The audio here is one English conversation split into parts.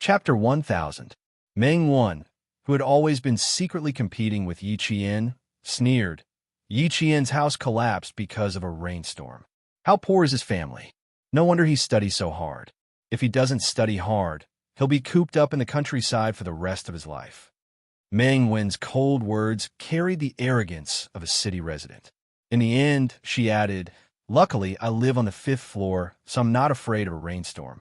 Chapter 1000. Meng Wan, who had always been secretly competing with Yi Qian, sneered. Yi Qian's house collapsed because of a rainstorm. How poor is his family? No wonder he studies so hard. If he doesn't study hard, he'll be cooped up in the countryside for the rest of his life. Meng Wan's cold words carried the arrogance of a city resident. In the end, she added, "Luckily, I live on the 5th floor, so I'm not afraid of a rainstorm."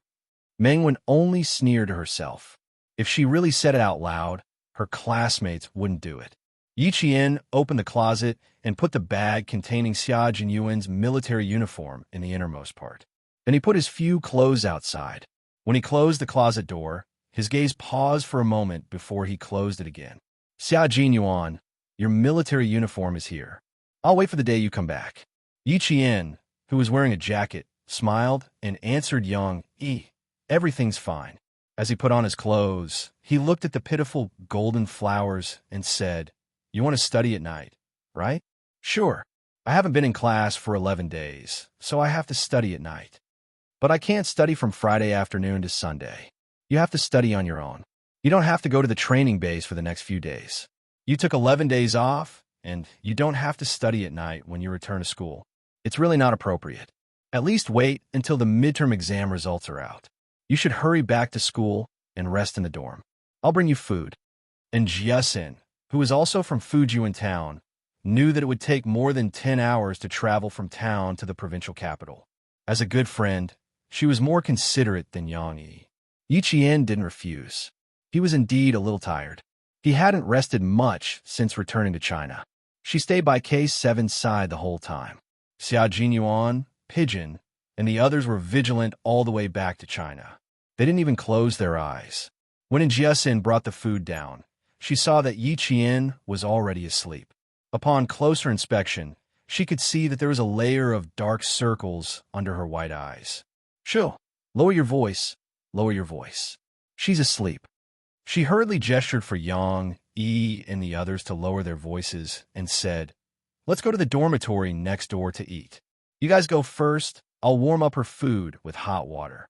Meng Wan only sneered to herself. If she really said it out loud, her classmates wouldn't do it. Yi Qian opened the closet and put the bag containing Xia Jinyuan's military uniform in the innermost part. Then he put his few clothes outside. When he closed the closet door, his gaze paused for a moment before he closed it again. "Xia Jinyuan, your military uniform is here. I'll wait for the day you come back." Yi Qian, who was wearing a jacket, smiled and answered young, "Everything's fine." As he put on his clothes, he looked at the pitiful golden flowers and said, "You want to study at night, right?" "Sure. I haven't been in class for 11 days, so I have to study at night. But I can't study from Friday afternoon to Sunday. You have to study on your own. You don't have to go to the training base for the next few days. You took 11 days off, and you don't have to study at night when you return to school. It's really not appropriate. At least wait until the midterm exam results are out. You should hurry back to school and rest in the dorm. I'll bring you food." And Jiasin, who was also from Fujian town, knew that it would take more than 10 hours to travel from town to the provincial capital. As a good friend, she was more considerate than Yang Yi. Yi Qian didn't refuse. He was indeed a little tired. He hadn't rested much since returning to China. She stayed by K7's side the whole time. Xia Jinyuan, Pigeon, and the others were vigilant all the way back to China. They didn't even close their eyes. When Jiasin brought the food down, she saw that Yi Qian was already asleep. Upon closer inspection, she could see that there was a layer of dark circles under her white eyes. "Shoo, lower your voice, lower your voice. She's asleep." She hurriedly gestured for Yang, Yi, and the others to lower their voices and said, "Let's go to the dormitory next door to eat. You guys go first. I'll warm up her food with hot water."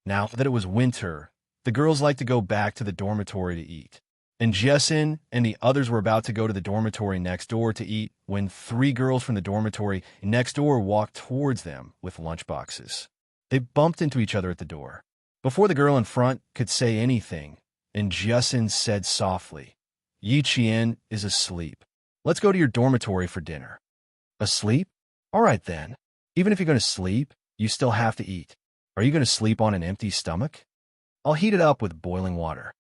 Now that it was winter, the girls liked to go back to the dormitory to eat. And Jiasin and the others were about to go to the dormitory next door to eat when 3 girls from the dormitory next door walked towards them with lunchboxes. They bumped into each other at the door. Before the girl in front could say anything, and Jiasin said softly, "Yi Qian is asleep. Let's go to your dormitory for dinner." "Asleep? All right then. Even if you're going to sleep, you still have to eat. Are you going to sleep on an empty stomach? I'll heat it up with boiling water.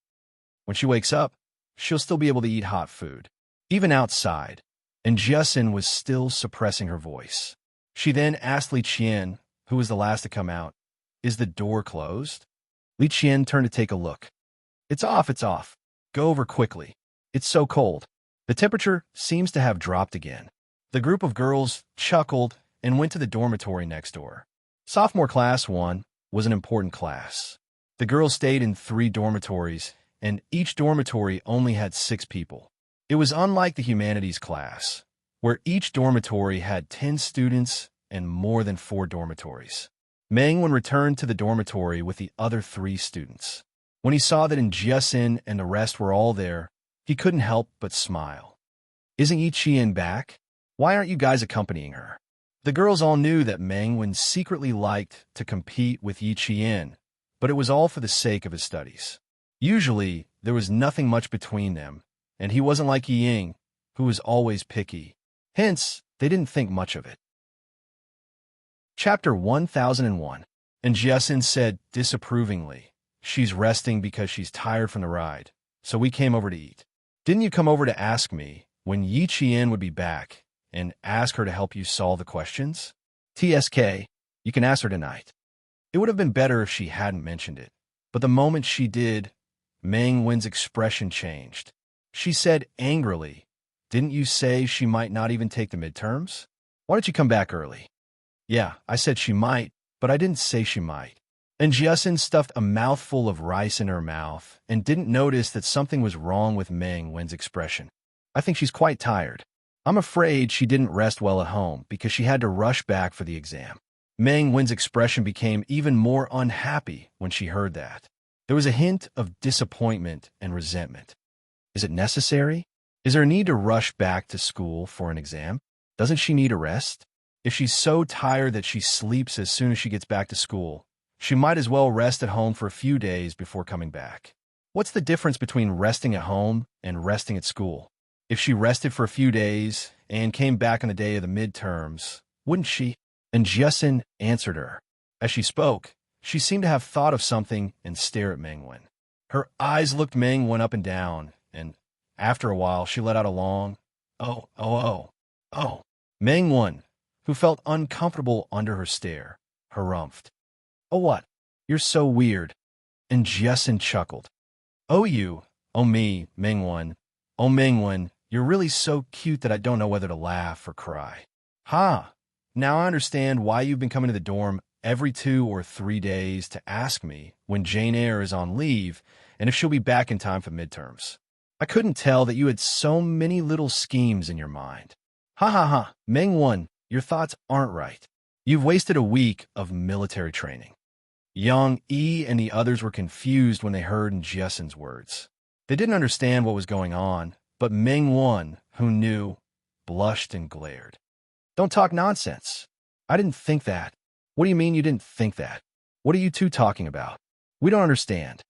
When she wakes up, she'll still be able to eat hot food, even outside." And Jiasin was still suppressing her voice. She then asked Li Qian, who was the last to come out, "Is the door closed?" Li Qian turned to take a look. It's off. Go over quickly. It's so cold." The temperature seems to have dropped again. The group of girls chuckled and went to the dormitory next door. Sophomore class 1 was an important class. The girls stayed in 3 dormitories, and each dormitory only had 6 people. It was unlike the humanities class, where each dormitory had 10 students and more than 4 dormitories. Meng Wan returned to the dormitory with the other 3 students. When he saw that Jiasin and the rest were all there, he couldn't help but smile. "Isn't Yi Qian back? Why aren't you guys accompanying her?" The girls all knew that Meng Wan secretly liked to compete with Yi Qian, but it was all for the sake of his studies. Usually, there was nothing much between them, and he wasn't like Yi Ying, who was always picky. Hence, they didn't think much of it. Chapter 1001. And Jiasin said disapprovingly, "She's resting because she's tired from the ride, so we came over to eat. Didn't you come over to ask me when Yi Qian would be back and ask her to help you solve the questions? TSK, you can ask her tonight." It would have been better if she hadn't mentioned it, but the moment she did, Meng Wan's expression changed. She said angrily, "Didn't you say she might not even take the midterms? Why don't you come back early?" "Yeah, I said she might, but I didn't say she might." And Jiasin stuffed a mouthful of rice in her mouth and didn't notice that something was wrong with Meng Wan's expression. "I think she's quite tired. I'm afraid she didn't rest well at home because she had to rush back for the exam." Meng Wan's expression became even more unhappy when she heard that. There was a hint of disappointment and resentment. Is it necessary? Is there a need to rush back to school for an exam? Doesn't she need a rest? If she's so tired that she sleeps as soon as she gets back to school, she might as well rest at home for a few days before coming back. What's the difference between resting at home and resting at school? If she rested for a few days and came back on the day of the midterms, wouldn't she? And Jessen answered her. As she spoke, she seemed to have thought of something and stare at Mengwen. Her eyes looked Mengwen up and down, and after a while she let out a long, "Oh, oh, oh, oh." Mengwen, who felt uncomfortable under her stare, harumphed. "Oh what? You're so weird." And Jessen chuckled. "Oh you, oh me, Mengwen. Oh Mengwen, you're really so cute that I don't know whether to laugh or cry. Ha! Now I understand why you've been coming to the dorm every 2 or 3 days to ask me when Jane Eyre is on leave and if she'll be back in time for midterms. I couldn't tell that you had so many little schemes in your mind. Ha ha ha, Mengwen, your thoughts aren't right. You've wasted a week of military training." Young E and the others were confused when they heard Jessen's words. They didn't understand what was going on, but Mengwen, who knew, blushed and glared. "Don't talk nonsense. I didn't think that." "What do you mean you didn't think that? What are you two talking about? We don't understand.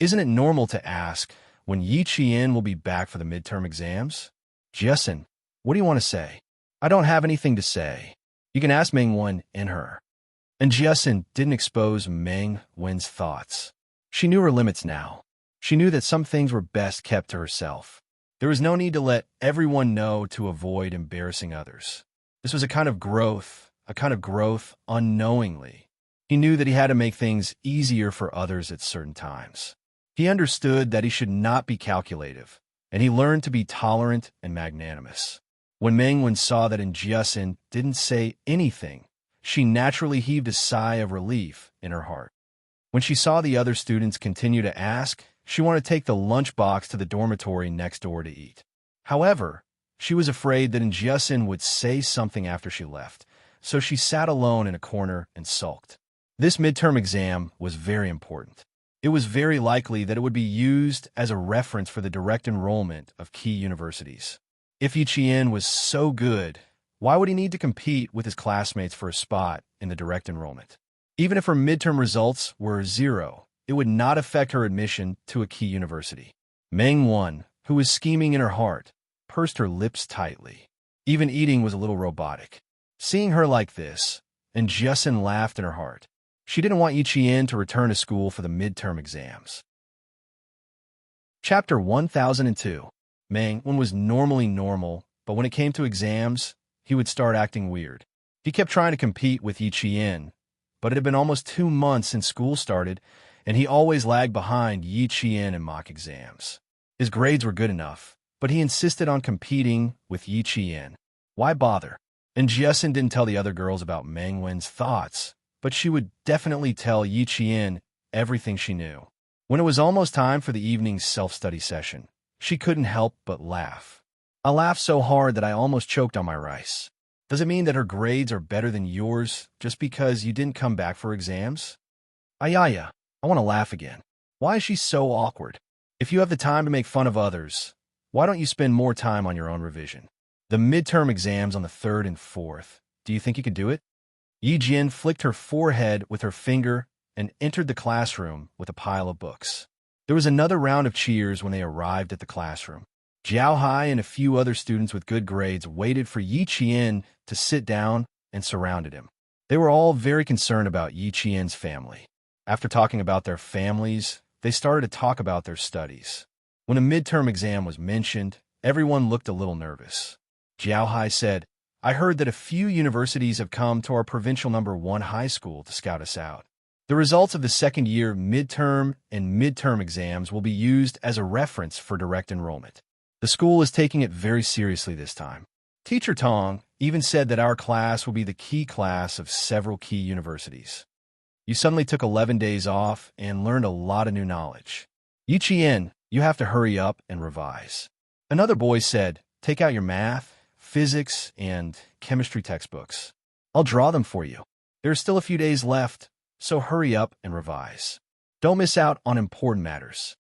Isn't it normal to ask when Yi Qian will be back for the midterm exams?" "Jessen, what do you want to say?" "I don't have anything to say. You can ask Mengwen and her." And Jessen didn't expose Mengwen's thoughts. She knew her limits now. She knew that some things were best kept to herself. There was no need to let everyone know to avoid embarrassing others. This was a kind of growth unknowingly. He knew that he had to make things easier for others at certain times. He understood that he should not be calculative, and he learned to be tolerant and magnanimous. When Mengwen saw that Jessen didn't say anything, she naturally heaved a sigh of relief in her heart. When she saw the other students continue to ask, she wanted to take the lunchbox to the dormitory next door to eat. However, she was afraid that Jessen would say something after she left, so she sat alone in a corner and sulked. This midterm exam was very important. It was very likely that it would be used as a reference for the direct enrollment of key universities. If Yi Qian was so good, why would he need to compete with his classmates for a spot in the direct enrollment? Even if her midterm results were 0, it would not affect her admission to a key university. Mengwen, who was scheming in her heart, pursed her lips tightly. Even eating was a little robotic. Seeing her like this, and Jessen laughed in her heart. She didn't want Yi Qian to return to school for the midterm exams. Chapter 1002. Mengwen was normally normal, but when it came to exams, he would start acting weird. He kept trying to compete with Yi Qian, but it had been almost 2 months since school started, and he always lagged behind Yi Qian in mock exams. His grades were good enough, but he insisted on competing with Yi Qian. Why bother? And Jessen didn't tell the other girls about Mengwen's thoughts, but she would definitely tell Yi Qian everything she knew. When it was almost time for the evening's self-study session, she couldn't help but laugh. "I laughed so hard that I almost choked on my rice. Does it mean that her grades are better than yours just because you didn't come back for exams?" "Ayaya, I want to laugh again. Why is she so awkward? If you have the time to make fun of others, why don't you spend more time on your own revision? The midterm exams on the 3rd and 4th. Do you think you could do it?" Yi Jin flicked her forehead with her finger and entered the classroom with a pile of books. There was another round of cheers when they arrived at the classroom. Jiao Hai and a few other students with good grades waited for Yi Qian to sit down and surrounded him. They were all very concerned about Yi Qian's family. After talking about their families, they started to talk about their studies. When a midterm exam was mentioned, everyone looked a little nervous. Jiao Hai said, "I heard that a few universities have come to our provincial number 1 high school to scout us out. The results of the second-year midterm and midterm exams will be used as a reference for direct enrollment. The school is taking it very seriously this time. Teacher Tong even said that our class will be the key class of several key universities. You suddenly took 11 days off and learned a lot of new knowledge. Yi Qian, you have to hurry up and revise." Another boy said, "Take out your math, physics, and chemistry textbooks. I'll draw them for you. There are still a few days left, so hurry up and revise." Don't miss out on important matters.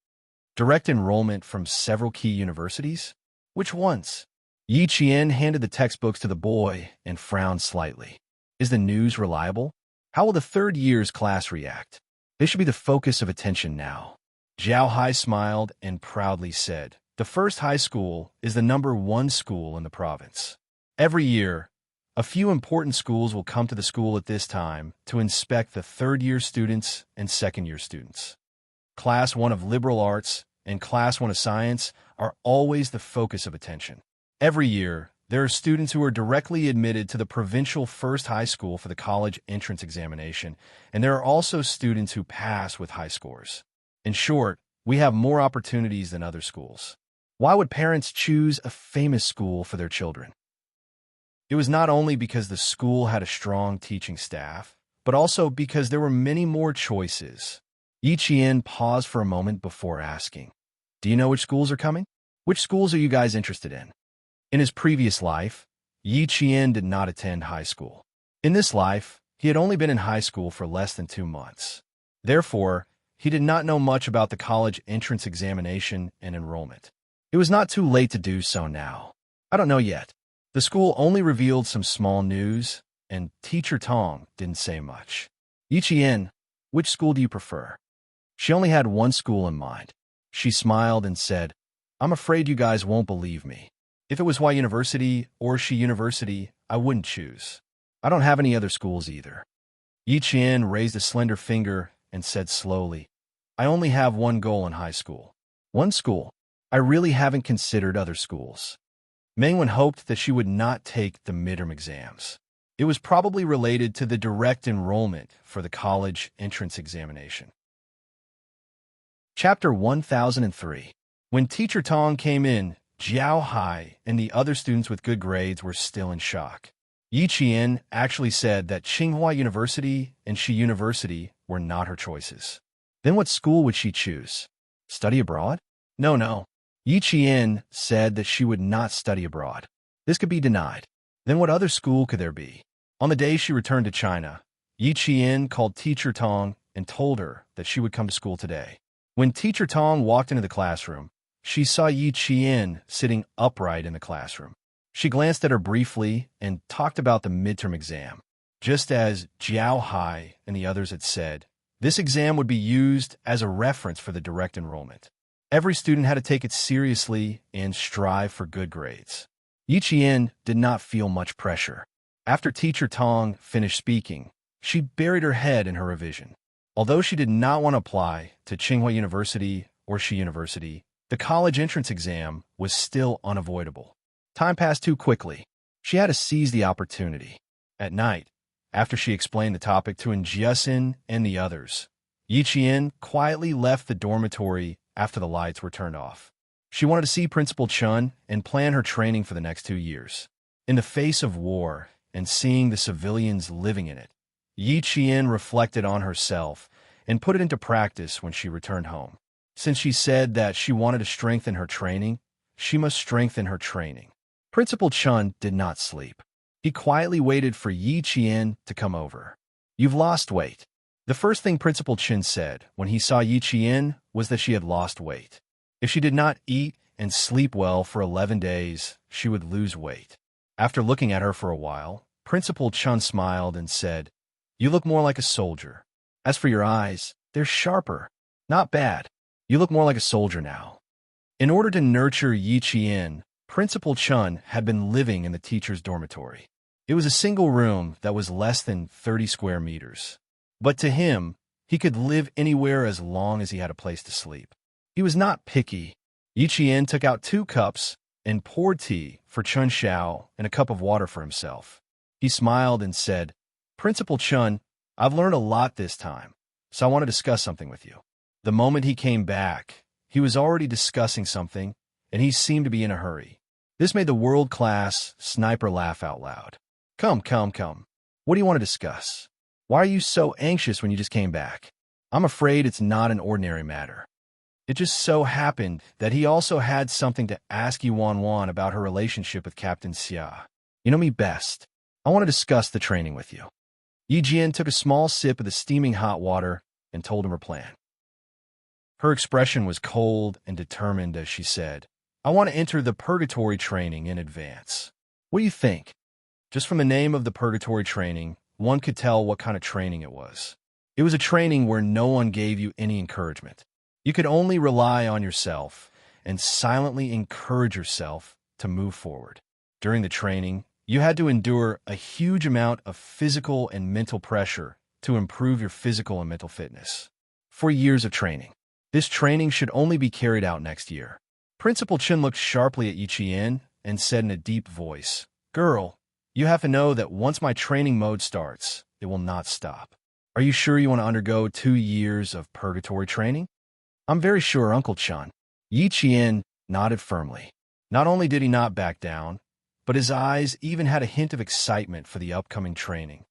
Direct enrollment from several key universities? Which ones? Yi Qian handed the textbooks to the boy and frowned slightly. Is the news reliable? How will the third year's class react? They should be the focus of attention now. Zhao Hai smiled and proudly said, the first high school is the #1 school in the province. Every year, a few important schools will come to the school at this time to inspect the third-year students and second-year students. Class 1 of liberal arts and Class 1 of science are always the focus of attention. Every year, there are students who are directly admitted to the provincial first high school for the college entrance examination, and there are also students who pass with high scores. In short, we have more opportunities than other schools. Why would parents choose a famous school for their children? It was not only because the school had a strong teaching staff, but also because there were many more choices. Yi Qian paused for a moment before asking, do you know which schools are coming? Which schools are you guys interested in? In his previous life, Yi Qian did not attend high school. In this life, he had only been in high school for less than 2 months. Therefore, he did not know much about the college entrance examination and enrollment. It was not too late to do so now. I don't know yet. The school only revealed some small news, and Teacher Tong didn't say much. Yi Qian, which school do you prefer? She only had one school in mind. She smiled and said, I'm afraid you guys won't believe me. If it was Y University or She University, I wouldn't choose. I don't have any other schools either. Yi Qian raised a slender finger and said slowly, I only have one goal in high school. One school. I really haven't considered other schools. Mengwen hoped that she would not take the midterm exams. It was probably related to the direct enrollment for the college entrance examination. Chapter 1003. When Teacher Tong came in, Zhao Hai and the other students with good grades were still in shock. Yi Qian actually said that Tsinghua University and Shi University were not her choices. Then what school would she choose? Study abroad? No. Yi Qian said that she would not study abroad. This could be denied. Then what other school could there be? On the day she returned to China, Yi Qian called Teacher Tong and told her that she would come to school today. When Teacher Tong walked into the classroom, she saw Yi Qian sitting upright in the classroom. She glanced at her briefly and talked about the midterm exam. Just as Zhao Hai and the others had said, this exam would be used as a reference for the direct enrollment. Every student had to take it seriously and strive for good grades. Yi Qian did not feel much pressure. After Teacher Tong finished speaking, she buried her head in her revision. Although she did not want to apply to Tsinghua University or Shi University, the college entrance exam was still unavoidable. Time passed too quickly. She had to seize the opportunity. At night, after she explained the topic to Jiasin and the others, Yi Qian quietly left the dormitory after the lights were turned off. She wanted to see Principal Chun and plan her training for the next 2 years. In the face of war and seeing the civilians living in it, Yi Qian reflected on herself and put it into practice when she returned home. Since she said that she wanted to strengthen her training, she must strengthen her training. Principal Chun did not sleep. He quietly waited for Yi Qian to come over. You've lost weight. The first thing Principal Chun said when he saw Yi Qian was that she had lost weight. If she did not eat and sleep well for 11 days, she would lose weight. After looking at her for a while, Principal Chun smiled and said, You look more like a soldier. As for your eyes, they're sharper. Not bad. You look more like a soldier now. In order to nurture Yi Qian, Principal Chun had been living in the teacher's dormitory. It was a single room that was less than 30 square meters. But to him, he could live anywhere as long as he had a place to sleep. He was not picky. Yi Qian took out 2 cups and poured tea for Chun Xiao and a cup of water for himself. He smiled and said, Principal Chun, I've learned a lot this time, so I want to discuss something with you. The moment he came back, he was already discussing something, and he seemed to be in a hurry. This made the world-class sniper laugh out loud. Come. What do you want to discuss? Why are you so anxious when you just came back? I'm afraid it's not an ordinary matter. It just so happened that he also had something to ask Yuan Wan about her relationship with Captain Xia. You know me best. I want to discuss the training with you. Yi Jian took a small sip of the steaming hot water and told him her plan. Her expression was cold and determined as she said, "I want to enter the purgatory training in advance." What do you think? Just from the name of the purgatory training, one could tell what kind of training it was. It was a training where no one gave you any encouragement. You could only rely on yourself and silently encourage yourself to move forward. During the training, you had to endure a huge amount of physical and mental pressure to improve your physical and mental fitness. 4 years of training. This training should only be carried out next year. Principal Chen looked sharply at Yi Qian and said in a deep voice, "Girl, you have to know that once my training mode starts, it will not stop. Are you sure you want to undergo 2 years of purgatory training?" "I'm very sure, Uncle Chen." Yi Qian nodded firmly. Not only did he not back down, but his eyes even had a hint of excitement for the upcoming training.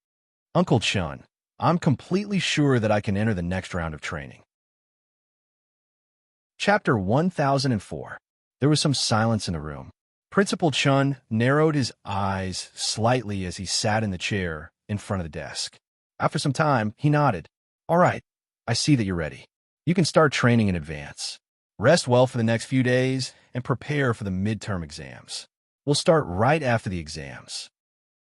"Uncle Chen, I'm completely sure that I can enter the next round of training." Chapter 1004. There was some silence in the room. Principal Chen narrowed his eyes slightly as he sat in the chair in front of the desk. After some time, he nodded. "All right, I see that you're ready. You can start training in advance. Rest well for the next few days and prepare for the midterm exams. We'll start right after the exams.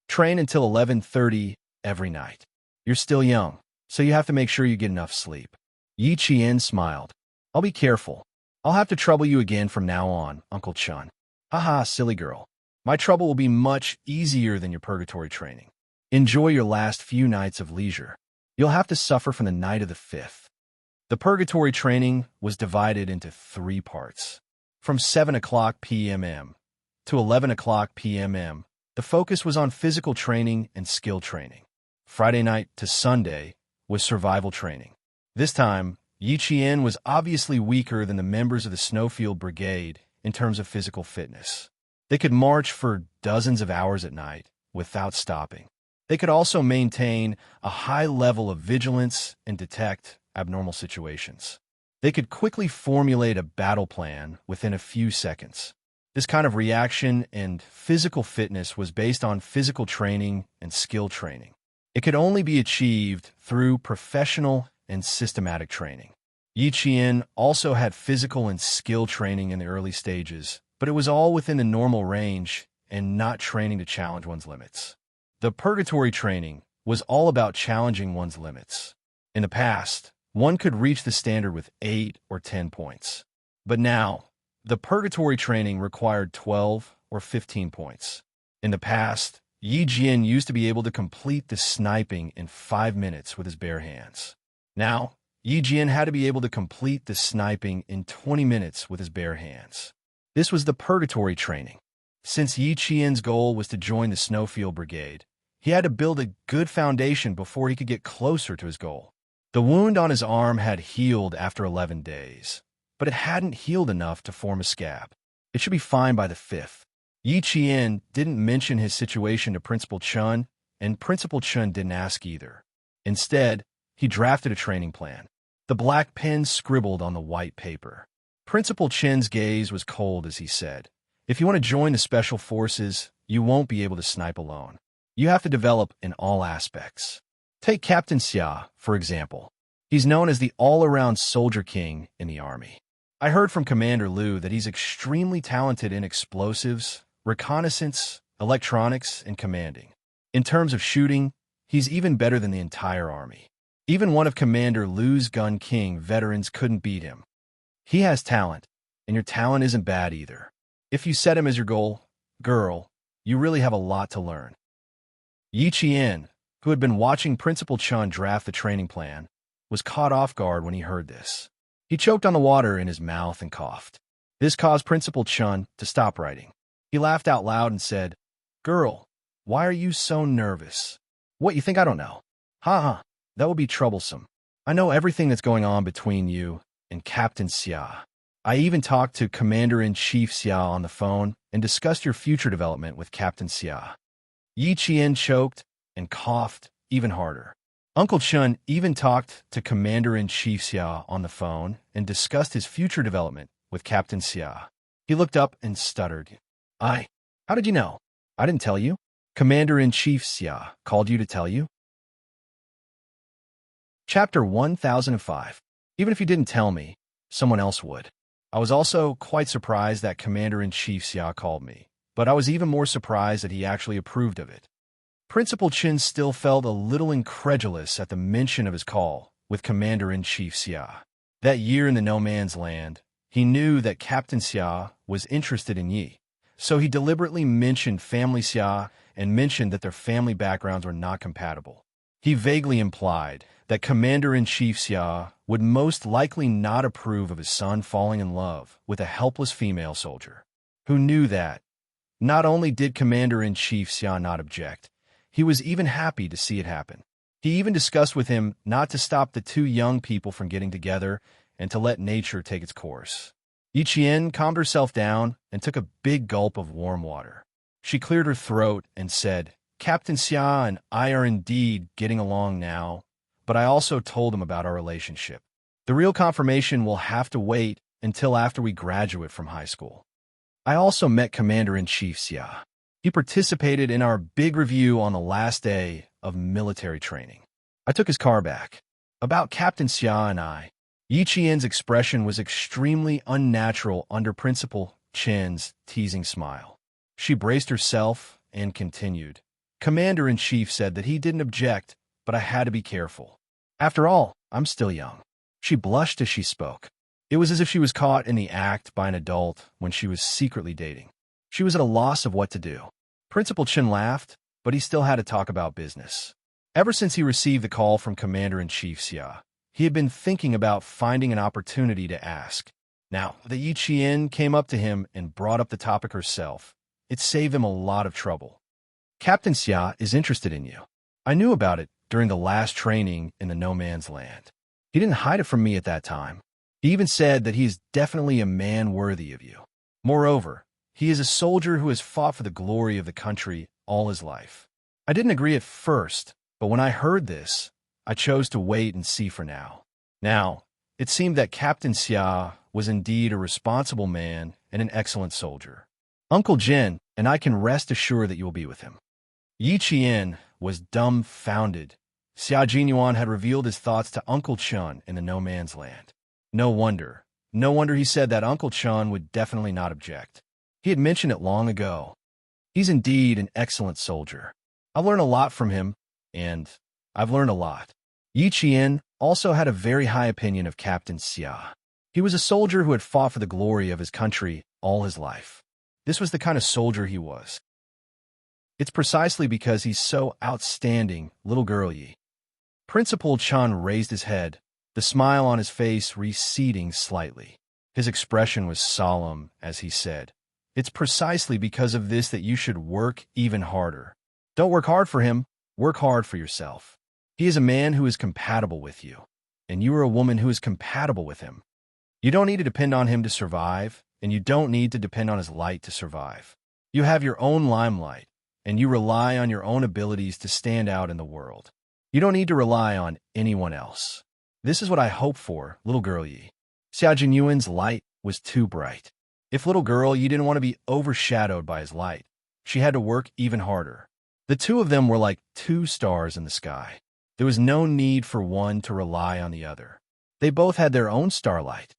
Train until 11:30 every night. You're still young, so you have to make sure you get enough sleep." Yi Qian smiled. "I'll be careful. I'll have to trouble you again from now on, Uncle Chen." "Haha, silly girl. My trouble will be much easier than your purgatory training. Enjoy your last few nights of leisure. You'll have to suffer from the night of the 5th. The purgatory training was divided into 3 parts. From 7 o'clock p.m. to 11 o'clock p.m., the focus was on physical training and skill training. Friday night to Sunday was survival training. This time, Yi Qian was obviously weaker than the members of the Snowfield Brigade in terms of physical fitness. They could march for dozens of hours at night without stopping. They could also maintain a high level of vigilance and detect abnormal situations. They could quickly formulate a battle plan within a few seconds. This kind of reaction and physical fitness was based on physical training and skill training. It could only be achieved through professional and systematic training. Yi Qian also had physical and skill training in the early stages, but it was all within the normal range and not training to challenge one's limits. The purgatory training was all about challenging one's limits. In the past, one could reach the standard with 8 or 10 points. But now, the purgatory training required 12 or 15 points. In the past, Yi Jian used to be able to complete the sniping in 5 minutes with his bare hands. Now, Yi Jian had to be able to complete the sniping in 20 minutes with his bare hands. This was the purgatory training. Since Yi Qian's goal was to join the Snowfield Brigade, he had to build a good foundation before he could get closer to his goal. The wound on his arm had healed after 11 days, but it hadn't healed enough to form a scab. It should be fine by the 5th. Yi Qian didn't mention his situation to Principal Chen, and Principal Chen didn't ask either. Instead, he drafted a training plan. The black pen scribbled on the white paper. Principal Chen's gaze was cold as he said, "If you want to join the Special Forces, you won't be able to snipe alone. You have to develop in all aspects. Take Captain Xia, for example. He's known as the all-around soldier king in the army. I heard from Commander Liu that he's extremely talented in explosives, reconnaissance, electronics, and commanding. In terms of shooting, he's even better than the entire army. Even one of Commander Liu's Gun King veterans couldn't beat him. He has talent, and your talent isn't bad either. If you set him as your goal, girl, you really have a lot to learn." Yi Qian, who had been watching Principal Chen draft the training plan, was caught off guard when he heard this. He choked on the water in his mouth and coughed. This caused Principal Chen to stop writing. He laughed out loud and said, "Girl, why are you so nervous? What, you think I don't know? Ha, that would be troublesome. I know everything that's going on between you and Captain Xia. I even talked to Commander-in-Chief Xia on the phone and discussed your future development with Captain Xia." Yi Qian choked and coughed even harder. Uncle Chen even talked to Commander-in-Chief Xia on the phone and discussed his future development with Captain Xia. He looked up and stuttered. How did you know? I didn't tell you. Commander-in-Chief Xia called you to tell you?" Chapter 1005. Even if you didn't tell me, someone else would. I was also quite surprised that Commander-in-Chief Xia called me, but I was even more surprised that he actually approved of it. Principal Chin still felt a little incredulous at the mention of his call with Commander-in-Chief Xia. That year in the No Man's Land, he knew that Captain Xia was interested in Yi, so he deliberately mentioned family Xia and mentioned that their family backgrounds were not compatible. He vaguely implied that Commander-in-Chief Xia would most likely not approve of his son falling in love with a helpless female soldier. Who knew that? Not only did Commander-in-Chief Xia not object, he was even happy to see it happen. He even discussed with him not to stop the two young people from getting together and to let nature take its course. Yi Qian calmed herself down and took a big gulp of warm water. She cleared her throat and said, "Captain Xia and I are indeed getting along now, but I also told him about our relationship. The real confirmation will have to wait until after we graduate from high school." I also met Commander-in-Chief Xia. He participated in our big review on the last day of military training. I took his car back. About Captain Xia and I, Yi Qian's expression was extremely unnatural under Principal Chen's teasing smile. She braced herself and continued. Commander-in-Chief said that he didn't object, but I had to be careful. After all, I'm still young. She blushed as she spoke. It was as if she was caught in the act by an adult when she was secretly dating. She was at a loss of what to do. Principal Chen laughed, but he still had to talk about business. Ever since he received the call from Commander-in-Chief Xia, he had been thinking about finding an opportunity to ask. Now that Yi Qian came up to him and brought up the topic herself, it saved him a lot of trouble. Captain Xia is interested in you. I knew about it during the last training in the No Man's Land. He didn't hide it from me at that time. He even said that he is definitely a man worthy of you. Moreover, he is a soldier who has fought for the glory of the country all his life. I didn't agree at first, but when I heard this, I chose to wait and see for now. Now, it seemed that Captain Xia was indeed a responsible man and an excellent soldier. Uncle Jin and I can rest assured that you will be with him. Yi Qian was dumbfounded. Xia Jinyuan had revealed his thoughts to Uncle Chun in the No Man's Land. No wonder he said that Uncle Chun would definitely not object. He had mentioned it long ago. He's indeed an excellent soldier. I've learned a lot from him, and I've learned a lot. Yi Qian also had a very high opinion of Captain Xia. He was a soldier who had fought for the glory of his country all his life. This was the kind of soldier he was. It's precisely because he's so outstanding, little girl Yi. Principal Chan raised his head, the smile on his face receding slightly. His expression was solemn as he said, "It's precisely because of this that you should work even harder. Don't work hard for him, work hard for yourself. He is a man who is compatible with you, and you are a woman who is compatible with him. You don't need to depend on him to survive, and you don't need to depend on his light to survive. You have your own limelight, and you rely on your own abilities to stand out in the world. You don't need to rely on anyone else. This is what I hope for, little girl Yi." Xia Jinyuan's light was too bright. If little girl Yi didn't want to be overshadowed by his light, she had to work even harder. The two of them were like two stars in the sky. There was no need for one to rely on the other. They both had their own starlight.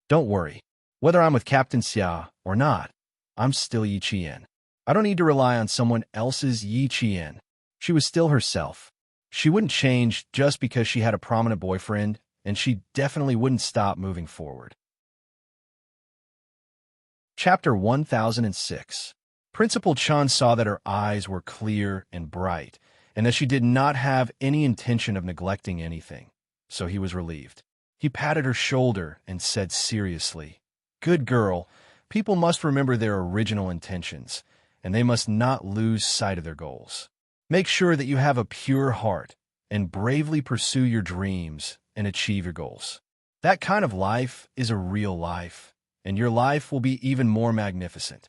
Don't worry. Whether I'm with Captain Xia or not, I'm still Yi Qian. I don't need to rely on someone else's Yi Qian. She was still herself. She wouldn't change just because she had a prominent boyfriend, and she definitely wouldn't stop moving forward. Chapter 1006. Principal Chan saw that her eyes were clear and bright, and that she did not have any intention of neglecting anything, so he was relieved. He patted her shoulder and said seriously, "Good girl, people must remember their original intentions, and they must not lose sight of their goals. Make sure that you have a pure heart and bravely pursue your dreams and achieve your goals. That kind of life is a real life, and your life will be even more magnificent.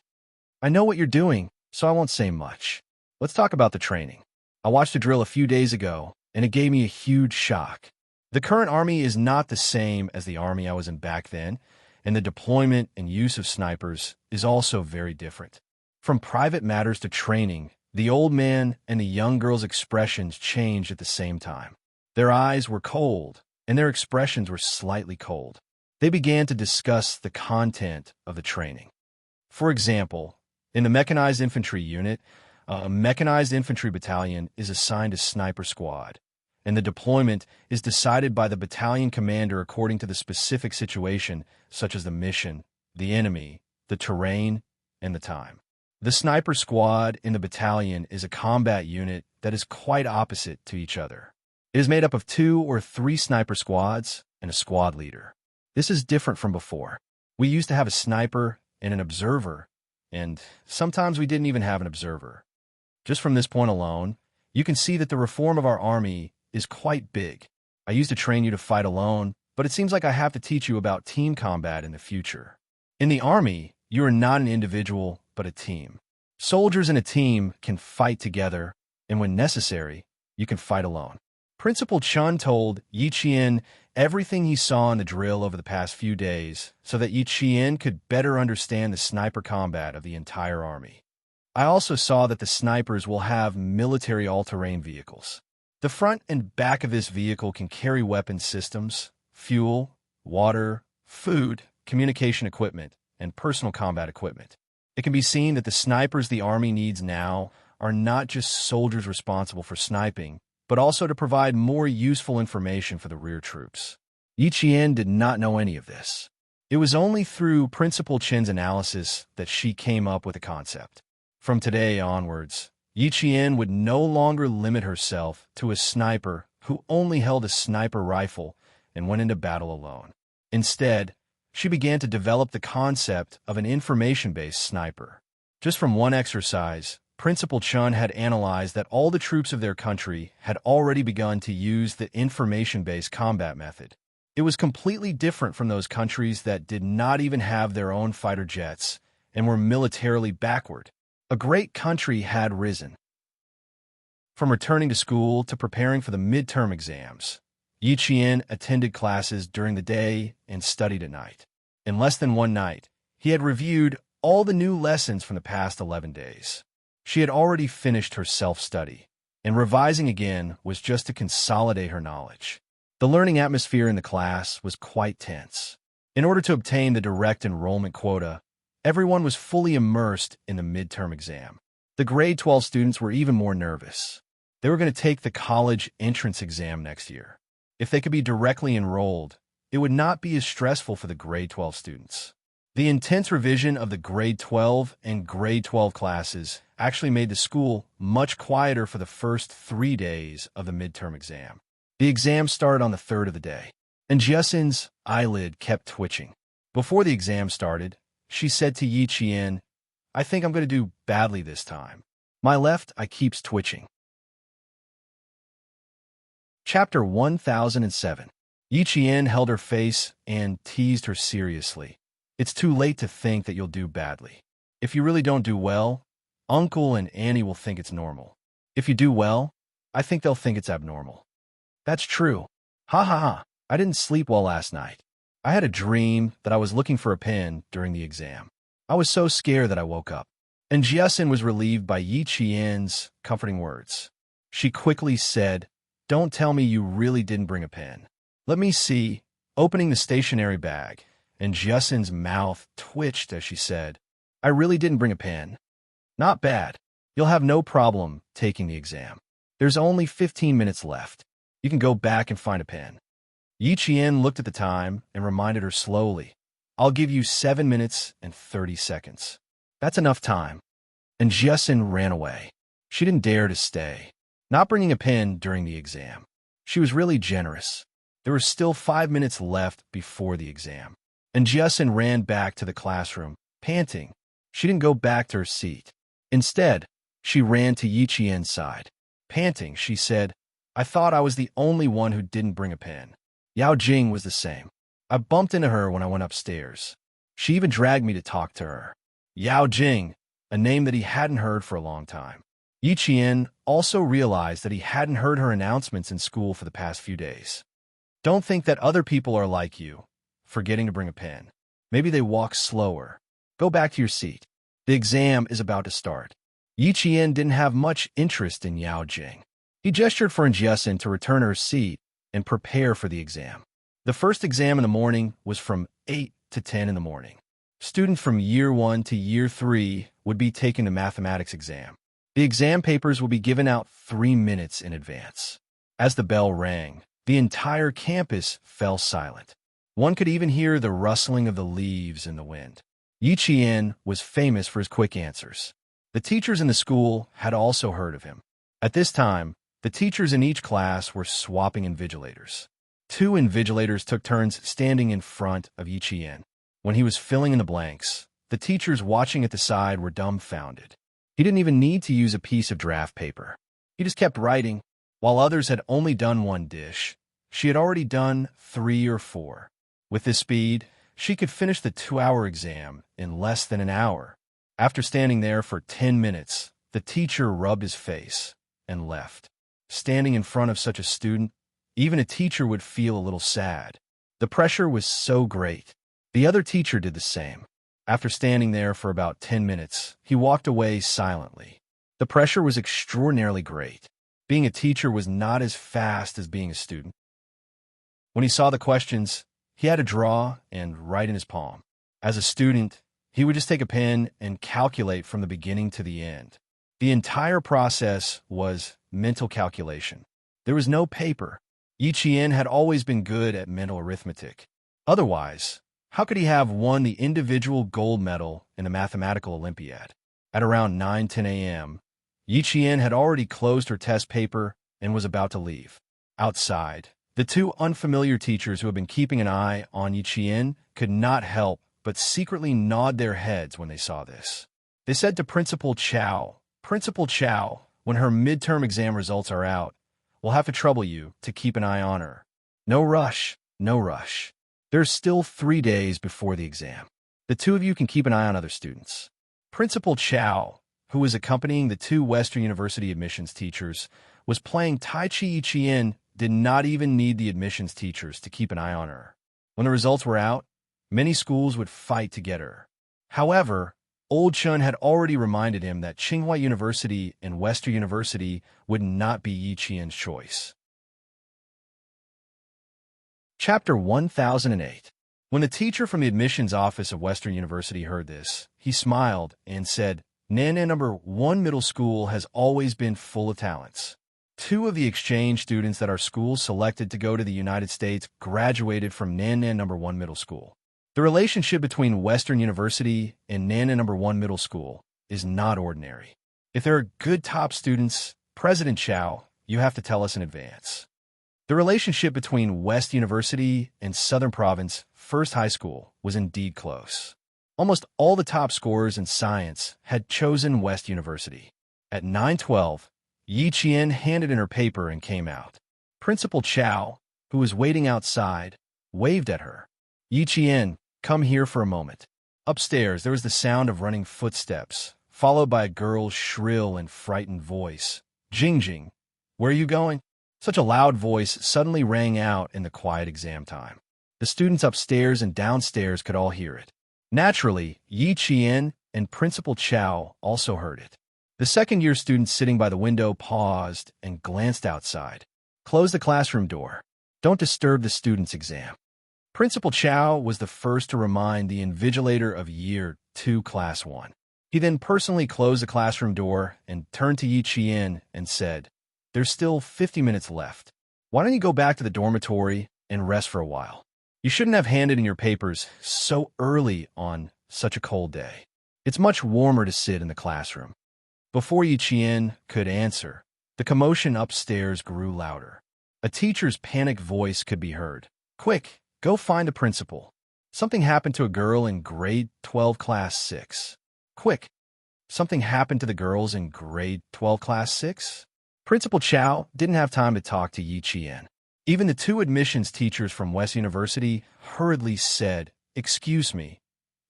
I know what you're doing, so I won't say much. Let's talk about the training. I watched a drill a few days ago, and it gave me a huge shock. The current army is not the same as the army I was in back then, and the deployment and use of snipers is also very different. From private matters to training, the old man and the young girl's expressions changed at the same time. Their eyes were cold, and their expressions were slightly cold. They began to discuss the content of the training. For example, in the mechanized infantry unit, a mechanized infantry battalion is assigned a sniper squad, and the deployment is decided by the battalion commander according to the specific situation, such as the mission, the enemy, the terrain, and the time. The sniper squad in the battalion is a combat unit that is quite opposite to each other. It is made up of 2 or 3 sniper squads and a squad leader. This is different from before. We used to have a sniper and an observer, and sometimes we didn't even have an observer. Just from this point alone, you can see that the reform of our army is quite big. I used to train you to fight alone, but it seems like I have to teach you about team combat in the future. In the army, you are not an individual, but a team. Soldiers in a team can fight together, and when necessary, you can fight alone. Principal Chun told Yi Qian everything he saw in the drill over the past few days so that Yi Qian could better understand the sniper combat of the entire army. I also saw that the snipers will have military all-terrain vehicles. The front and back of this vehicle can carry weapon systems, fuel, water, food, communication equipment, and personal combat equipment. It can be seen that the snipers the army needs now are not just soldiers responsible for sniping, but also to provide more useful information for the rear troops. Yi Qian did not know any of this. It was only through Principal Chen's analysis that she came up with the concept. From today onwards, Yi Qian would no longer limit herself to a sniper who only held a sniper rifle and went into battle alone. Instead, she began to develop the concept of an information-based sniper. Just from one exercise, Principal Chun had analyzed that all the troops of their country had already begun to use the information-based combat method. It was completely different from those countries that did not even have their own fighter jets and were militarily backward. A great country had risen. From returning to school to preparing for the midterm exams, Yi Qian attended classes during the day and studied at night. In less than one night, he had reviewed all the new lessons from the past 11 days. She had already finished her self-study, and revising again was just to consolidate her knowledge. The learning atmosphere in the class was quite tense. In order to obtain the direct enrollment quota, everyone was fully immersed in the midterm exam. The grade 12 students were even more nervous. They were going to take the college entrance exam next year. If they could be directly enrolled, it would not be as stressful for the grade 12 students. The intense revision of the grade 12 and grade 12 classes actually made the school much quieter for the first 3 days of the midterm exam. The exam started on the 3rd of the day, and Jiaxin's eyelid kept twitching. Before the exam started, she said to Yi Qian, "I think I'm going to do badly this time. My left eye keeps twitching." Chapter 1007. Yi Qian held her face and teased her seriously. "It's too late to think that you'll do badly. If you really don't do well, Uncle and Annie will think it's normal. If you do well, I think they'll think it's abnormal." "That's true. Ha ha ha. I didn't sleep well last night. I had a dream that I was looking for a pen during the exam. I was so scared that I woke up." And Jiaxin was relieved by Yi Qian's comforting words. She quickly said, "Don't tell me you really didn't bring a pen. Let me see," opening the stationery bag, and Jiaxin's mouth twitched as she said, "I really didn't bring a pen." "Not bad. You'll have no problem taking the exam. There's only 15 minutes left. You can go back and find a pen." Yi Qian looked at the time and reminded her slowly, "I'll give you 7 minutes and 30 seconds. That's enough time." And Jiaxin ran away. She didn't dare to stay, not bringing a pen during the exam. She was really generous. There were still 5 minutes left before the exam. And Jiaxin ran back to the classroom, panting. She didn't go back to her seat. Instead, she ran to Yi Qian's side. Panting, she said, "I thought I was the only one who didn't bring a pen. Yao Jing was the same. I bumped into her when I went upstairs. She even dragged me to talk to her." Yao Jing, a name that he hadn't heard for a long time. Yi Qian also realized that he hadn't heard her announcements in school for the past few days. Don't think that other people are like you, forgetting to bring a pen. Maybe they walk slower. Go back to your seat. The exam is about to start. Yi Qian didn't have much interest in Yao Jing. He gestured for Jiaxin to return her seat and prepare for the exam. The first exam in the morning was from 8 to 10 in the morning. Students from year 1 to year 3 would be taking the mathematics exam. The exam papers will be given out 3 minutes in advance. As the bell rang, the entire campus fell silent. One could even hear the rustling of the leaves in the wind. Yi was famous for his quick answers. The teachers in the school had also heard of him. At this time, the teachers in each class were swapping invigilators. 2 invigilators took turns standing in front of Yi. When he was filling in the blanks, the teachers watching at the side were dumbfounded. He didn't even need to use a piece of draft paper. He just kept writing. While others had only done 1 dish, she had already done 3 or 4. With this speed, she could finish the 2-hour exam in less than an hour. After standing there for 10 minutes, the teacher rubbed his face and left. Standing in front of such a student, even a teacher would feel a little sad. The pressure was so great. The other teacher did the same. After standing there for about 10 minutes, he walked away silently. The pressure was extraordinarily great. Being a teacher was not as fast as being a student. When he saw the questions, he had to draw and write in his palm. As a student, he would just take a pen and calculate from the beginning to the end. The entire process was mental calculation. There was no paper. Yi had always been good at mental arithmetic. Otherwise, how could he have won the individual gold medal in the mathematical Olympiad? At around 9:10 a.m., Yi had already closed her test paper and was about to leave. Outside, the 2 unfamiliar teachers who had been keeping an eye on Yi could not help but secretly nod their heads when they saw this. They said to Principal Chow, "Principal Chow, when her midterm exam results are out, we'll have to trouble you to keep an eye on her. No rush, no rush. There's still 3 days before the exam. The 2 of you can keep an eye on other students." Principal Chow, who was accompanying the 2 Western University admissions teachers, was playing Tai Chi. Yi did not even need the admissions teachers to keep an eye on her. When the results were out, many schools would fight to get her. However, Old Chun had already reminded him that Tsinghua University and Western University would not be Yi choice. Chapter 1008. When the teacher from the admissions office of Western University heard this, he smiled and said, "Nannan number 1 middle school has always been full of talents. 2 of the exchange students that our school selected to go to the United States graduated from Nannan number 1 middle school. The relationship between Western University and Nannan number 1 middle school is not ordinary. If there are good top students, President Chow, you have to tell us in advance." The relationship between West University and Southern Province First High School was indeed close. Almost all the top scorers in science had chosen West University. At 9:12, Yi handed in her paper and came out. Principal Chow, who was waiting outside, waved at her. "Yi, come here for a moment." Upstairs, there was the sound of running footsteps, followed by a girl's shrill and frightened voice. "Jing, where are you going?" Such a loud voice suddenly rang out in the quiet exam time. The students upstairs and downstairs could all hear it. Naturally, Yi and Principal Chow also heard it. The second-year students sitting by the window paused and glanced outside. "Close the classroom door. Don't disturb the students' exam." Principal Chow was the first to remind the invigilator of Year 2, Class 1. He then personally closed the classroom door and turned to Yi and said, "There's still 50 minutes left. Why don't you go back to the dormitory and rest for a while? You shouldn't have handed in your papers so early on such a cold day. It's much warmer to sit in the classroom." Before Yi could answer, the commotion upstairs grew louder. A teacher's panicked voice could be heard. "Quick, go find the principal. Something happened to a girl in grade 12, class 6. Quick, something happened to the girls in grade 12, class 6? Principal Chow didn't have time to talk to Yi. Even the 2 admissions teachers from West University hurriedly said, "Excuse me,"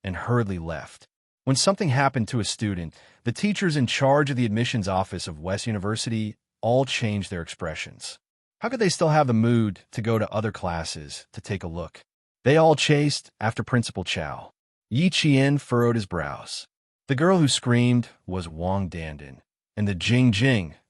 and hurriedly left. When something happened to a student, the teachers in charge of the admissions office of West University all changed their expressions. How could they still have the mood to go to other classes to take a look? They all chased after Principal Chow. Yi furrowed his brows. The girl who screamed was Wang Dandan, and the Jing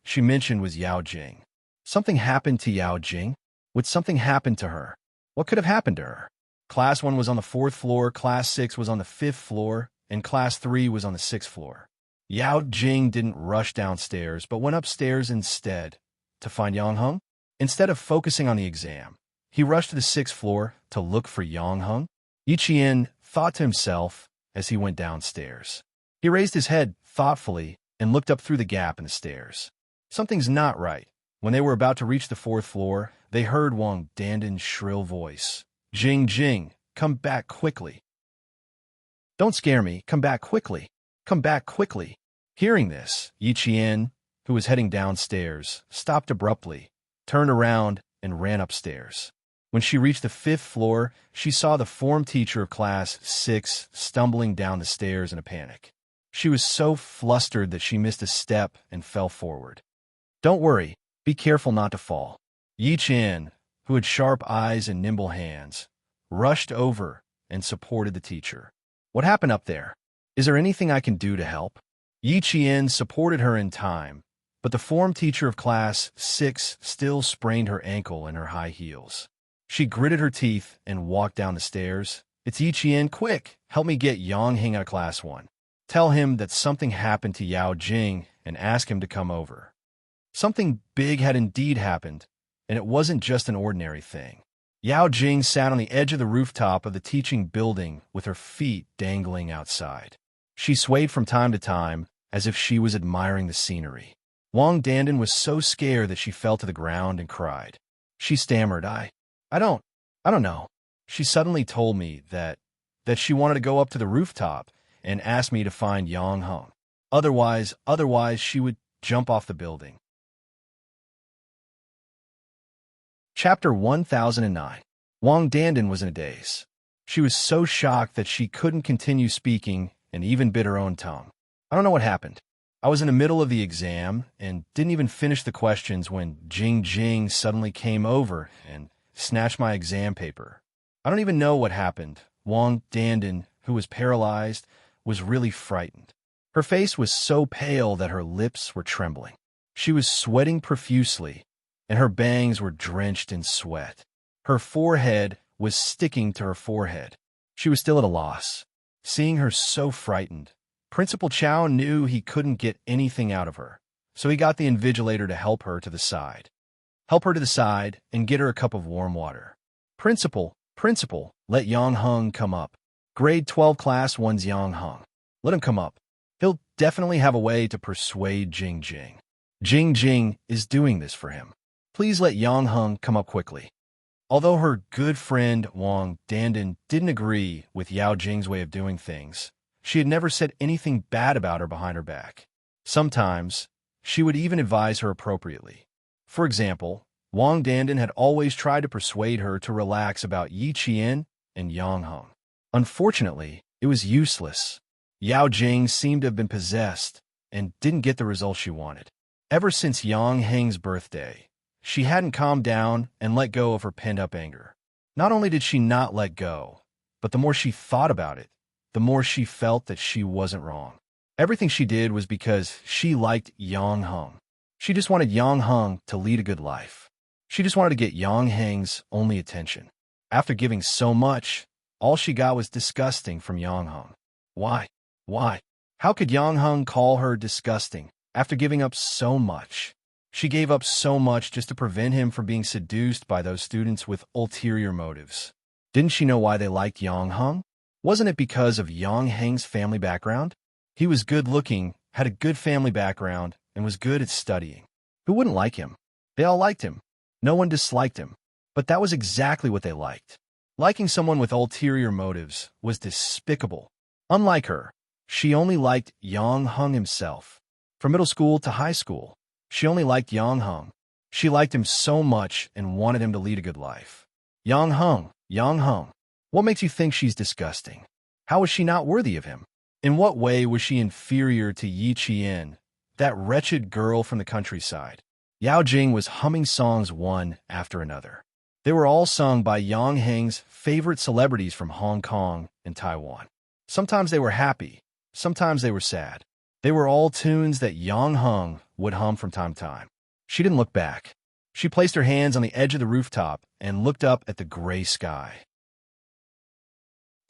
she mentioned was Yao Jing. Something happened to Yao Jing? Would something happen to her? What could have happened to her? Class 1 was on the 4th floor, Class 6 was on the 5th floor, and Class 3 was on the 6th floor. Yao Jing didn't rush downstairs, but went upstairs instead to find Yang Heng. Instead of focusing on the exam, he rushed to the 6th floor to look for Yang Heng. Yi Qian thought to himself as he went downstairs. He raised his head thoughtfully and looked up through the gap in the stairs. Something's not right. When they were about to reach the 4th floor, they heard Wang Danden's shrill voice. Jing, Jing, come back quickly. Don't scare me, come back quickly. Come back quickly. Hearing this, Yi Qian, who was heading downstairs, stopped abruptly, turned around, and ran upstairs. When she reached the 5th floor, she saw the form teacher of Class 6 stumbling down the stairs in a panic. She was so flustered that she missed a step and fell forward. Don't worry, be careful not to fall. Yi Qian, who had sharp eyes and nimble hands, rushed over and supported the teacher. What happened up there? Is there anything I can do to help? Yi Qian supported her in time, but the form teacher of Class 6 still sprained her ankle in her high heels. She gritted her teeth and walked down the stairs. It's Yi Qian, quick, help me get Yang Heng out of Class 1. Tell him that something happened to Yao Jing and ask him to come over. Something big had indeed happened, and it wasn't just an ordinary thing. Yao Jing sat on the edge of the rooftop of the teaching building with her feet dangling outside. She swayed from time to time as if she was admiring the scenery. Wang Danden was so scared that she fell to the ground and cried. She stammered, I don't know. She suddenly told me that she wanted to go up to the rooftop and asked me to find Yang Heng. Otherwise she would jump off the building. Chapter 1009. Wang Danden was in a daze. She was so shocked that she couldn't continue speaking and even bit her own tongue. I don't know what happened. I was in the middle of the exam and didn't even finish the questions when Jing Jing suddenly came over and snatched my exam paper. I don't even know what happened. Wang Danden, who was paralyzed, was really frightened. Her face was so pale that her lips were trembling. She was sweating profusely, and her bangs were drenched in sweat. Her forehead was sticking to her forehead. She was still at a loss. Seeing her so frightened, Principal Chow knew he couldn't get anything out of her, so he got the invigilator to help her to the side. Help her to the side and get her a cup of warm water. Principal, let Yang Heng come up. Grade 12 Class 1's Yang Heng. Let him come up. He'll definitely have a way to persuade Jing Jing. Jing Jing is doing this for him. Please let Yang Heng come up quickly. Although her good friend Wang Danden didn't agree with Yao Jing's way of doing things, she had never said anything bad about her behind her back. Sometimes, she would even advise her appropriately. For example, Wang Danden had always tried to persuade her to relax about Yi Qian and Yang Heng. Unfortunately, it was useless. Yao Jing seemed to have been possessed and didn't get the result she wanted. Ever since Yang Heng's birthday, she hadn't calmed down and let go of her pent-up anger. Not only did she not let go, but the more she thought about it, the more she felt that she wasn't wrong. Everything she did was because she liked Yang Heng. She just wanted Yang Heng to lead a good life. She just wanted to get Yang Heng's only attention. After giving so much, all she got was disgusting from Yang Heng. Why? How could Yang Heng call her disgusting after giving up so much? She gave up so much just to prevent him from being seduced by those students with ulterior motives. Didn't she know why they liked Yang Heng? Wasn't it because of Yang Heng's family background? He was good-looking, had a good family background, and was good at studying. Who wouldn't like him? They all liked him. No one disliked him. But that was exactly what they liked. Liking someone with ulterior motives was despicable. Unlike her, she only liked Yang Heng himself. From middle school to high school, she only liked Yang Heng. She liked him so much and wanted him to lead a good life. Yang Heng, what makes you think she's disgusting? How is she not worthy of him? In what way was she inferior to Yi Qian, that wretched girl from the countryside? Yao Jing was humming songs one after another. They were all sung by Yang Heng's favorite celebrities from Hong Kong and Taiwan. Sometimes they were happy, sometimes they were sad. They were all tunes that Yang Heng would hum from time to time. She didn't look back. She placed her hands on the edge of the rooftop and looked up at the gray sky.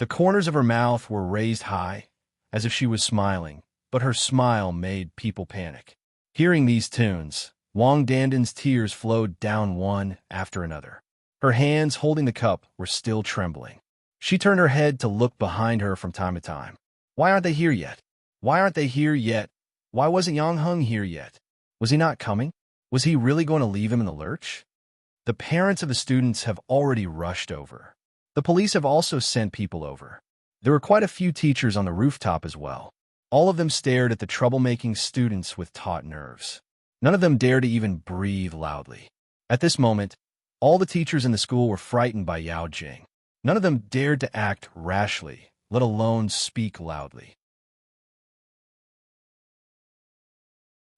The corners of her mouth were raised high, as if she was smiling, but her smile made people panic. Hearing these tunes, Wang Dandan's tears flowed down one after another. Her hands holding the cup were still trembling. She turned her head to look behind her from time to time. Why aren't they here yet? Why aren't they here yet? Why wasn't Yang Heng here yet? Was he not coming? Was he really going to leave him in the lurch? The parents of the students have already rushed over. The police have also sent people over. There were quite a few teachers on the rooftop as well. All of them stared at the troublemaking students with taut nerves. None of them dared to even breathe loudly. At this moment, all the teachers in the school were frightened by Yao Jing. None of them dared to act rashly, let alone speak loudly.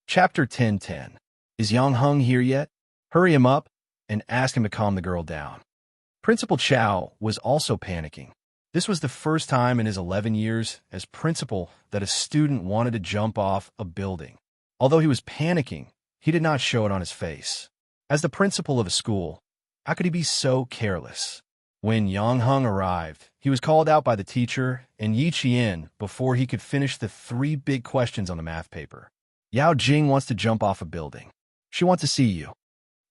Chapter 10:10. Is Yang Heng here yet? Hurry him up and ask him to calm the girl down. Principal Chow was also panicking. This was the first time in his 11 years as principal that a student wanted to jump off a building. Although he was panicking, he did not show it on his face. As the principal of a school, how could he be so careless? When Yang Heng arrived, he was called out by the teacher and Yi Qian before he could finish the 3 big questions on the math paper. Yao Jing wants to jump off a building. She wants to see you.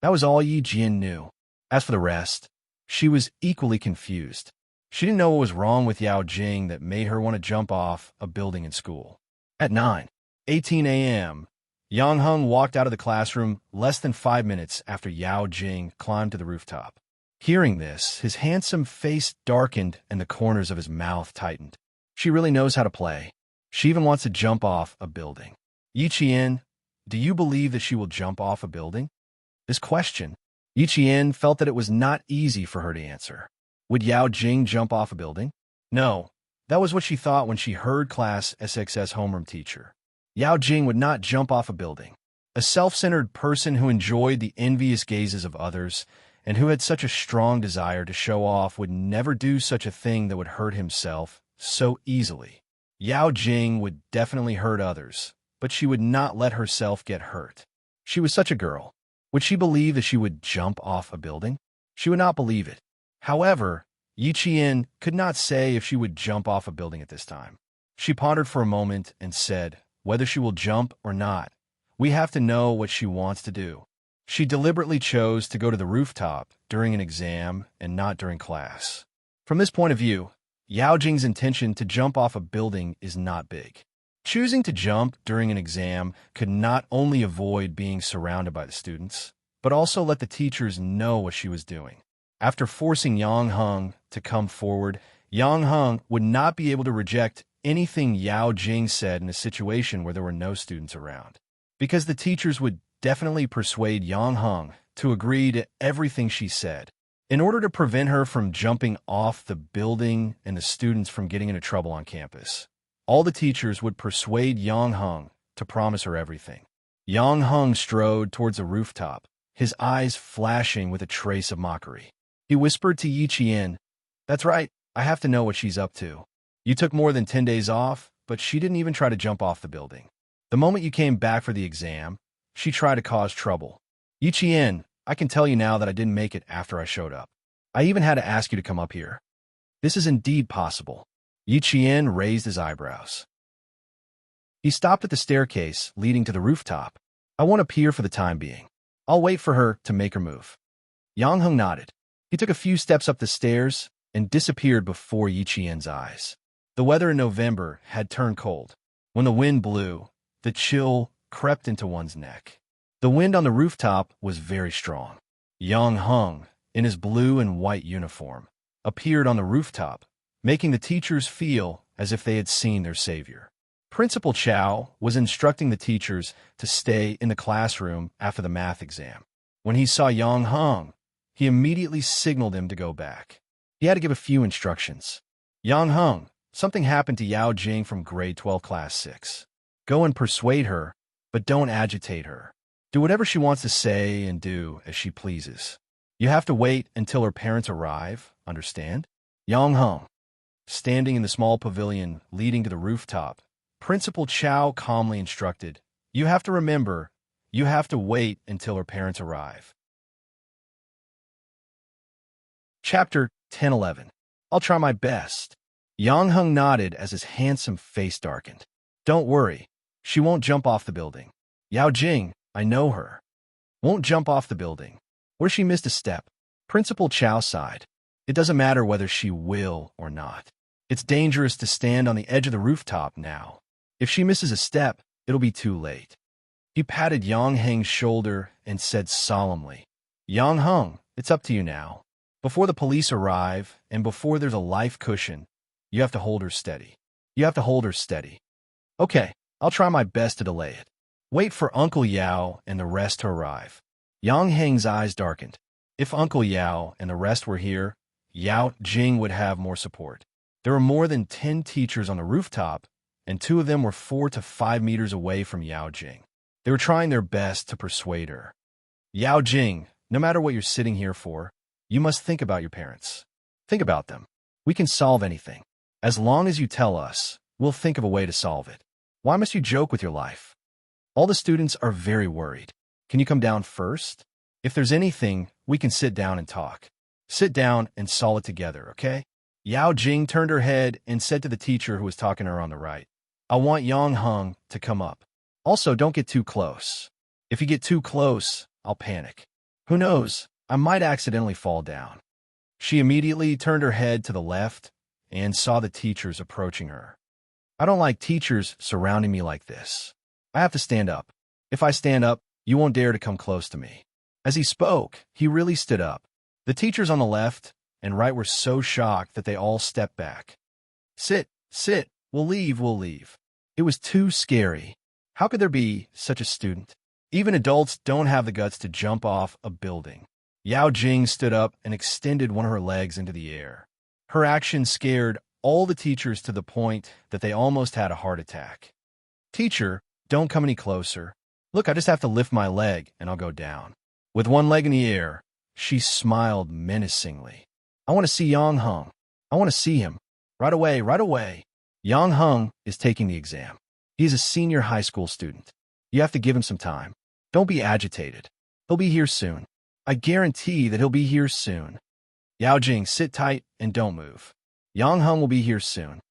That was all Yi Qian knew. As for the rest, she was equally confused. She didn't know what was wrong with Yao Jing that made her want to jump off a building in school. At 9:18 a.m., Yang Heng walked out of the classroom less than 5 minutes after Yao Jing climbed to the rooftop. Hearing this, his handsome face darkened and the corners of his mouth tightened. She really knows how to play. She even wants to jump off a building. Yi Qian, do you believe that she will jump off a building? This question, Yi Qian felt that it was not easy for her to answer. Would Yao Jing jump off a building? No, that was what she thought when she heard class SXS homeroom teacher. Yao Jing would not jump off a building. A self-centered person who enjoyed the envious gazes of others and who had such a strong desire to show off would never do such a thing that would hurt himself so easily. Yao Jing would definitely hurt others, but she would not let herself get hurt. She was such a girl. Would she believe that she would jump off a building? She would not believe it. However, Yi Qian could not say if she would jump off a building at this time. She pondered for a moment and said, whether she will jump or not, we have to know what she wants to do. She deliberately chose to go to the rooftop during an exam and not during class. From this point of view, Yao Jing's intention to jump off a building is not big. Choosing to jump during an exam could not only avoid being surrounded by the students, but also let the teachers know what she was doing. After forcing Yang Heng to come forward, Yang Heng would not be able to reject anything Yao Jing said in a situation where there were no students around, because the teachers would definitely persuade Yang Heng to agree to everything she said. In order to prevent her from jumping off the building and the students from getting into trouble on campus, all the teachers would persuade Yang Heng to promise her everything. Yang Heng strode towards the rooftop, his eyes flashing with a trace of mockery. He whispered to Yi Qian, "That's right, I have to know what she's up to. You took more than 10 days off, but she didn't even try to jump off the building. The moment you came back for the exam, she tried to cause trouble. Yi Qian, I can tell you now that I didn't make it after I showed up. I even had to ask you to come up here. This is indeed possible." Yi Qian raised his eyebrows. He stopped at the staircase leading to the rooftop. "I won't appear for the time being. I'll wait for her to make her move." Yang Heng nodded. He took a few steps up the stairs and disappeared before Yi Qian's eyes. The weather in November had turned cold. When the wind blew, the chill crept into one's neck. The wind on the rooftop was very strong. Yang Heng, in his blue and white uniform, appeared on the rooftop, making the teachers feel as if they had seen their savior. Principal Chow was instructing the teachers to stay in the classroom after the math exam. When he saw Yang Heng, he immediately signaled him to go back. He had to give a few instructions. "Yang Heng, something happened to Yao Jing from grade 12 class 6. Go and persuade her, but don't agitate her. Do whatever she wants to say and do as she pleases. You have to wait until her parents arrive, understand?" Yang Heng, standing in the small pavilion leading to the rooftop, Principal Chow calmly instructed, "You have to remember, you have to wait until her parents arrive. Chapter 10:11. I'll try my best. Yang Hung nodded as his handsome face darkened. Don't worry. She won't jump off the building. Yao Jing, I know her. Won't jump off the building. What if she missed a step? Principal Chow sighed. It doesn't matter whether she will or not. It's dangerous to stand on the edge of the rooftop now. If she misses a step, it'll be too late. He patted Yang Heng's shoulder and said solemnly, Yang Hung, it's up to you now. Before the police arrive, and before there's a life cushion, you have to hold her steady. You have to hold her steady. Okay, I'll try my best to delay it. Wait for Uncle Yao and the rest to arrive. Yang Heng's eyes darkened. If Uncle Yao and the rest were here, Yao Jing would have more support. There were more than 10 teachers on the rooftop, and 2 of them were 4 to 5 meters away from Yao Jing. They were trying their best to persuade her. Yao Jing, no matter what you're sitting here for, you must think about your parents. Think about them. We can solve anything. As long as you tell us, we'll think of a way to solve it. Why must you joke with your life? All the students are very worried. Can you come down first? If there's anything, we can sit down and talk. Sit down and solve it together, okay? Yao Jing turned her head and said to the teacher who was talking to her on the right, I want Yang Hung to come up. Also, don't get too close. If you get too close, I'll panic. Who knows? I might accidentally fall down. She immediately turned her head to the left and saw the teachers approaching her. I don't like teachers surrounding me like this. I have to stand up. If I stand up, you won't dare to come close to me. As he spoke, he really stood up. The teachers on the left and right were so shocked that they all stepped back. Sit, sit, we'll leave. It was too scary. How could there be such a student? Even adults don't have the guts to jump off a building. Yao Jing stood up and extended one of her legs into the air. Her action scared all the teachers to the point that they almost had a heart attack. Teacher, don't come any closer. Look, I just have to lift my leg and I'll go down. With one leg in the air, she smiled menacingly. I want to see Yang Hung. I want to see him. Right away, right away. Yang Hung is taking the exam. He's a senior high school student. You have to give him some time. Don't be agitated. He'll be here soon. I guarantee that he'll be here soon. Yao Jing, sit tight and don't move. Yang Hung will be here soon.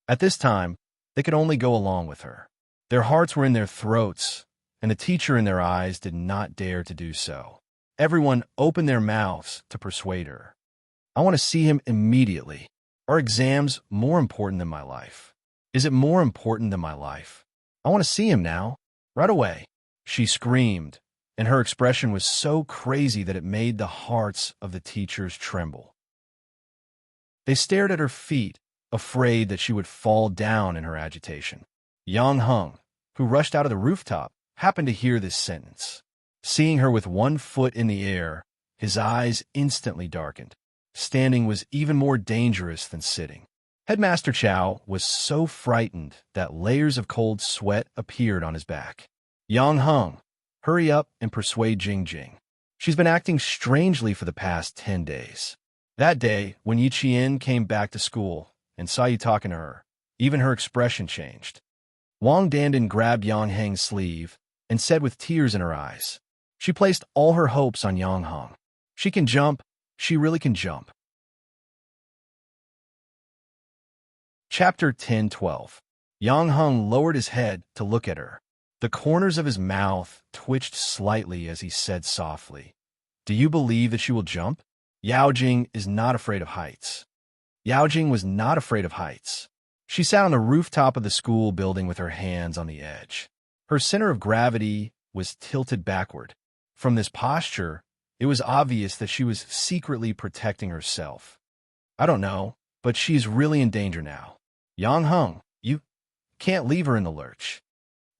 At this time, they could only go along with her. Their hearts were in their throats, and the teacher in their eyes did not dare to do so. Everyone opened their mouths to persuade her. I want to see him immediately. Are exams more important than my life? Is it more important than my life? I want to see him now. Right away. She screamed, and her expression was so crazy that it made the hearts of the teachers tremble. They stared at her feet, afraid that she would fall down in her agitation. Yang Hung, who rushed out of the rooftop, happened to hear this sentence. Seeing her with one foot in the air, his eyes instantly darkened. Standing was even more dangerous than sitting. Headmaster Chow was so frightened that layers of cold sweat appeared on his back. Yang Hung, hurry up and persuade Jing Jing. She's been acting strangely for the past 10 days. That day, when Yi Qian came back to school and saw you talking to her, even her expression changed. Wang Dandan grabbed Yang Heng's sleeve and said with tears in her eyes, she placed all her hopes on Yang Hung. She can jump. She really can jump. Chapter 10:12. Yang Hung lowered his head to look at her. The corners of his mouth twitched slightly as he said softly, do you believe that she will jump? Yao Jing is not afraid of heights. Yao Jing was not afraid of heights. She sat on the rooftop of the school building with her hands on the edge. Her center of gravity was tilted backward. From this posture, it was obvious that she was secretly protecting herself. I don't know, but she's really in danger now. Yang Hung, you can't leave her in the lurch.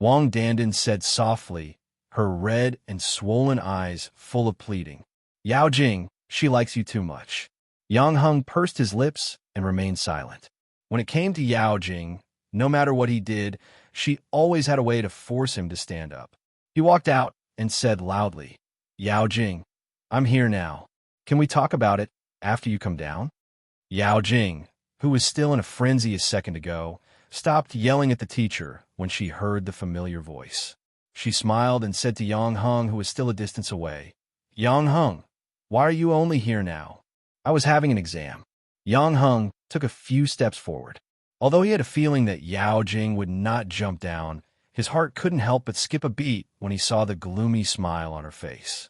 Wang Dandan said softly, her red and swollen eyes full of pleading. Yao Jing, she likes you too much. Yang Hung pursed his lips and remained silent. When it came to Yao Jing, no matter what he did, she always had a way to force him to stand up. He walked out and said loudly, Yao Jing, I'm here now. Can we talk about it after you come down? Yao Jing, who was still in a frenzy a second ago, stopped yelling at the teacher when she heard the familiar voice. She smiled and said to Yang Hung, who was still a distance away, Yang Hung, why are you only here now? I was having an exam. Yang Heng took a few steps forward. Although he had a feeling that Yao Jing would not jump down, his heart couldn't help but skip a beat when he saw the gloomy smile on her face.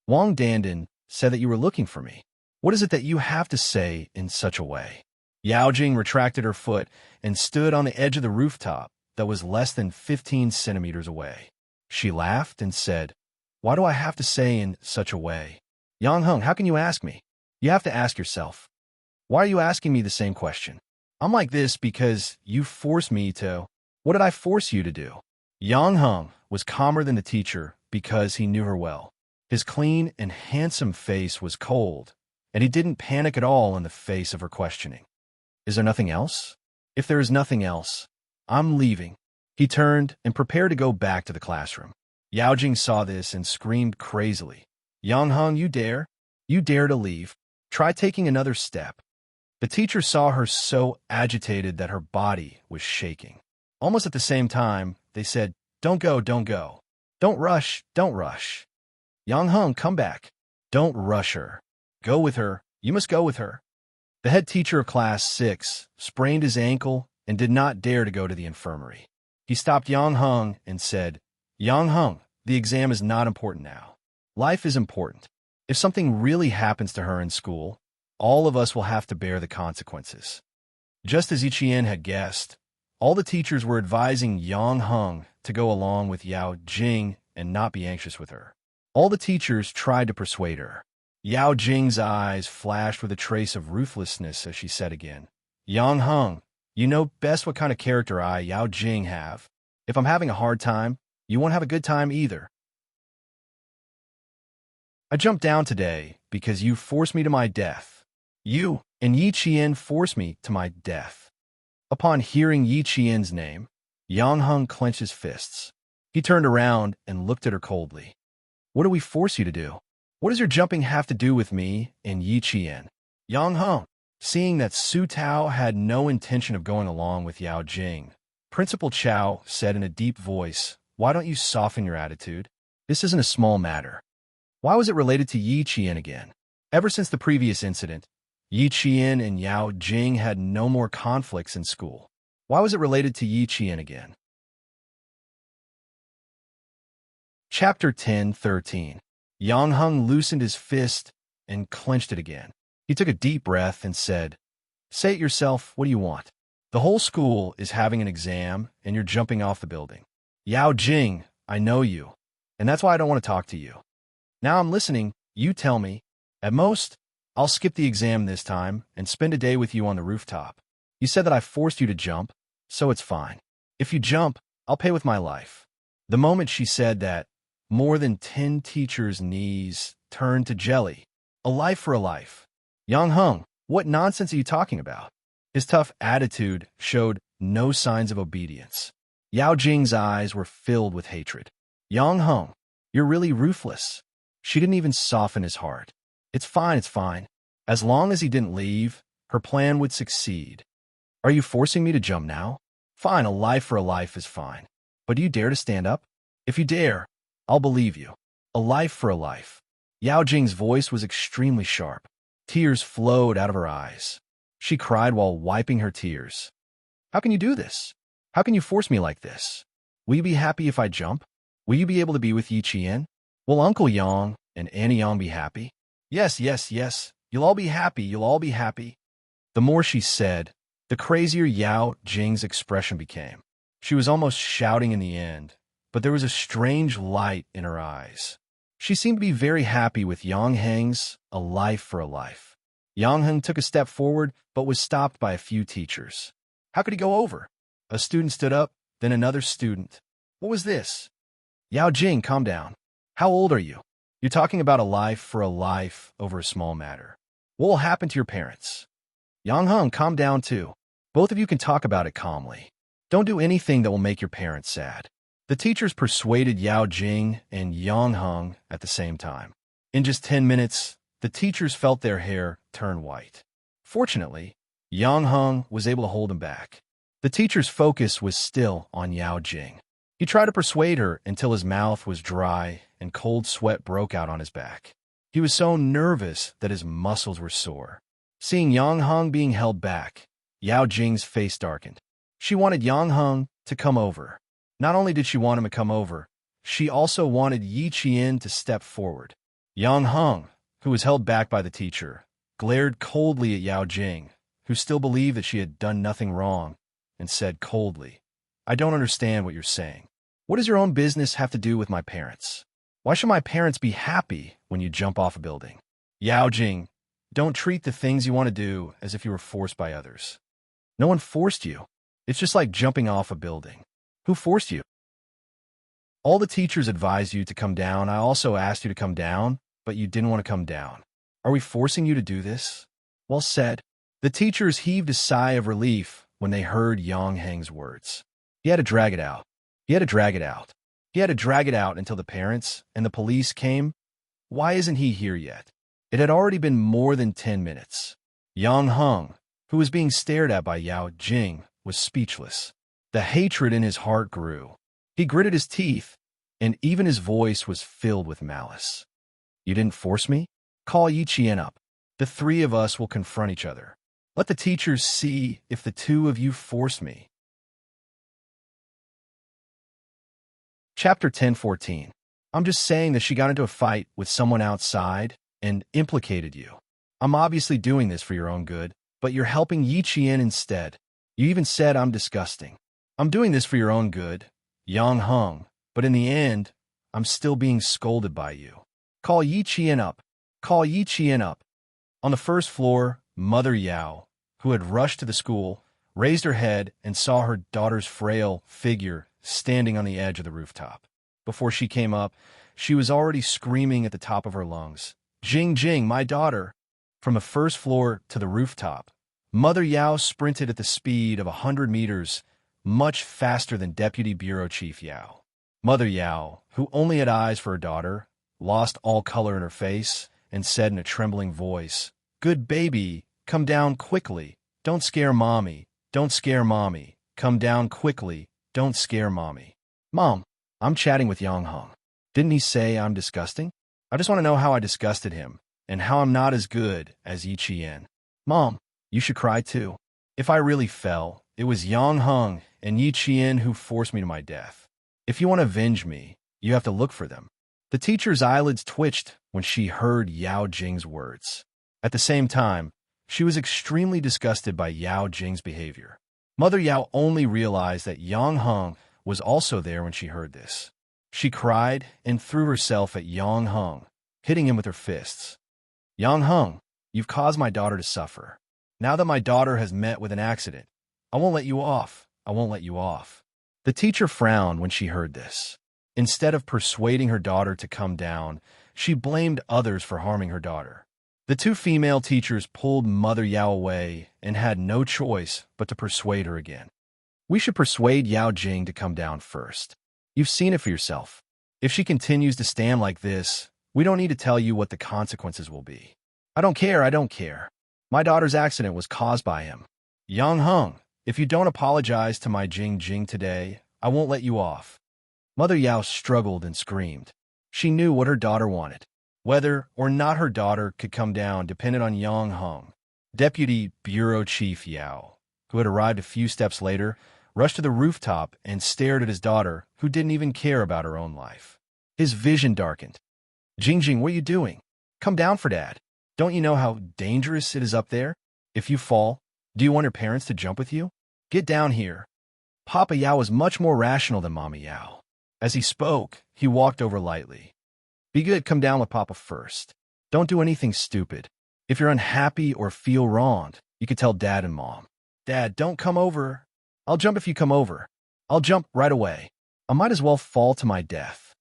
Wang Dandan said that you were looking for me. What is it that you have to say in such a way? Yao Jing retracted her foot and stood on the edge of the rooftop that was less than 15 centimeters away. She laughed and said, "Why do I have to say in such a way? Yang Heng, how can you ask me? You have to ask yourself. Why are you asking me the same question? I'm like this because you forced me to. What did I force you to do?" Yang Heng was calmer than the teacher because he knew her well. His clean and handsome face was cold, and he didn't panic at all in the face of her questioning. Is there nothing else? If there is nothing else, I'm leaving. He turned and prepared to go back to the classroom. Yao Jing saw this and screamed crazily. Yang Heng, you dare? You dare to leave? Try taking another step. The teacher saw her so agitated that her body was shaking. Almost at the same time, they said, "Don't go, don't go. Don't rush, don't rush. Yang Heng, come back. Don't rush her. Go with her. You must go with her." The head teacher of class 6 sprained his ankle and did not dare to go to the infirmary. He stopped Yang Heng and said, "Yang Heng, the exam is not important now. Life is important. If something really happens to her in school, all of us will have to bear the consequences." Just as Yiqian had guessed, all the teachers were advising Yang Heng to go along with Yao Jing and not be anxious with her. All the teachers tried to persuade her. Yao Jing's eyes flashed with a trace of ruthlessness as she said again, "Yang Heng, you know best what kind of character I, Yao Jing, have. If I'm having a hard time, you won't have a good time either. I jumped down today because you forced me to my death. You and Yi Qian forced me to my death." Upon hearing Yi Qian's name, Yang Heng clenched his fists. He turned around and looked at her coldly. "What do we force you to do? What does your jumping have to do with me and Yi Qian?" Yang Heng, seeing that Su Tao had no intention of going along with Yao Jing, Principal Chow said in a deep voice, "Why don't you soften your attitude? This isn't a small matter." Why was it related to Yi Qian again? Ever since the previous incident, Yi Qian and Yao Jing had no more conflicts in school. Why was it related to Yi Qian again? Chapter 10:13. Yang Heng loosened his fist and clenched it again. He took a deep breath and said, "Say it yourself, what do you want? The whole school is having an exam and you're jumping off the building. Yao Jing, I know you, and that's why I don't want to talk to you. Now I'm listening, you tell me. At most, I'll skip the exam this time and spend a day with you on the rooftop. You said that I forced you to jump, so it's fine. If you jump, I'll pay with my life." The moment she said that, more than 10 teachers' knees turned to jelly. A life for a life. Yang Heng, what nonsense are you talking about? His tough attitude showed no signs of obedience. Yao Jing's eyes were filled with hatred. Yang Heng, you're really ruthless. She didn't even soften his heart. It's fine, it's fine. As long as he didn't leave, her plan would succeed. Are you forcing me to jump now? Fine, a life for a life is fine. But do you dare to stand up? If you dare, I'll believe you. A life for a life. Yao Jing's voice was extremely sharp. Tears flowed out of her eyes. She cried while wiping her tears. How can you do this? How can you force me like this? Will you be happy if I jump? Will you be able to be with Yi Qian? Will Uncle Yang and Annie Yang be happy? Yes, yes, yes. You'll all be happy. You'll all be happy. The more she said, the crazier Yao Jing's expression became. She was almost shouting in the end, but there was a strange light in her eyes. She seemed to be very happy with Yang Heng's "a life for a life." Yang Heng took a step forward, but was stopped by a few teachers. How could he go over? A student stood up, then another student. What was this? Yao Jing, calm down. How old are you? You're talking about a life for a life over a small matter. What will happen to your parents? Yang Heng, calm down too. Both of you can talk about it calmly. Don't do anything that will make your parents sad. The teachers persuaded Yao Jing and Yang Heng at the same time. In just 10 minutes, the teachers felt their hair turn white. Fortunately, Yang Heng was able to hold him back. The teacher's focus was still on Yao Jing. He tried to persuade her until his mouth was dry and cold sweat broke out on his back. He was so nervous that his muscles were sore. Seeing Yang Heng being held back, Yao Jing's face darkened. She wanted Yang Heng to come over. Not only did she want him to come over, she also wanted Yi Qian to step forward. Yang Heng, who was held back by the teacher, glared coldly at Yao Jing, who still believed that she had done nothing wrong, and said coldly, "I don't understand what you're saying. What does your own business have to do with my parents? Why should my parents be happy when you jump off a building?" Yao Jing, don't treat the things you want to do as if you were forced by others. No one forced you. It's just like jumping off a building. Who forced you? All the teachers advised you to come down. I also asked you to come down, but you didn't want to come down. Are we forcing you to do this? Well said. The teachers heaved a sigh of relief when they heard Yang Heng's words. He had to drag it out. He had to drag it out. He had to drag it out until the parents and the police came. Why isn't he here yet? It had already been more than 10 minutes. Yang Heng, who was being stared at by Yao Jing, was speechless. The hatred in his heart grew. He gritted his teeth, and even his voice was filled with malice. You didn't force me? Call Yi Qian up. The three of us will confront each other. Let the teachers see if the two of you forced me. Chapter 10:14. I'm just saying that she got into a fight with someone outside and implicated you. I'm obviously doing this for your own good, but you're helping Yi Qian instead. You even said I'm disgusting. I'm doing this for your own good, Yang Heng, but in the end, I'm still being scolded by you. Call Yi Qian up. Call Yi Qian up. On the first floor, Mother Yao, who had rushed to the school, raised her head and saw her daughter's frail figure standing on the edge of the rooftop. Before she came up, she was already screaming at the top of her lungs, "Jing Jing, my daughter!" From the first floor to the rooftop, Mother Yao sprinted at the speed of 100 meters, much faster than Deputy Bureau Chief Yao. Mother Yao, who only had eyes for her daughter, lost all color in her face and said in a trembling voice, "Good baby, come down quickly. Don't scare mommy. Don't scare mommy. Come down quickly. Don't scare mommy." Mom, I'm chatting with Yang Heng. Didn't he say I'm disgusting? I just want to know how I disgusted him and how I'm not as good as Yi Qian. Mom, you should cry too. If I really fell, it was Yang Heng and Yi Qian who forced me to my death. If you want to avenge me, you have to look for them. The teacher's eyelids twitched when she heard Yao Jing's words. At the same time, she was extremely disgusted by Yao Jing's behavior. Mother Yao only realized that Yang Heng was also there when she heard this. She cried and threw herself at Yang Heng, hitting him with her fists. Yang Heng, you've caused my daughter to suffer. Now that my daughter has met with an accident, I won't let you off. I won't let you off. The teacher frowned when she heard this. Instead of persuading her daughter to come down, she blamed others for harming her daughter. The two female teachers pulled Mother Yao away and had no choice but to persuade her again. We should persuade Yao Jing to come down first. You've seen it for yourself. If she continues to stand like this, we don't need to tell you what the consequences will be. I don't care, I don't care. My daughter's accident was caused by him. Yang Heng, if you don't apologize to my Jing Jing today, I won't let you off. Mother Yao struggled and screamed. She knew what her daughter wanted. Whether or not her daughter could come down depended on Yang Heng. Deputy Bureau Chief Yao, who had arrived a few steps later, rushed to the rooftop and stared at his daughter, who didn't even care about her own life. His vision darkened. Jing Jing, what are you doing? Come down for Dad. Don't you know how dangerous it is up there? If you fall, do you want your parents to jump with you? Get down here. Papa Yao was much more rational than Mama Yao. As he spoke, he walked over lightly. Be good, come down with Papa first. Don't do anything stupid. If you're unhappy or feel wronged, you could tell Dad and Mom. Dad, don't come over. I'll jump if you come over. I'll jump right away. I might as well fall to my death.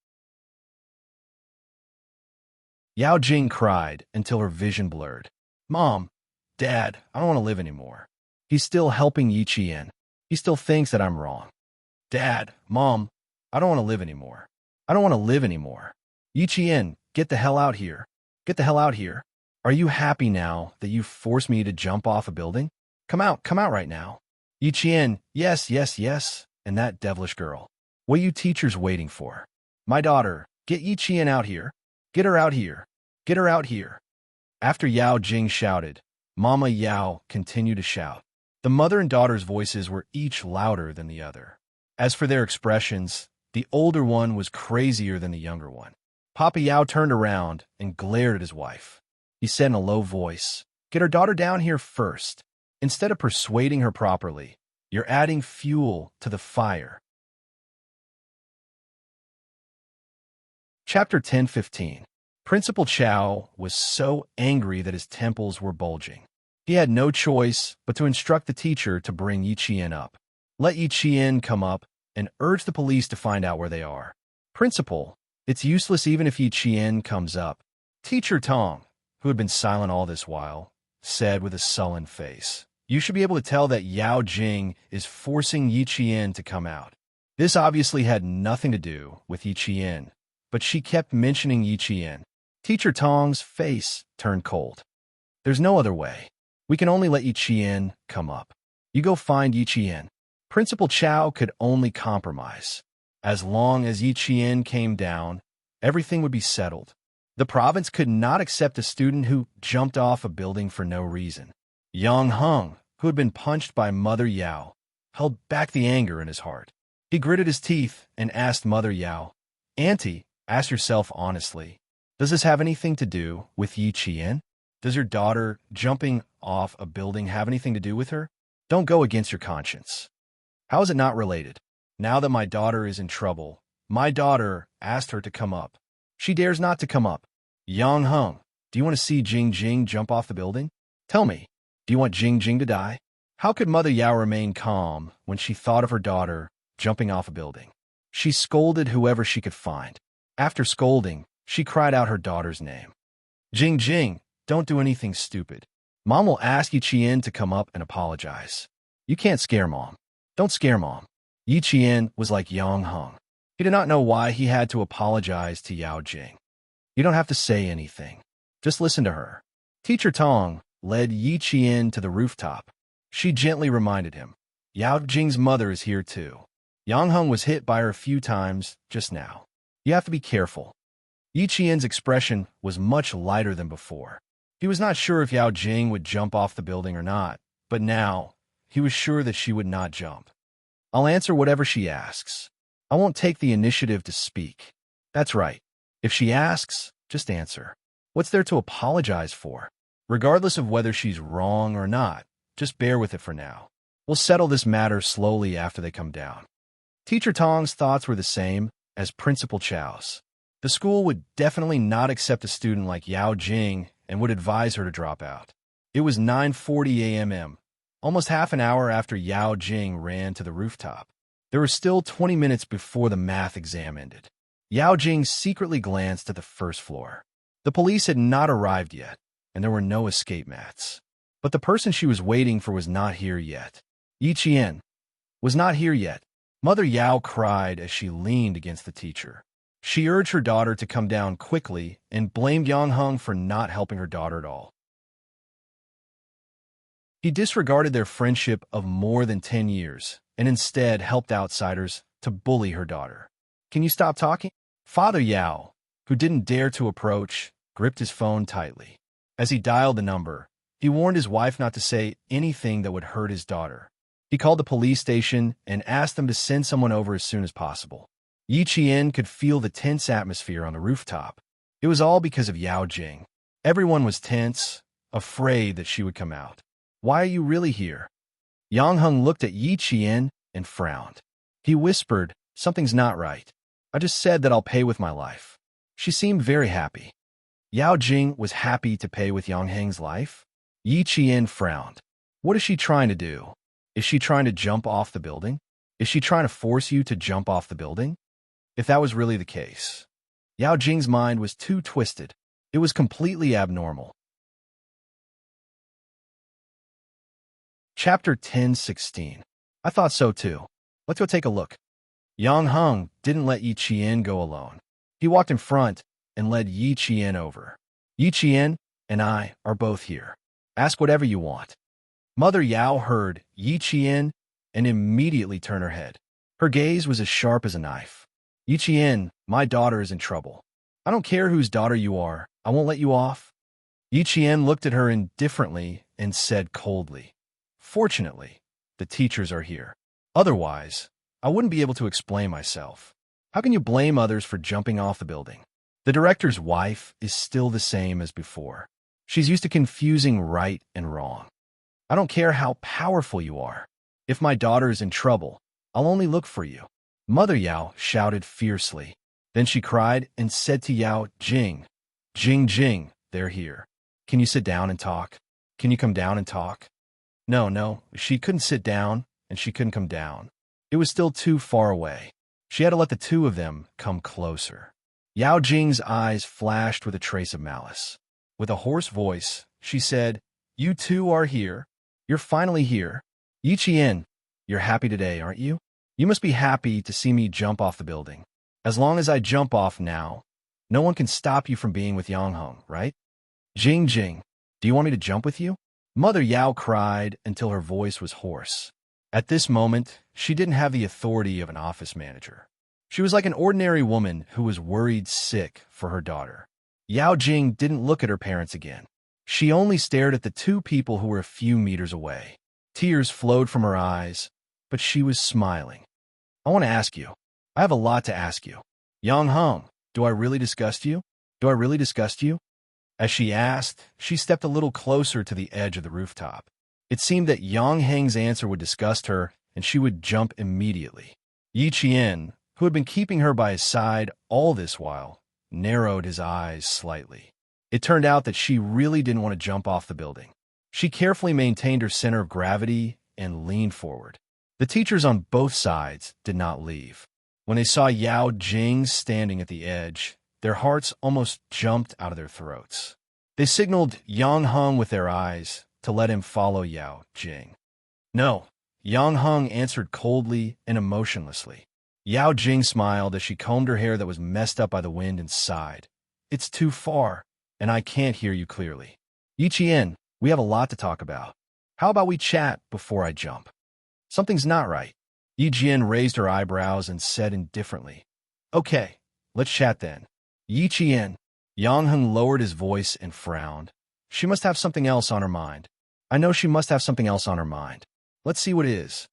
Yao Jing cried until her vision blurred. Mom, Dad, I don't want to live anymore. He's still helping Yi Qian. He still thinks that I'm wrong. Dad, Mom, I don't want to live anymore. I don't want to live anymore. Yi Qian, get the hell out here. Get the hell out here. Are you happy now that you forced me to jump off a building? Come out right now. Yi Qian, yes, yes, yes, and that devilish girl. What are you teachers waiting for? My daughter, get Yi Qian out here. Get her out here. Get her out here. After Yao Jing shouted, Mama Yao continued to shout. The mother and daughter's voices were each louder than the other. As for their expressions, the older one was crazier than the younger one. Papa Yao turned around and glared at his wife. He said in a low voice, Get our daughter down here first. Instead of persuading her properly, you're adding fuel to the fire. Chapter 10:15. Principal Chow was so angry that his temples were bulging. He had no choice but to instruct the teacher to bring Yi Qian up. Let Yi Qian come up and urge the police to find out where they are. Principal, it's useless even if Yi Qian comes up. Teacher Tong, who had been silent all this while, said with a sullen face. You should be able to tell that Yao Jing is forcing Yi Qian to come out. This obviously had nothing to do with Yi Qian, but she kept mentioning Yi Qian. Teacher Tong's face turned cold. There's no other way. We can only let Yi Qian come up. You go find Yi Qian. Principal Chow could only compromise. As long as Yi Qian came down, everything would be settled. The province could not accept a student who jumped off a building for no reason. Yang Heng, who had been punched by Mother Yao, held back the anger in his heart. He gritted his teeth and asked Mother Yao, Auntie, ask yourself honestly, does this have anything to do with Yi Qian? Does your daughter jumping off a building have anything to do with her? Don't go against your conscience. How is it not related? Now that my daughter is in trouble, my daughter asked her to come up. She dares not to come up. Yang Heng, do you want to see Jing Jing jump off the building? Tell me, do you want Jing Jing to die? How could Mother Yao remain calm when she thought of her daughter jumping off a building? She scolded whoever she could find. After scolding, she cried out her daughter's name. Jing Jing, don't do anything stupid. Mom will ask Yi Qian to come up and apologize. You can't scare Mom. Don't scare Mom. Yi Qian was like Yang Heng. He did not know why he had to apologize to Yao Jing. You don't have to say anything. Just listen to her. Teacher Tong led Yi Qian to the rooftop. She gently reminded him, Yao Jing's mother is here too. Yang Heng was hit by her a few times just now. You have to be careful. Yi Qian's expression was much lighter than before. He was not sure if Yao Jing would jump off the building or not, but now he was sure that she would not jump. I'll answer whatever she asks. I won't take the initiative to speak. That's right. If she asks, just answer. What's there to apologize for? Regardless of whether she's wrong or not, just bear with it for now. We'll settle this matter slowly after they come down. Teacher Tong's thoughts were the same as Principal Chow's. The school would definitely not accept a student like Yao Jing and would advise her to drop out. It was 9:40 a.m., almost half an hour after Yao Jing ran to the rooftop. There were still 20 minutes before the math exam ended. Yao Jing secretly glanced at the first floor. The police had not arrived yet, and there were no escape mats. But the person she was waiting for was not here yet. Yi Qian was not here yet. Mother Yao cried as she leaned against the teacher. She urged her daughter to come down quickly and blamed Yang Heng for not helping her daughter at all. He disregarded their friendship of more than 10 years and instead helped outsiders to bully her daughter. Can you stop talking? Father Yao, who didn't dare to approach, gripped his phone tightly. As he dialed the number, he warned his wife not to say anything that would hurt his daughter. He called the police station and asked them to send someone over as soon as possible. Yi Qian could feel the tense atmosphere on the rooftop. It was all because of Yao Jing. Everyone was tense, afraid that she would come out. Why are you really here? Yang Heng looked at Yi Qian and frowned. He whispered, something's not right. I just said that I'll pay with my life. She seemed very happy. Yao Jing was happy to pay with Yang Heng's life? Yi Qian frowned. What is she trying to do? Is she trying to jump off the building? Is she trying to force you to jump off the building? If that was really the case, Yao Jing's mind was too twisted. It was completely abnormal. Chapter 10:16. I thought so too. Let's go take a look. Yang Heng didn't let Yi Qian go alone. He walked in front and led Yi Qian over. Yi Qian and I are both here. Ask whatever you want. Mother Yao heard Yi Qian and immediately turned her head. Her gaze was as sharp as a knife. Yi Qian, my daughter is in trouble. I don't care whose daughter you are. I won't let you off. Yi Qian looked at her indifferently and said coldly, "Fortunately, the teachers are here. Otherwise, I wouldn't be able to explain myself. How can you blame others for jumping off the building? The director's wife is still the same as before. She's used to confusing right and wrong. I don't care how powerful you are. If my daughter is in trouble, I'll only look for you." Mother Yao shouted fiercely. Then she cried and said to Yao Jing, "Jing Jing, they're here. Can you sit down and talk? Can you come down and talk?" No, she couldn't sit down and she couldn't come down. It was still too far away. She had to let the two of them come closer. Yao Jing's eyes flashed with a trace of malice. With a hoarse voice, she said, "You two are here. You're finally here. Yi Qian, you're happy today, aren't you? You must be happy to see me jump off the building. As long as I jump off now, no one can stop you from being with Yang Heng, right? Jing Jing, do you want me to jump with you?" Mother Yao cried until her voice was hoarse. At this moment, she didn't have the authority of an office manager. She was like an ordinary woman who was worried sick for her daughter. Yao Jing didn't look at her parents again. She only stared at the two people who were a few meters away. Tears flowed from her eyes, but she was smiling. "I want to ask you. I have a lot to ask you. Yang Heng, do I really disgust you? Do I really disgust you?" As she asked, she stepped a little closer to the edge of the rooftop. It seemed that Yang Heng's answer would disgust her, and she would jump immediately. Yi Qian, who had been keeping her by his side all this while, narrowed his eyes slightly. It turned out that she really didn't want to jump off the building. She carefully maintained her center of gravity and leaned forward. The teachers on both sides did not leave. When they saw Yao Jing standing at the edge, their hearts almost jumped out of their throats. They signaled Yang Heng with their eyes to let him follow Yao Jing. "No," Yang Heng answered coldly and emotionlessly. Yao Jing smiled as she combed her hair that was messed up by the wind and sighed. "It's too far, and I can't hear you clearly. Yi Qian, we have a lot to talk about. How about we chat before I jump?" "Something's not right." Yi Qian raised her eyebrows and said indifferently, "Okay, let's chat then." "Yi Qian." Yang Heng lowered his voice and frowned. "She must have something else on her mind. I know she must have something else on her mind. Let's see what it is.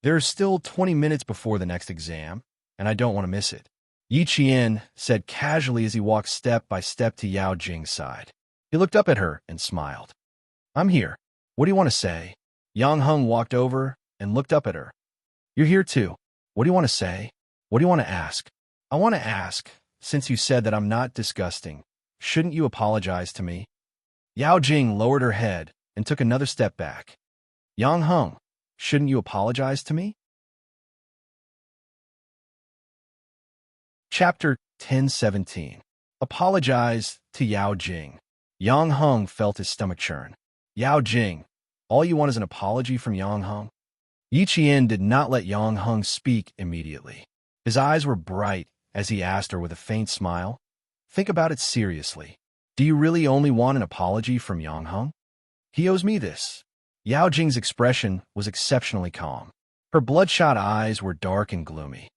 There are still 20 minutes before the next exam, and I don't want to miss it." Yi Qian said casually as he walked step by step to Yao Jing's side. He looked up at her and smiled. "I'm here. What do you want to say?" Yang Heng walked over and looked up at her. "You're here too. What do you want to say? What do you want to ask?" "I want to ask, since you said that I'm not disgusting, shouldn't you apologize to me?" Yao Jing lowered her head and took another step back. "Yang Heng, shouldn't you apologize to me?" Chapter 10:17. Apologize to Yao Jing. Yang Heng felt his stomach churn. "Yao Jing, all you want is an apology from Yang Heng?" Yi Qian did not let Yang Heng speak immediately. His eyes were bright as he asked her with a faint smile, "Think about it seriously. Do you really only want an apology from Yang Heng? He owes me this." Yao Jing's expression was exceptionally calm. Her bloodshot eyes were dark and gloomy.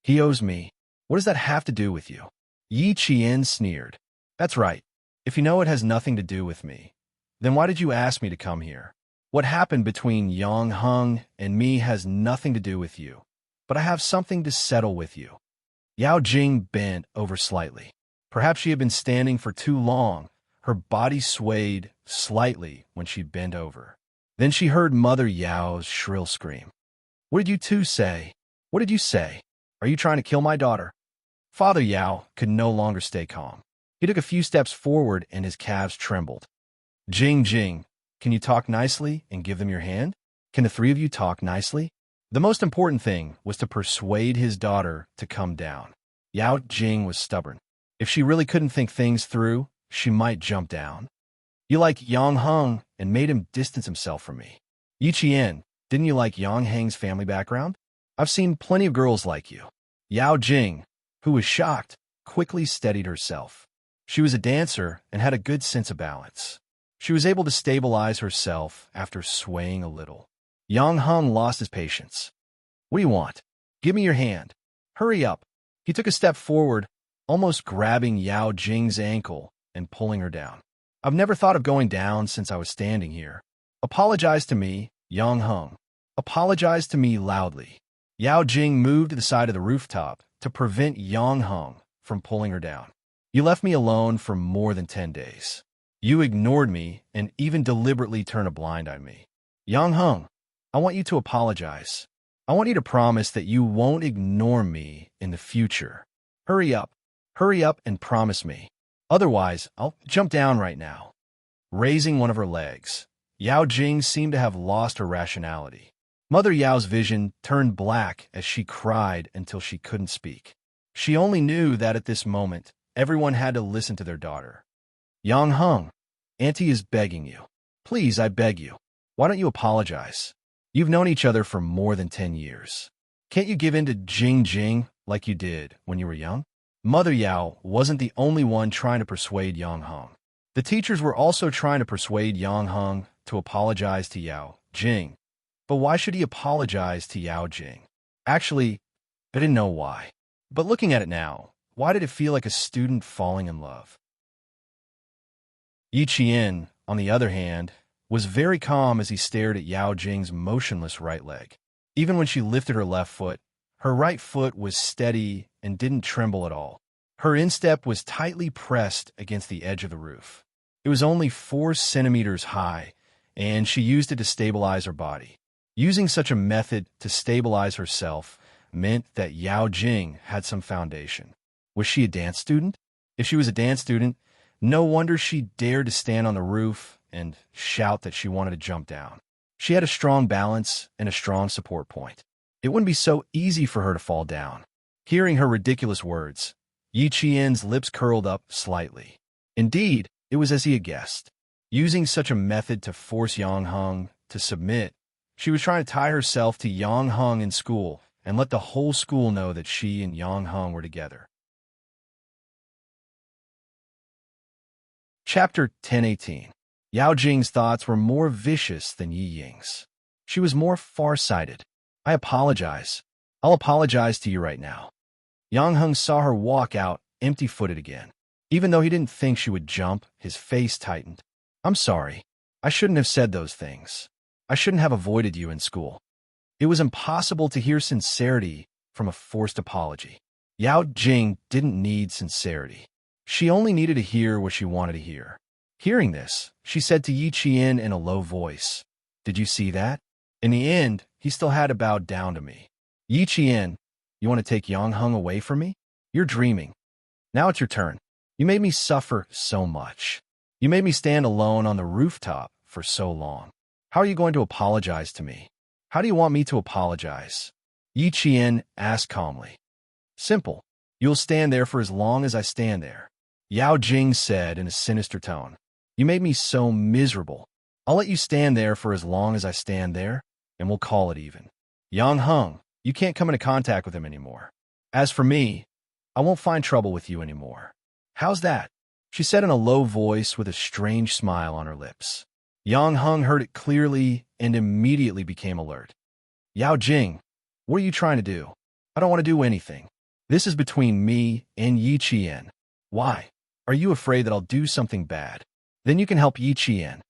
"He owes me. What does that have to do with you?" Yi Qian sneered. "That's right. If you know it has nothing to do with me, then why did you ask me to come here? What happened between Yang Heng and me has nothing to do with you, but I have something to settle with you." Yao Jing bent over slightly. Perhaps she had been standing for too long. Her body swayed slightly when she bent over. Then she heard Mother Yao's shrill scream. "What did you two say? What did you say? Are you trying to kill my daughter?" Father Yao could no longer stay calm. He took a few steps forward and his calves trembled. "Jing Jing, can you talk nicely and give them your hand? Can the three of you talk nicely?" The most important thing was to persuade his daughter to come down. Yao Jing was stubborn. If she really couldn't think things through, she might jump down. "You like Yang Heng and made him distance himself from me. Yi Qian, didn't you like Yang Heng's family background? I've seen plenty of girls like you." Yao Jing, who was shocked, quickly steadied herself. She was a dancer and had a good sense of balance. She was able to stabilize herself after swaying a little. Yang Heng lost his patience. "What do you want? Give me your hand. Hurry up." He took a step forward, almost grabbing Yao Jing's ankle and pulling her down. I've never thought of going down since I was standing here. Apologize to me, Yang Heng. Apologize to me loudly. Yao Jing moved to the side of the rooftop to prevent Yang Heng from pulling her down. You left me alone for more than 10 days. You ignored me and even deliberately turned a blind eye on me. Yang Heng, I want you to apologize. I want you to promise that you won't ignore me in the future. Hurry up and promise me. Otherwise, I'll jump down right now. Raising one of her legs, Yao Jing seemed to have lost her rationality. Mother Yao's vision turned black as she cried until she couldn't speak. She only knew that at this moment, everyone had to listen to their daughter. Yang Heng, Auntie is begging you. Please, I beg you. Why don't you apologize? You've known each other for more than 10 years. Can't you give in to Jing like you did when you were young? Mother Yao wasn't the only one trying to persuade Yang Heng. The teachers were also trying to persuade Yang Heng to apologize to Yao Jing. But why should he apologize to Yao Jing? Actually, I didn't know why. But looking at it now, why did it feel like a student falling in love? Yi Qian, on the other hand, was very calm as he stared at Yao Jing's motionless right leg. Even when she lifted her left foot, her right foot was steady and didn't tremble at all. Her instep was tightly pressed against the edge of the roof. It was only 4 centimeters high, and she used it to stabilize her body. Using such a method to stabilize herself meant that Yao Jing had some foundation. Was she a dance student? If she was a dance student, no wonder she dared to stand on the roof and shout that she wanted to jump down. She had a strong balance and a strong support point. It wouldn't be so easy for her to fall down. Hearing her ridiculous words, Yi Qian's lips curled up slightly. Indeed, it was as he had guessed. Using such a method to force Yang Heng to submit, she was trying to tie herself to Yang Heng in school and let the whole school know that she and Yang Heng were together. Chapter 1018. Yao Jing's thoughts were more vicious than Yi Ying's. She was more far-sighted. I apologize. I'll apologize to you right now. Yang Heng saw her walk out empty-footed again. Even though he didn't think she would jump, his face tightened. I'm sorry. I shouldn't have said those things. I shouldn't have avoided you in school. It was impossible to hear sincerity from a forced apology. Yao Jing didn't need sincerity. She only needed to hear what she wanted to hear. Hearing this, she said to Yi Qian in a low voice, "Did you see that? In the end, he still had to bow down to me. Yi Qian, you want to take Yang Heng away from me? You're dreaming. Now it's your turn. You made me suffer so much. You made me stand alone on the rooftop for so long. How are you going to apologize to me? How do you want me to apologize?" Yi Qian asked calmly. "Simple. You'll stand there for as long as I stand there." Yao Jing said in a sinister tone. "You made me so miserable. I'll let you stand there for as long as I stand there, and we'll call it even. Yang Heng, you can't come into contact with him anymore. As for me, I won't find trouble with you anymore. How's that?" she said in a low voice with a strange smile on her lips. Yang Heng heard it clearly and immediately became alert. "Yao Jing, what are you trying to do? I don't want to do anything. This is between me and Yi Qian. Why? Are you afraid that I'll do something bad? Then you can help Yi Qian."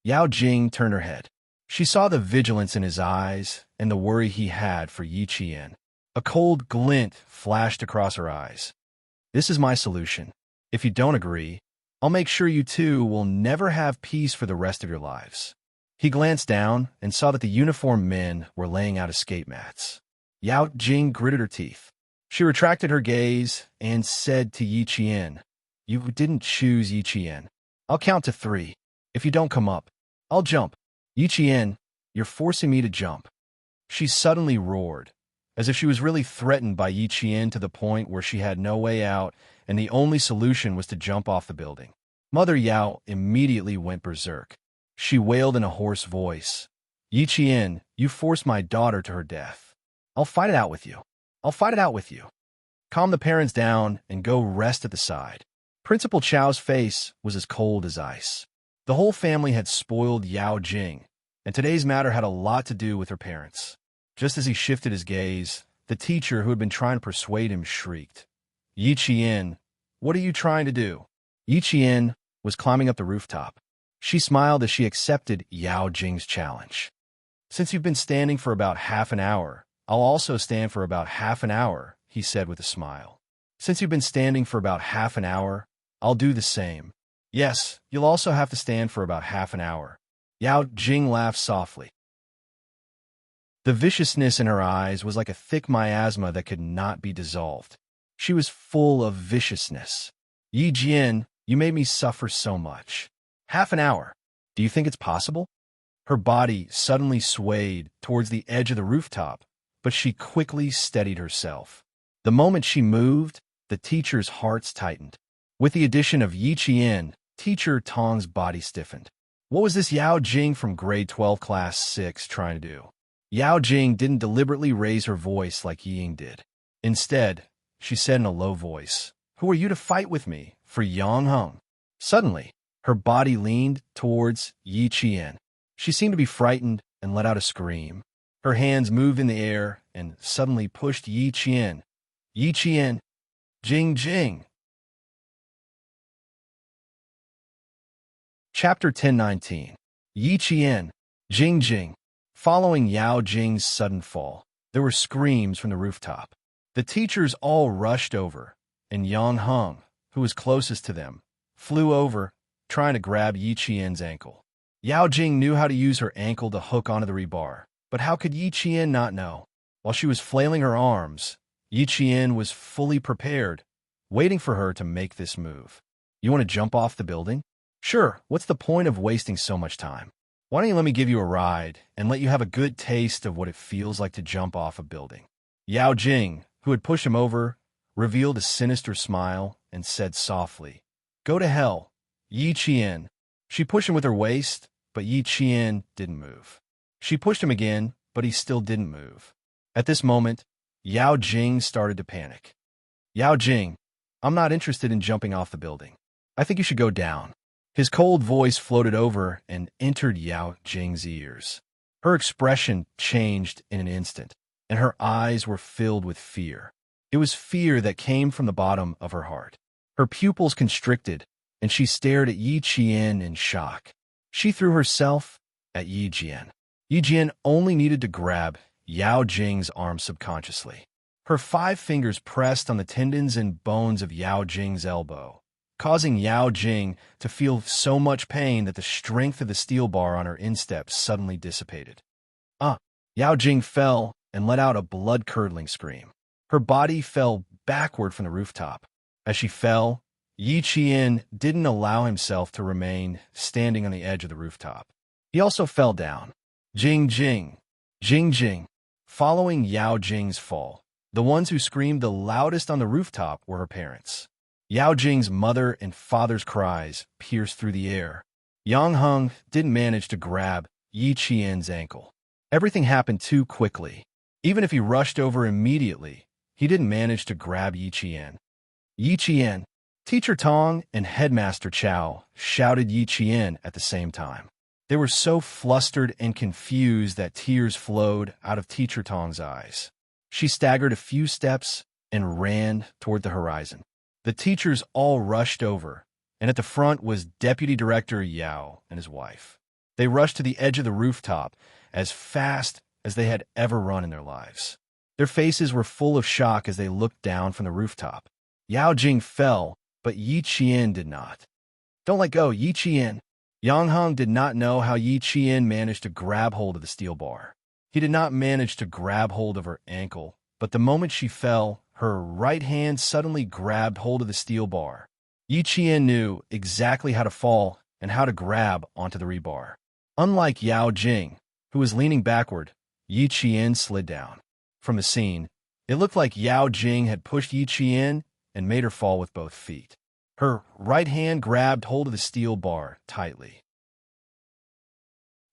Yao Jing turned her head. She saw the vigilance in his eyes and the worry he had for Yi Qian. A cold glint flashed across her eyes. "This is my solution. If you don't agree, I'll make sure you two will never have peace for the rest of your lives." He glanced down and saw that the uniformed men were laying out escape mats. Yao Jing gritted her teeth. She retracted her gaze and said to Yi Qian, "You didn't choose Yi Qian. I'll count to 3. If you don't come up, I'll jump." "Yi Qian, you're forcing me to jump." She suddenly roared, as if she was really threatened by Yi Qian to the point where she had no way out and the only solution was to jump off the building. Mother Yao immediately went berserk. She wailed in a hoarse voice, "Yi Qian, you forced my daughter to her death. I'll fight it out with you. I'll fight it out with you. Calm the parents down and go rest at the side." Principal Chao's face was as cold as ice. The whole family had spoiled Yao Jing, and today's matter had a lot to do with her parents. Just as he shifted his gaze, the teacher who had been trying to persuade him shrieked, Yi Qian, what are you trying to do? Yi Qian was climbing up the rooftop. She smiled as she accepted Yao Jing's challenge. Since you've been standing for about half an hour, I'll also stand for about half an hour, he said with a smile. Since you've been standing for about half an hour, I'll do the same. Yes, you'll also have to stand for about half an hour. Yao Jing laughed softly. The viciousness in her eyes was like a thick miasma that could not be dissolved. She was full of viciousness. Yi Jian, you made me suffer so much. Half an hour. Do you think it's possible? Her body suddenly swayed towards the edge of the rooftop, but she quickly steadied herself. The moment she moved, the teacher's hearts tightened. With the addition of Yi Qian, Teacher Tong's body stiffened. What was this Yao Jing from grade 12 class 6 trying to do? Yao Jing didn't deliberately raise her voice like Ying did. Instead, she said in a low voice, "Who are you to fight with me for Yang Heng?" Suddenly, her body leaned towards Yi Qian. She seemed to be frightened and let out a scream. Her hands moved in the air and suddenly pushed Yi Qian. Yi Qian, Jing Jing. Chapter 1019. Yi Qian, Jing Jing. Following Yao Jing's sudden fall, there were screams from the rooftop. The teachers all rushed over, and Yang Heng, who was closest to them, flew over, trying to grab Yi Qian's ankle. Yao Jing knew how to use her ankle to hook onto the rebar, but how could Yi Qian not know? While she was flailing her arms, Yi Qian was fully prepared, waiting for her to make this move. You want to jump off the building? Sure, what's the point of wasting so much time? Why don't you let me give you a ride and let you have a good taste of what it feels like to jump off a building? Yao Jing, who had pushed him over, revealed a sinister smile and said softly, "Go to hell, Yi Qian." She pushed him with her waist, but Yi Qian didn't move. She pushed him again, but he still didn't move. At this moment, Yao Jing started to panic. Yao Jing, I'm not interested in jumping off the building. I think you should go down. His cold voice floated over and entered Yao Jing's ears. Her expression changed in an instant, and her eyes were filled with fear. It was fear that came from the bottom of her heart. Her pupils constricted, and she stared at Yi Qian in shock. She threw herself at Yi Jian. Yi Jian only needed to grab Yao Jing's arm subconsciously. Her 5 fingers pressed on the tendons and bones of Yao Jing's elbow, causing Yao Jing to feel so much pain that the strength of the steel bar on her instep suddenly dissipated. Yao Jing fell and let out a blood-curdling scream. Her body fell backward from the rooftop. As she fell, Yi Qian didn't allow himself to remain standing on the edge of the rooftop. He also fell down. Jing Jing, Jing Jing. Following Yao Jing's fall, the ones who screamed the loudest on the rooftop were her parents. Yao Jing's mother and father's cries pierced through the air. Yang Heng didn't manage to grab Yi Qian's ankle. Everything happened too quickly. Even if he rushed over immediately, he didn't manage to grab Yi Qian. Yi Qian, Teacher Tong and Headmaster Chow shouted Yi Qian at the same time. They were so flustered and confused that tears flowed out of Teacher Tong's eyes. She staggered a few steps and ran toward the horizon. The teachers all rushed over, and at the front was Deputy Director Yao and his wife. They rushed to the edge of the rooftop as fast as they had ever run in their lives. Their faces were full of shock as they looked down from the rooftop. Yao Jing fell, but Yi Qian did not. Don't let go, Yi Qian. Yang Heng did not know how Yi Qian managed to grab hold of the steel bar. He did not manage to grab hold of her ankle, but the moment she fell, her right hand suddenly grabbed hold of the steel bar. Yi Qian knew exactly how to fall and how to grab onto the rebar. Unlike Yao Jing, who was leaning backward, Yi Qian slid down. From the scene, it looked like Yao Jing had pushed Yi Qian and made her fall with both feet. Her right hand grabbed hold of the steel bar tightly.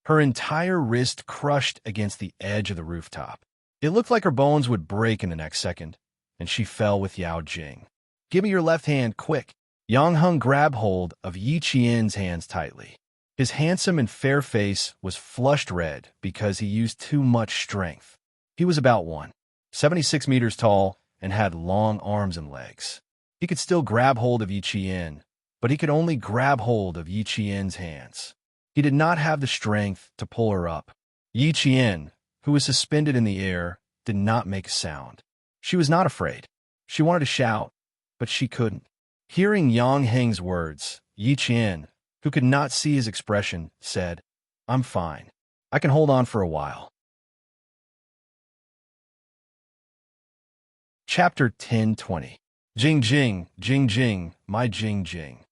Her entire wrist crushed against the edge of the rooftop. It looked like her bones would break in the next second, and she fell with Yao Jing. Give me your left hand, quick. Yang Heng grabbed hold of Yi Qian's hands tightly. His handsome and fair face was flushed red because he used too much strength. He was about 1.76 meters tall and had long arms and legs. He could still grab hold of Yi Qian, but he could only grab hold of Yi Qian's hands. He did not have the strength to pull her up. Yi Qian, who was suspended in the air, did not make a sound. She was not afraid. She wanted to shout, but she couldn't. Hearing Yang Heng's words, Yi Qian, who could not see his expression, said, "I'm fine. I can hold on for a while." Chapter 10:20. Jing Jing, Jing Jing, my Jing Jing.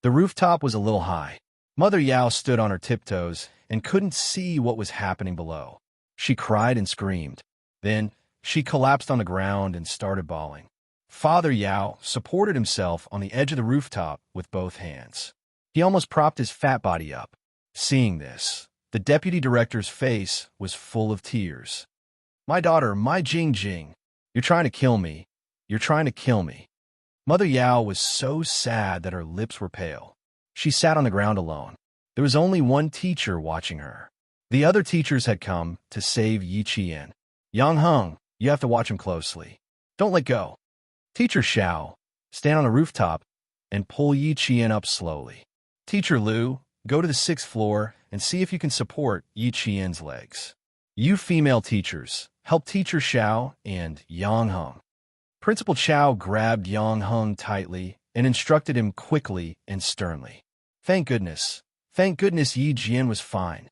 The rooftop was a little high. Mother Yao stood on her tiptoes and couldn't see what was happening below. She cried and screamed. Then she collapsed on the ground and started bawling. Father Yao supported himself on the edge of the rooftop with both hands. He almost propped his fat body up. Seeing this, the deputy director's face was full of tears. "My daughter, my Jing Jing, you're trying to kill me. You're trying to kill me." Mother Yao was so sad that her lips were pale. She sat on the ground alone. There was only one teacher watching her. The other teachers had come to save Yi Qian. "Yang Heng, you have to watch him closely. Don't let go." Teacher Xiao, stand on the rooftop and pull Yi Qian up slowly. Teacher Liu, go to the 6th floor and see if you can support Yi Qian's legs. You female teachers, help Teacher Xiao and Yang Heng. Principal Qiao grabbed Yang Heng tightly and instructed him quickly and sternly. Thank goodness Yi Qian was fine.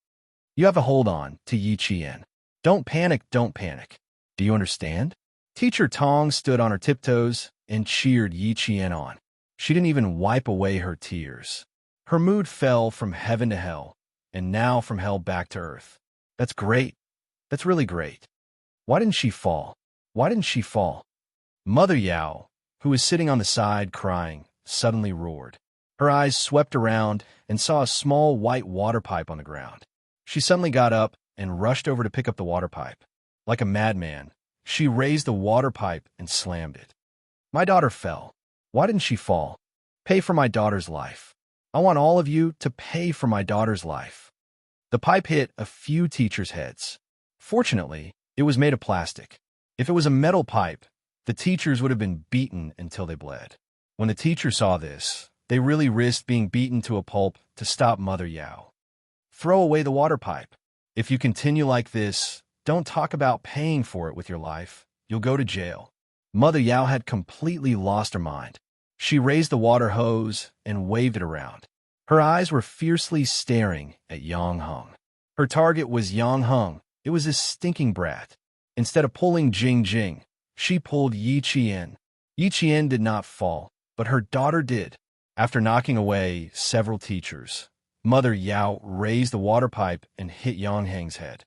You have to hold on to Yi Qian. Don't panic. Do you understand? Teacher Tong stood on her tiptoes and cheered Yi Qian on. She didn't even wipe away her tears. Her mood fell from heaven to hell, and now from hell back to earth. That's great. That's really great. Why didn't she fall? Mother Yao, who was sitting on the side crying, suddenly roared. Her eyes swept around and saw a small white water pipe on the ground. She suddenly got up and rushed over to pick up the water pipe. Like a madman, she raised the water pipe and slammed it. My daughter fell. Why didn't she fall? Pay for my daughter's life. I want all of you to pay for my daughter's life. The pipe hit a few teachers' heads. Fortunately, it was made of plastic. If it was a metal pipe, the teachers would have been beaten until they bled. When the teachers saw this, they really risked being beaten to a pulp to stop Mother Yao. Throw away the water pipe. If you continue like this, don't talk about paying for it with your life. You'll go to jail. Mother Yao had completely lost her mind. She raised the water hose and waved it around. Her eyes were fiercely staring at Yang Heng. Her target was Yang Heng. It was this stinking brat. Instead of pulling Jing Jing, she pulled Yi Qian. Yi Qian did not fall, but her daughter did. After knocking away several teachers, Mother Yao raised the water pipe and hit Yang Heng's head.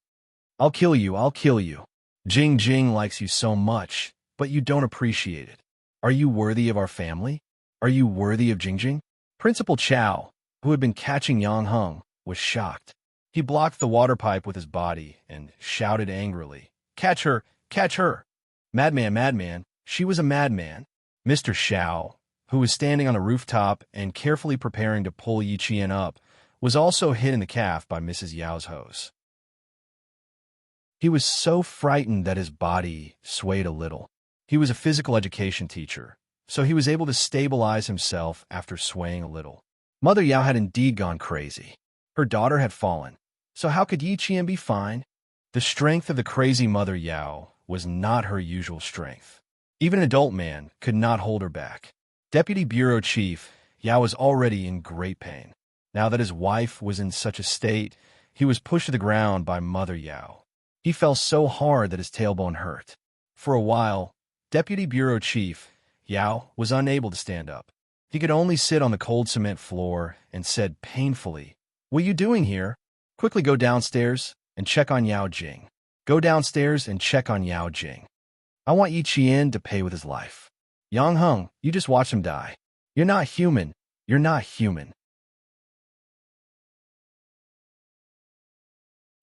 I'll kill you. Jing Jing likes you so much, but you don't appreciate it. Are you worthy of our family? Are you worthy of Jing Jing? Principal Qiao, who had been catching Yang Heng, was shocked. He blocked the water pipe with his body and shouted angrily, Catch her! Catch her! Madman, she was a madman. Mr. Xiao, who was standing on the rooftop and carefully preparing to pull Yi Qian up, was also hit in the calf by Mrs. Yao's hose. He was so frightened that his body swayed a little. He was a physical education teacher, so he was able to stabilize himself after swaying a little. Mother Yao had indeed gone crazy. Her daughter had fallen, so how could Yi Qian be fine? The strength of the crazy Mother Yao was not her usual strength. Even an adult man could not hold her back. Deputy Bureau Chief Yao was already in great pain. Now that his wife was in such a state, he was pushed to the ground by Mother Yao. He fell so hard that his tailbone hurt. For a while, Deputy Bureau Chief Yao was unable to stand up. He could only sit on the cold cement floor and said painfully, What are you doing here? Quickly go downstairs and check on Yao Jing. Go downstairs and check on Yao Jing. I want Yi Qian to pay with his life. Yang Heng, you just watch him die. You're not human. You're not human.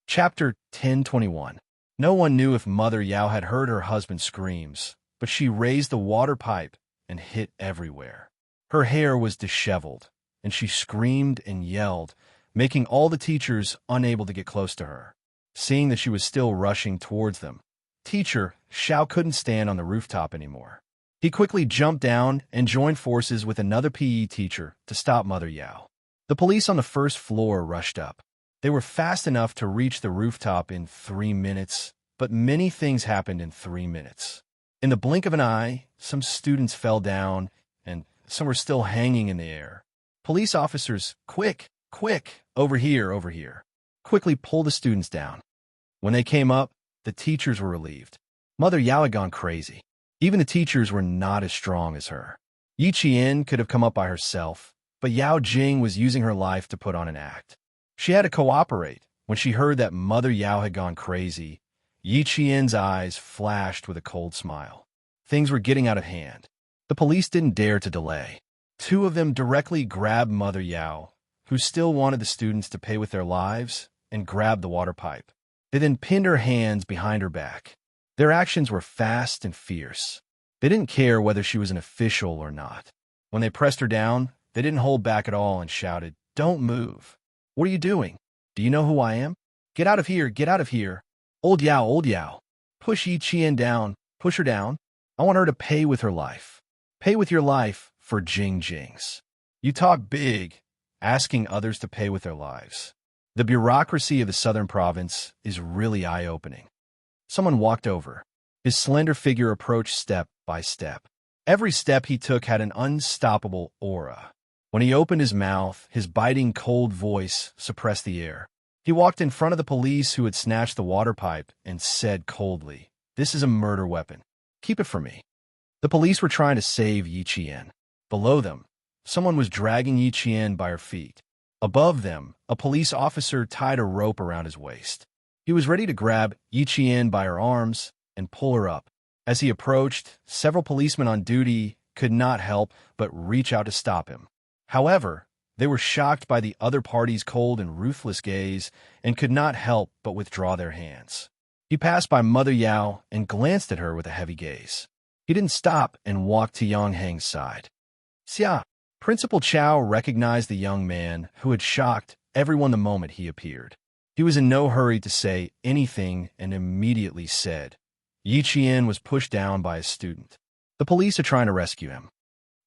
Chapter 10:21. No one knew if Mother Yao had heard her husband's screams, but she raised the water pipe and hit everywhere. Her hair was disheveled, and she screamed and yelled, making all the teachers unable to get close to her. Seeing that she was still rushing towards them, Teacher Xiao couldn't stand on the rooftop anymore. He quickly jumped down and joined forces with another PE teacher to stop Mother Yao. The police on the first floor rushed up. They were fast enough to reach the rooftop in 3 minutes, but many things happened in 3 minutes. In the blink of an eye, some students fell down, and some were still hanging in the air. Police officers, quick, over here, quickly pulled the students down. When they came up, the teachers were relieved. Mother Yao had gone crazy. Even the teachers were not as strong as her. Yi Qian could have come up by herself, but Yao Jing was using her life to put on an act. She had to cooperate. When she heard that Mother Yao had gone crazy, Yi Qian's eyes flashed with a cold smile. Things were getting out of hand. The police didn't dare to delay. 2 of them directly grabbed Mother Yao, who still wanted the students to pay with their lives, and grabbed the water pipe. They then pinned her hands behind her back. Their actions were fast and fierce. They didn't care whether she was an official or not. When they pressed her down, they didn't hold back at all and shouted, "Don't move. What are you doing? Do you know who I am? Get out of here, get out of here. Old Yao. Push Yi Qian down, push her down. I want her to pay with her life. Pay with your life for Jings. You talk big, asking others to pay with their lives. The bureaucracy of the southern province is really eye-opening." Someone walked over. His slender figure approached step by step. Every step he took had an unstoppable aura. When he opened his mouth, his biting, cold voice suppressed the air. He walked in front of the police who had snatched the water pipe and said coldly, "This is a murder weapon. Keep it for me." The police were trying to save Yi Qian. Below them, someone was dragging Yi Qian by her feet. Above them, a police officer tied a rope around his waist. He was ready to grab Yi Qian by her arms and pull her up. As he approached, several policemen on duty could not help but reach out to stop him. However, they were shocked by the other party's cold and ruthless gaze and could not help but withdraw their hands. He passed by Mother Yao and glanced at her with a heavy gaze. He didn't stop and walked to Yang Heng's side. "Xia." Principal Chow recognized the young man who had shocked everyone the moment he appeared. He was in no hurry to say anything and immediately said, "Yi Qian was pushed down by a student. The police are trying to rescue him."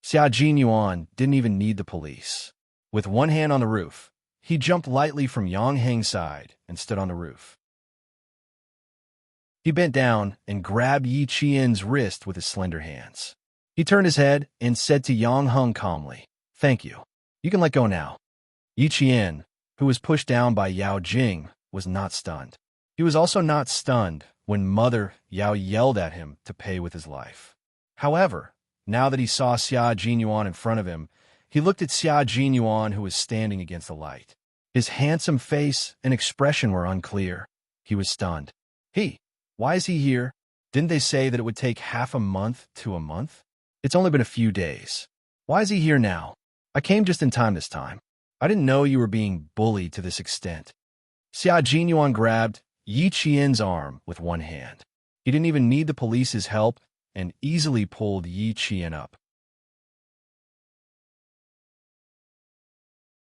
Xia Jinyuan didn't even need the police. With one hand on the roof, he jumped lightly from Yang Heng's side and stood on the roof. He bent down and grabbed Yi Qian's wrist with his slender hands. He turned his head and said to Yang Heng calmly, "Thank you. You can let go now." Yi Qian, who was pushed down by Yao Jing, was not stunned. He was also not stunned when Mother Yao yelled at him to pay with his life. However, now that he saw Xia Jinyuan in front of him, he looked at Xia Jinyuan, who was standing against the light. His handsome face and expression were unclear. He was stunned. Why is he here? Didn't they say that it would take half a month to a month? It's only been a few days. Why is he here now? I came just in time this time. I didn't know you were being bullied to this extent. Xia Jinyuan grabbed Yi Qian's arm with one hand. He didn't even need the police's help and easily pulled Yi Qian up.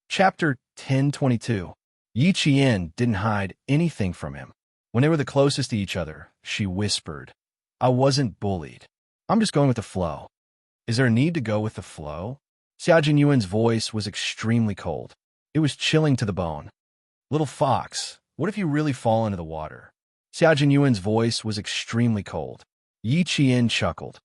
Chapter 1022. Yi Qian didn't hide anything from him. When they were the closest to each other, she whispered, "I wasn't bullied. I'm just going with the flow." "Is there a need to go with the flow?" Xia Jinyuan's voice was extremely cold. It was chilling to the bone. "Little fox, what if you really fall into the water?" Xia Jinyuan's voice was extremely cold. Yi Qian chuckled.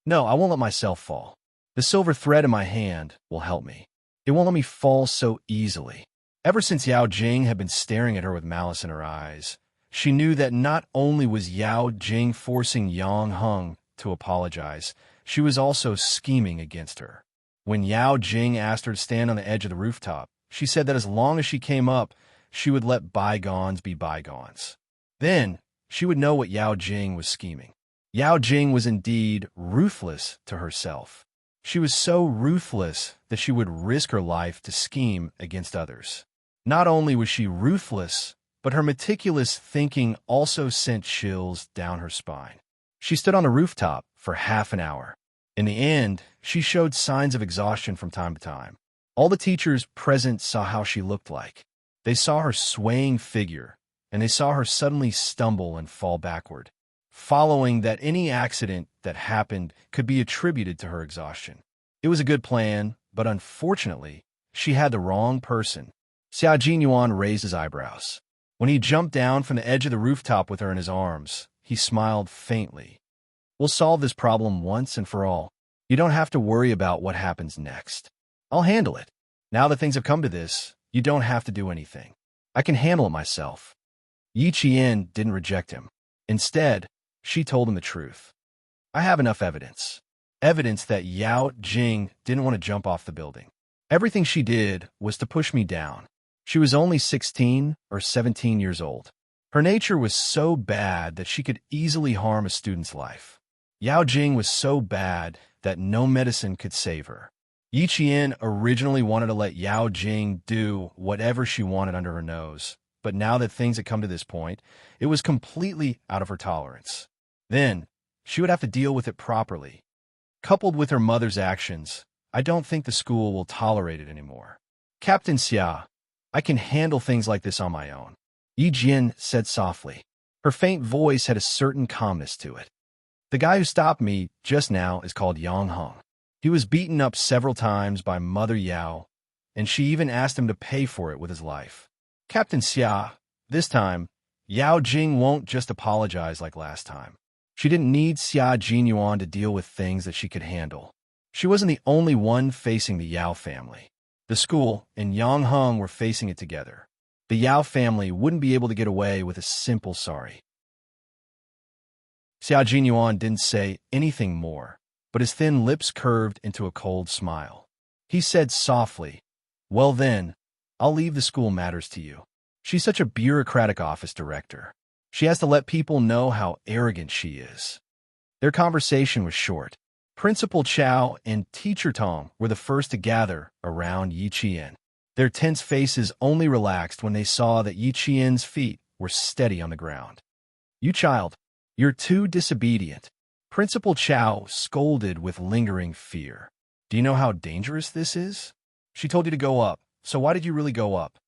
"No, I won't let myself fall. The silver thread in my hand will help me. It won't let me fall so easily." Ever since Yao Jing had been staring at her with malice in her eyes, she knew that not only was Yao Jing forcing Yang Heng to apologize, she was also scheming against her. When Yao Jing asked her to stand on the edge of the rooftop, she said that as long as she came up, she would let bygones be bygones. Then, she would know what Yao Jing was scheming. Yao Jing was indeed ruthless to herself. She was so ruthless that she would risk her life to scheme against others. Not only was she ruthless, but her meticulous thinking also sent chills down her spine. She stood on the rooftop for half an hour. In the end, she showed signs of exhaustion from time to time. All the teachers present saw how she looked like. They saw her swaying figure, and they saw her suddenly stumble and fall backward. following that any accident that happened could be attributed to her exhaustion. It was a good plan, but unfortunately, she had the wrong person. Xia Jinyuan raised his eyebrows. When he jumped down from the edge of the rooftop with her in his arms, he smiled faintly. We'll solve this problem once and for all. You don't have to worry about what happens next. I'll handle it. Now that things have come to this, you don't have to do anything. I can handle it myself. Yi Qian didn't reject him. Instead, she told him the truth. I have enough evidence. Evidence that Yao Jing didn't want to jump off the building. Everything she did was to push me down. She was only 16 or 17 years old. Her nature was so bad that she could easily harm a student's life. Yao Jing was so bad that no medicine could save her. Yi Qian originally wanted to let Yao Jing do whatever she wanted under her nose, but now that things had come to this point, it was completely out of her tolerance. Then, she would have to deal with it properly. Coupled with her mother's actions, I don't think the school will tolerate it anymore. Captain Xia, I can handle things like this on my own, Yi Jian said softly. Her faint voice had a certain calmness to it. The guy who stopped me just now is called Yang Heng. He was beaten up several times by Mother Yao, and she even asked him to pay for it with his life. Captain Xia, this time, Yao Jing won't just apologize like last time. She didn't need Xia Jinyuan to deal with things that she could handle. She wasn't the only one facing the Yao family. The school and Yang Heng were facing it together. The Yao family wouldn't be able to get away with a simple sorry. Xia Jinyuan didn't say anything more, but his thin lips curved into a cold smile. He said softly, "Well then, I'll leave the school matters to you." She's such a bureaucratic office director. She has to let people know how arrogant she is. Their conversation was short. Principal Chao and Teacher Tong were the first to gather around Yi Qian. Their tense faces only relaxed when they saw that Yi Qian's feet were steady on the ground. "You child, you're too disobedient." Principal Chao scolded with lingering fear. "Do you know how dangerous this is? She told you to go up, so why did you really go up?"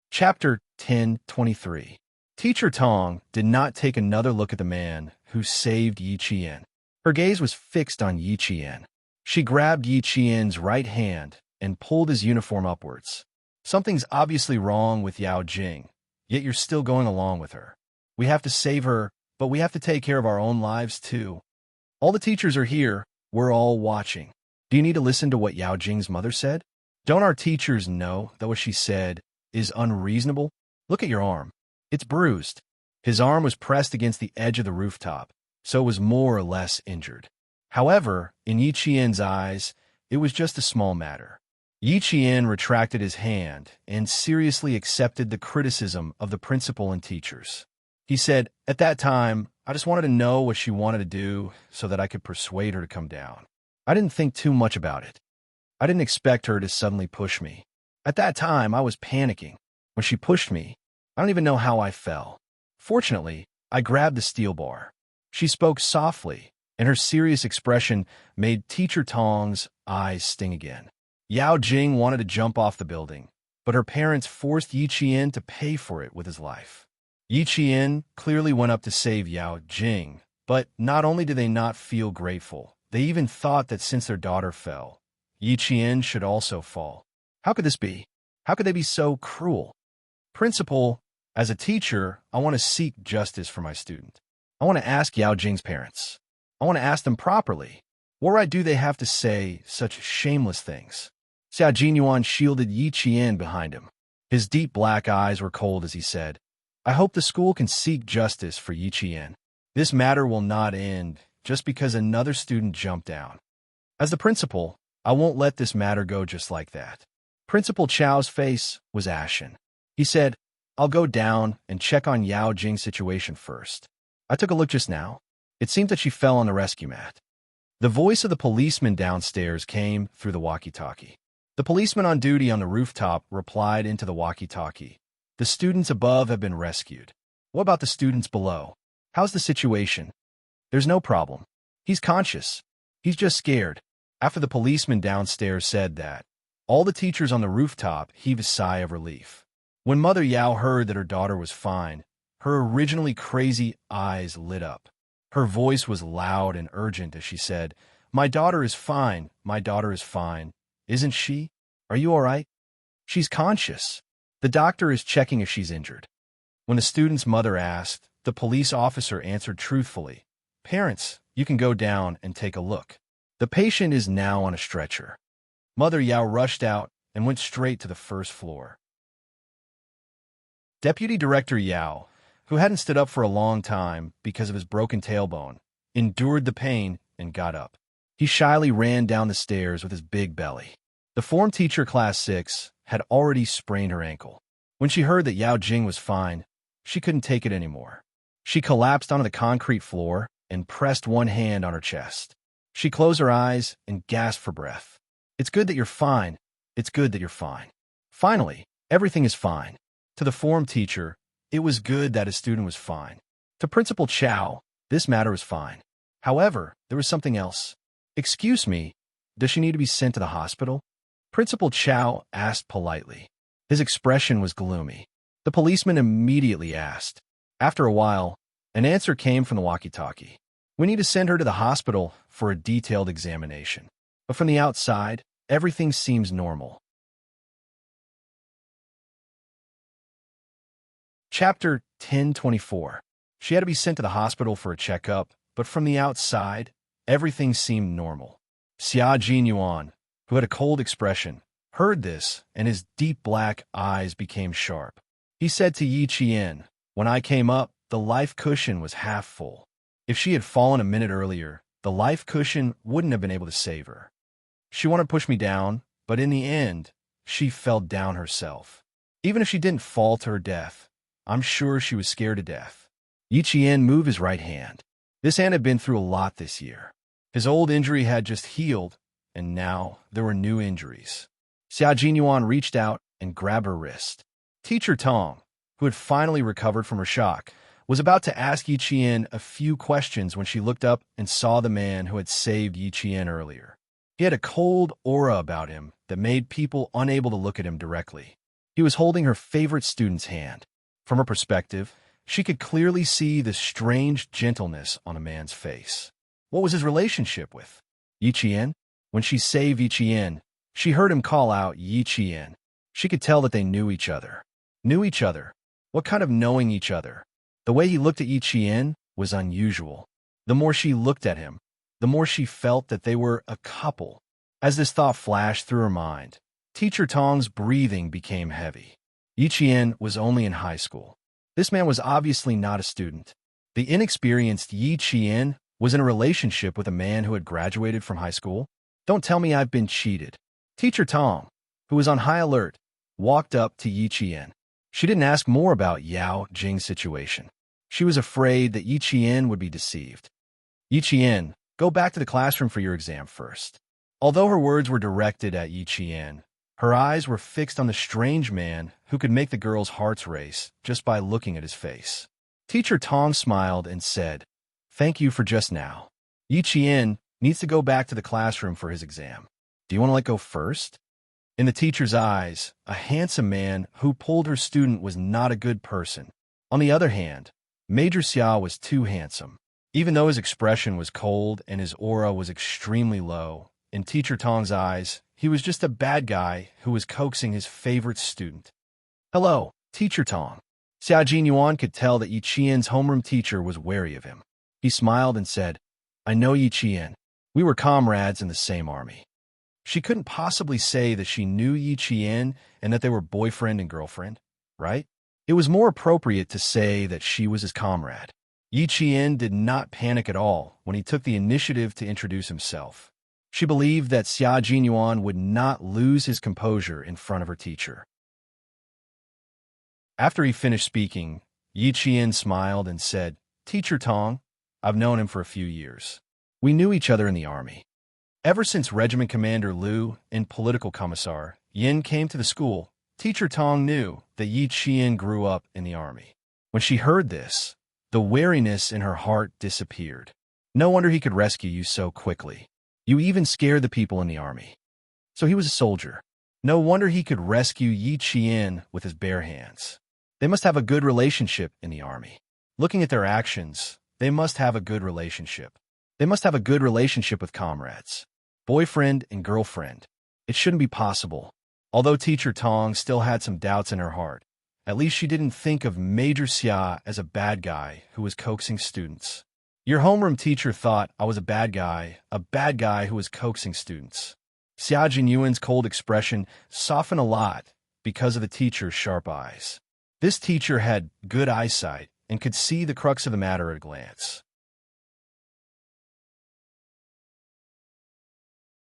Chapter 10:23. Teacher Tong did not take another look at the man who saved Yi Qian. Her gaze was fixed on Yi Qian. She grabbed Yi Qian's right hand and pulled his uniform upwards. "Something's obviously wrong with Yao Jing, yet you're still going along with her. We have to save her, but we have to take care of our own lives too. All the teachers are here. We're all watching. Do you need to listen to what Yao Jing's mother said? Don't our teachers know that what she said is unreasonable? Look at your arm. It's bruised." His arm was pressed against the edge of the rooftop, so it was more or less injured. However, in Yi Qian's eyes, it was just a small matter. Yi Qian retracted his hand and seriously accepted the criticism of the principal and teachers. He said, "At that time, I just wanted to know what she wanted to do so that I could persuade her to come down. I didn't think too much about it. I didn't expect her to suddenly push me. At that time, I was panicking. When she pushed me, I don't even know how I fell. Fortunately, I grabbed the steel bar." She spoke softly, and her serious expression made Teacher Tong's eyes sting again. Yao Jing wanted to jump off the building, but her parents forced Yi Qian to pay for it with his life. Yi Qian clearly went up to save Yao Jing, but not only did they not feel grateful, they even thought that since their daughter fell, Yi Qian should also fall. How could this be? How could they be so cruel? "Principal, as a teacher, I want to seek justice for my student. I want to ask Yao Jing's parents. I want to ask them properly. What right do they have to say such shameless things?" Xia Jinyuan shielded Yi Qian behind him. His deep black eyes were cold as he said, "I hope the school can seek justice for Yi Qian. This matter will not end just because another student jumped down. As the principal, I won't let this matter go just like that." Principal Chao's face was ashen. He said, "I'll go down and check on Yao Jing's situation first. I took a look just now. It seemed that she fell on the rescue mat." The voice of the policeman downstairs came through the walkie-talkie. The policeman on duty on the rooftop replied into the walkie-talkie. "The students above have been rescued. What about the students below? How's the situation?" "There's no problem. He's conscious. He's just scared." After the policeman downstairs said that, all the teachers on the rooftop heaved a sigh of relief. When Mother Yao heard that her daughter was fine, her originally crazy eyes lit up. Her voice was loud and urgent as she said, "My daughter is fine. My daughter is fine. Isn't she? Are you all right? She's conscious. The doctor is checking if she's injured." When the student's mother asked, the police officer answered truthfully, "Parents, you can go down and take a look. The patient is now on a stretcher." Mother Yao rushed out and went straight to the first floor. Deputy Director Yao, who hadn't stood up for a long time because of his broken tailbone, endured the pain and got up. He shyly ran down the stairs with his big belly. The form teacher Class 6 had already sprained her ankle. When she heard that Yao Jing was fine, she couldn't take it anymore. She collapsed onto the concrete floor and pressed one hand on her chest. She closed her eyes and gasped for breath. "It's good that you're fine. It's good that you're fine. Finally, everything is fine." To the form teacher, it was good that his student was fine. To Principal Chow, this matter was fine. However, there was something else. "Excuse me, does she need to be sent to the hospital?" Principal Chow asked politely. His expression was gloomy. The policeman immediately asked. After a while, an answer came from the walkie-talkie. "We need to send her to the hospital for a detailed examination. But from the outside, everything seems normal." Chapter 1024. She had to be sent to the hospital for a checkup, but from the outside, everything seemed normal. Xia Jinyuan, who had a cold expression, heard this, and his deep black eyes became sharp. He said to Yi Qian, "When I came up, the life cushion was half full. If she had fallen a minute earlier, the life cushion wouldn't have been able to save her. She wanted to push me down, but in the end, she fell down herself. Even if she didn't fall to her death, I'm sure she was scared to death." Yi Qian moved his right hand. This hand had been through a lot this year. His old injury had just healed, and now there were new injuries. Xia Jinyuan reached out and grabbed her wrist. Teacher Tong, who had finally recovered from her shock, was about to ask Yi Qian a few questions when she looked up and saw the man who had saved Yi Qian earlier. He had a cold aura about him that made people unable to look at him directly. He was holding her favorite student's hand. From her perspective, she could clearly see the strange gentleness on a man's face. What was his relationship with Yi Qian? When she saved Yi Qian, she heard him call out Yi Qian. She could tell that they knew each other. Knew each other? What kind of knowing each other? The way he looked at Yi Qian was unusual. The more she looked at him, the more she felt that they were a couple. As this thought flashed through her mind, Teacher Tong's breathing became heavy. Yi Qian was only in high school. This man was obviously not a student. The inexperienced Yi Qian was in a relationship with a man who had graduated from high school. "Don't tell me I've been cheated." Teacher Tong, who was on high alert, walked up to Yi Qian. She didn't ask more about Yao Jing's situation. She was afraid that Yi Qian would be deceived. "Yi Qian, go back to the classroom for your exam first." Although her words were directed at Yi Qian, her eyes were fixed on the strange man who could make the girls' hearts race just by looking at his face. Teacher Tong smiled and said, "Thank you for just now. Yi Qian needs to go back to the classroom for his exam. Do you want to let go first?" In the teacher's eyes, a handsome man who pulled her student was not a good person. On the other hand, Major Xia was too handsome. Even though his expression was cold and his aura was extremely low, in Teacher Tong's eyes, he was just a bad guy who was coaxing his favorite student. "Hello, Teacher Tong." Xia Jinyuan could tell that Yi Qian's homeroom teacher was wary of him. He smiled and said, "I know Yi Qian. We were comrades in the same army." She couldn't possibly say that she knew Yi Qian and that they were boyfriend and girlfriend, right? It was more appropriate to say that she was his comrade. Yi Qian did not panic at all when he took the initiative to introduce himself. She believed that Xia Jinyuan would not lose his composure in front of her teacher. After he finished speaking, Yi Qian smiled and said, "Teacher Tong, I've known him for a few years. We knew each other in the army. Ever since Regiment Commander Liu and Political Commissar Yin came to the school, Teacher Tong knew that Yi Qian grew up in the army." When she heard this, the wariness in her heart disappeared. No wonder he could rescue you so quickly. You even scared the people in the army. So he was a soldier. No wonder he could rescue Yi Qian with his bare hands. They must have a good relationship in the army. Looking at their actions, they must have a good relationship. They must have a good relationship with comrades. Boyfriend and girlfriend. It shouldn't be possible. Although Teacher Tong still had some doubts in her heart, at least she didn't think of Major Xia as a bad guy who was coaxing students. Your homeroom teacher thought I was a bad guy who was coaxing students. Xia Jinyuan's cold expression softened a lot because of the teacher's sharp eyes. This teacher had good eyesight and could see the crux of the matter at a glance.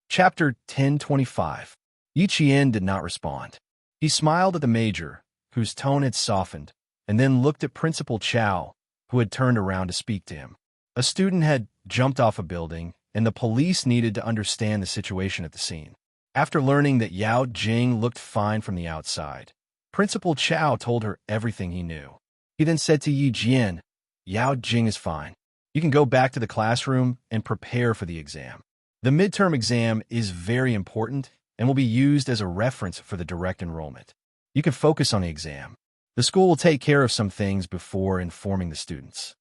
Chapter 1025. Yi Qian did not respond. He smiled at the major, whose tone had softened, and then looked at Principal Chow, who had turned around to speak to him. A student had jumped off a building, and the police needed to understand the situation at the scene. After learning that Yao Jing looked fine from the outside, Principal Chow told her everything he knew. He then said to Yi Jian, "Yao Jing is fine. You can go back to the classroom and prepare for the exam. The midterm exam is very important and will be used as a reference for the direct enrollment. You can focus on the exam. The school will take care of some things before informing the students."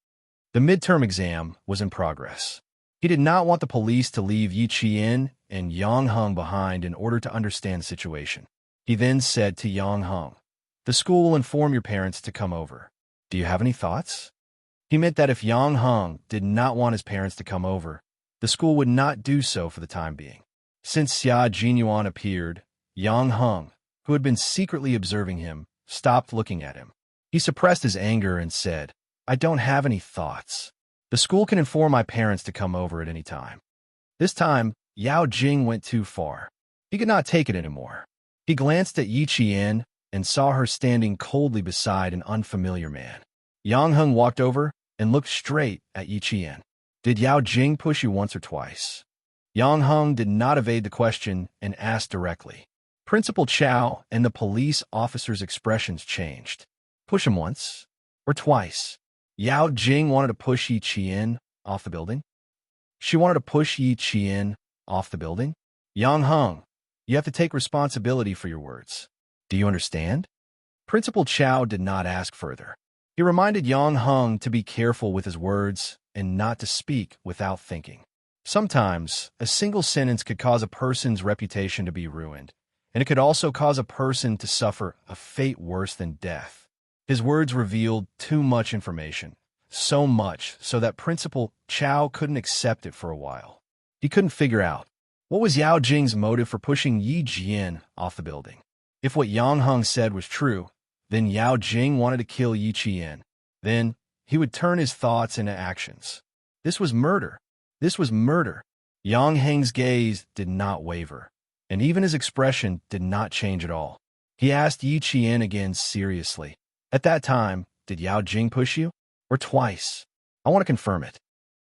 The midterm exam was in progress. He did not want the police to leave Yi Qian and Yang Heng behind in order to understand the situation. He then said to Yang Heng, "The school will inform your parents to come over. Do you have any thoughts?" He meant that if Yang Heng did not want his parents to come over, the school would not do so for the time being. Since Xia Jinyuan appeared, Yang Heng, who had been secretly observing him, stopped looking at him. He suppressed his anger and said, "I don't have any thoughts. The school can inform my parents to come over at any time." This time, Yao Jing went too far. He could not take it anymore. He glanced at Yi Qian and saw her standing coldly beside an unfamiliar man. Yang Heng walked over and looked straight at Yi Qian. "Did Yao Jing push you once or twice?" Yang Heng did not evade the question and asked directly. Principal Chow and the police officer's expressions changed. "Push him once or twice." Yao Jing wanted to push Yi Qian off the building. She wanted to push Yi Qian off the building. Yang Heng, you have to take responsibility for your words. Do you understand? Principal Chow did not ask further. He reminded Yang Heng to be careful with his words and not to speak without thinking. Sometimes, a single sentence could cause a person's reputation to be ruined, and it could also cause a person to suffer a fate worse than death. His words revealed too much information, so much so that Principal Chow couldn't accept it for a while. He couldn't figure out what was Yao Jing's motive for pushing Yi Jian off the building. If what Yang Heng said was true, then Yao Jing wanted to kill Yi Qian. Then he would turn his thoughts into actions. This was murder. This was murder. Yang Heng's gaze did not waver, and even his expression did not change at all. He asked Yi Qian again seriously, "At that time, did Yao Jing push you? Or twice? I want to confirm it."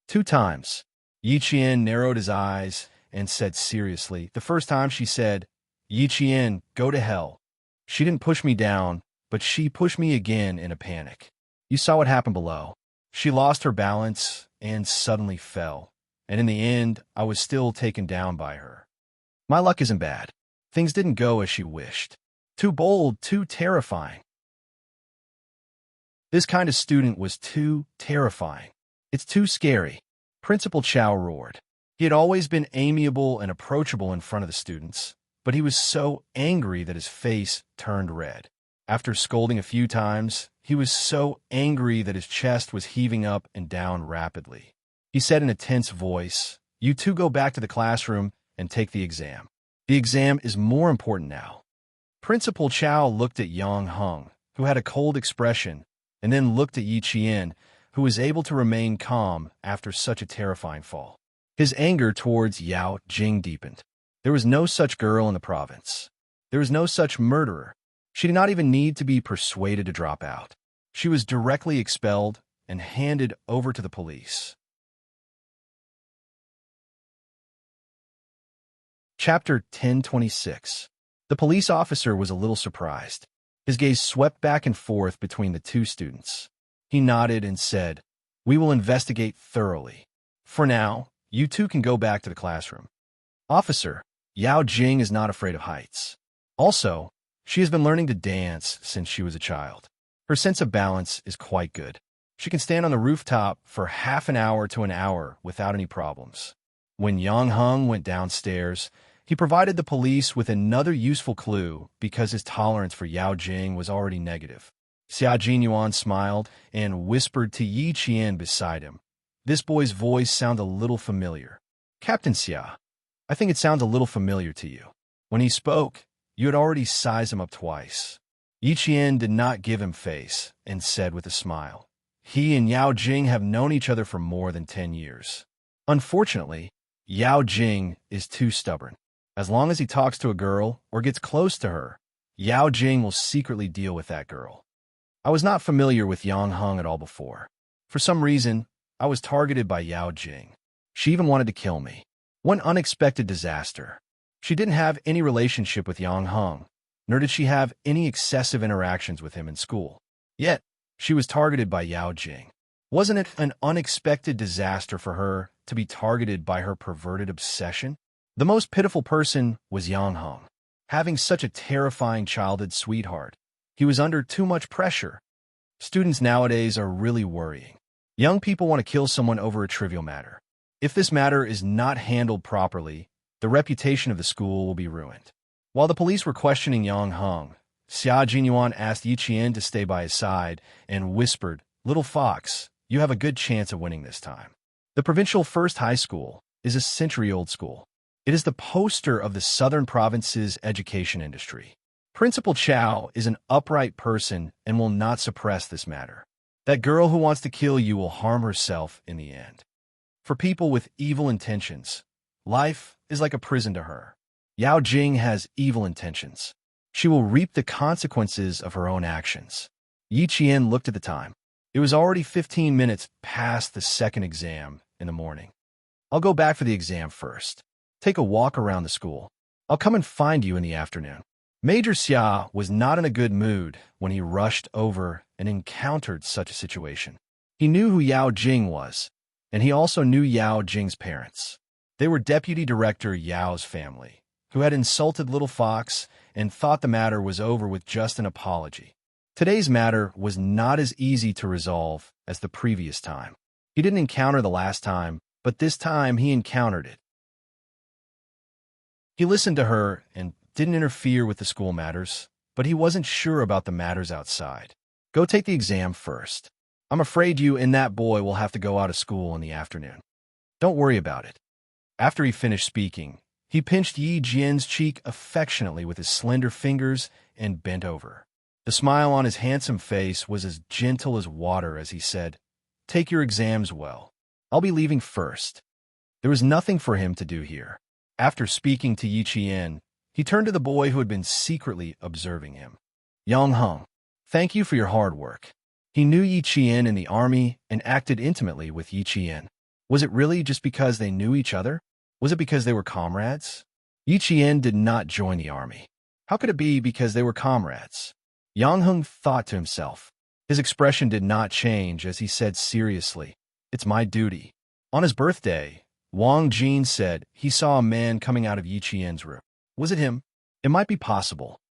2 times. Yi Qian narrowed his eyes and said seriously. The first time she said, "Yi Qian, go to hell." She didn't push me down, but she pushed me again in a panic. You saw what happened below. She lost her balance and suddenly fell, and in the end, I was still taken down by her. My luck isn't bad. Things didn't go as she wished. Too bold, too terrifying. This kind of student was too terrifying. It's too scary. Principal Chow roared. He had always been amiable and approachable in front of the students, but he was so angry that his face turned red. After scolding a few times, he was so angry that his chest was heaving up and down rapidly. He said in a tense voice, "You two go back to the classroom and take the exam. The exam is more important now." Principal Chow looked at Yang Heng, who had a cold expression, and then looked at Yi Qian, who was able to remain calm after such a terrifying fall. His anger towards Yao Jing deepened. There was no such girl in the province. There was no such murderer. She did not even need to be persuaded to drop out. She was directly expelled and handed over to the police. Chapter 1026. The police officer was a little surprised. His gaze swept back and forth between the 2 students. He nodded and said, "We will investigate thoroughly. For now, you 2 can go back to the classroom." "Officer, Yao Jing is not afraid of heights. Also, she has been learning to dance since she was a child. Her sense of balance is quite good. She can stand on the rooftop for half an hour to an hour without any problems. When Yang Hung went downstairs, he provided the police with another useful clue because his tolerance for Yao Jing was already negative. Xia Jinyuan smiled and whispered to Yi Qian beside him. This boy's voice sounded a little familiar. Captain Xia, I think it sounds a little familiar to you. When he spoke, you had already sized him up twice. Yi Qian did not give him face and said with a smile, he and Yao Jing have known each other for more than 10 years. Unfortunately, Yao Jing is too stubborn. As long as he talks to a girl or gets close to her, Yao Jing will secretly deal with that girl. I was not familiar with Yang Hung at all before. For some reason, I was targeted by Yao Jing. She even wanted to kill me. One unexpected disaster. She didn't have any relationship with Yang Hung, nor did she have any excessive interactions with him in school. Yet, she was targeted by Yao Jing. Wasn't it an unexpected disaster for her to be targeted by her perverted obsession? The most pitiful person was Yang Hung. Having such a terrifying childhood sweetheart, he was under too much pressure. Students nowadays are really worrying. Young people want to kill someone over a trivial matter. If this matter is not handled properly, the reputation of the school will be ruined. While the police were questioning Yang Hung, Xia Jinyuan asked Yi Qian to stay by his side and whispered, "Little fox, you have a good chance of winning this time." The provincial first high school is a century-old school. It is the poster of the southern province's education industry. Principal Chow is an upright person and will not suppress this matter. That girl who wants to kill you will harm herself in the end. For people with evil intentions, life is like a prison to her. Yao Jing has evil intentions. She will reap the consequences of her own actions. Yi Qian looked at the time. It was already 15 minutes past the second exam in the morning. I'll go back for the exam first. Take a walk around the school. I'll come and find you in the afternoon. Major Xia was not in a good mood when he rushed over and encountered such a situation. He knew who Yao Jing was, and he also knew Yao Jing's parents. They were Deputy Director Yao's family, who had insulted Little Fox and thought the matter was over with just an apology. Today's matter was not as easy to resolve as the previous time. He didn't encounter the last time, but this time he encountered it. He listened to her and didn't interfere with the school matters, but he wasn't sure about the matters outside. Go take the exam first. I'm afraid you and that boy will have to go out of school in the afternoon. Don't worry about it. After he finished speaking, he pinched Yi Jian's cheek affectionately with his slender fingers and bent over. The smile on his handsome face was as gentle as water as he said, "Take your exams well. I'll be leaving first." There was nothing for him to do here. After speaking to Yi Qian, he turned to the boy who had been secretly observing him. "Yang Hung, thank you for your hard work." He knew Yi Qian in the army and acted intimately with Yi Qian. Was it really just because they knew each other? Was it because they were comrades? Yi Qian did not join the army. How could it be because they were comrades? Yang Hung thought to himself. His expression did not change as he said seriously, "It's my duty." On his birthday, Wang Jin said he saw a man coming out of Yi Qian's room. Was it him? It might be possible.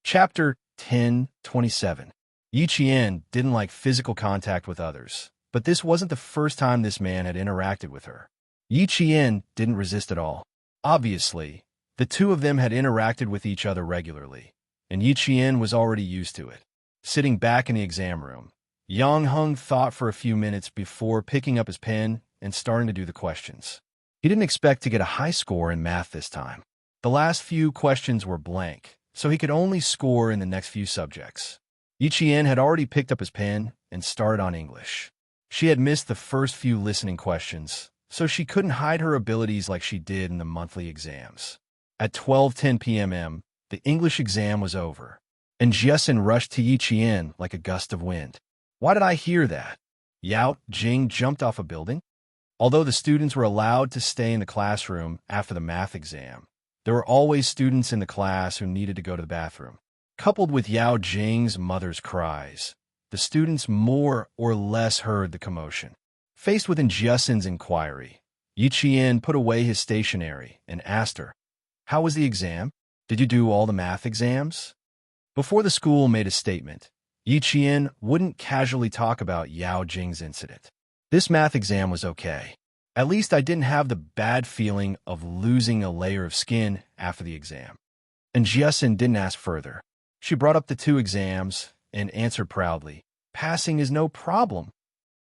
Chapter 10:27. Yi Qian didn't like physical contact with others, but this wasn't the first time this man had interacted with her. Yi Qian didn't resist at all. Obviously, the two of them had interacted with each other regularly, and Yi Qian was already used to it. Sitting back in the exam room, Yang Hung thought for a few minutes before picking up his pen and starting to do the questions. He didn't expect to get a high score in math this time. The last few questions were blank, so he could only score in the next few subjects. Yi Qian had already picked up his pen and started on English. She had missed the first few listening questions, so she couldn't hide her abilities like she did in the monthly exams. At 12:10 p.m., the English exam was over, and Jiasin rushed to Yi Qian like a gust of wind. Why did I hear that? Yao Jing jumped off a building? Although the students were allowed to stay in the classroom after the math exam, there were always students in the class who needed to go to the bathroom. Coupled with Yao Jing's mother's cries, the students more or less heard the commotion. Faced with Jiasin's inquiry, Yi Qian put away his stationery and asked her, "How was the exam? Did you do all the math exams?" Before the school made a statement, Yi Qian wouldn't casually talk about Yao Jing's incident. "This math exam was okay. At least I didn't have the bad feeling of losing a layer of skin after the exam." And Jiasin didn't ask further. She brought up the 2 exams and answered proudly, "Passing is no problem."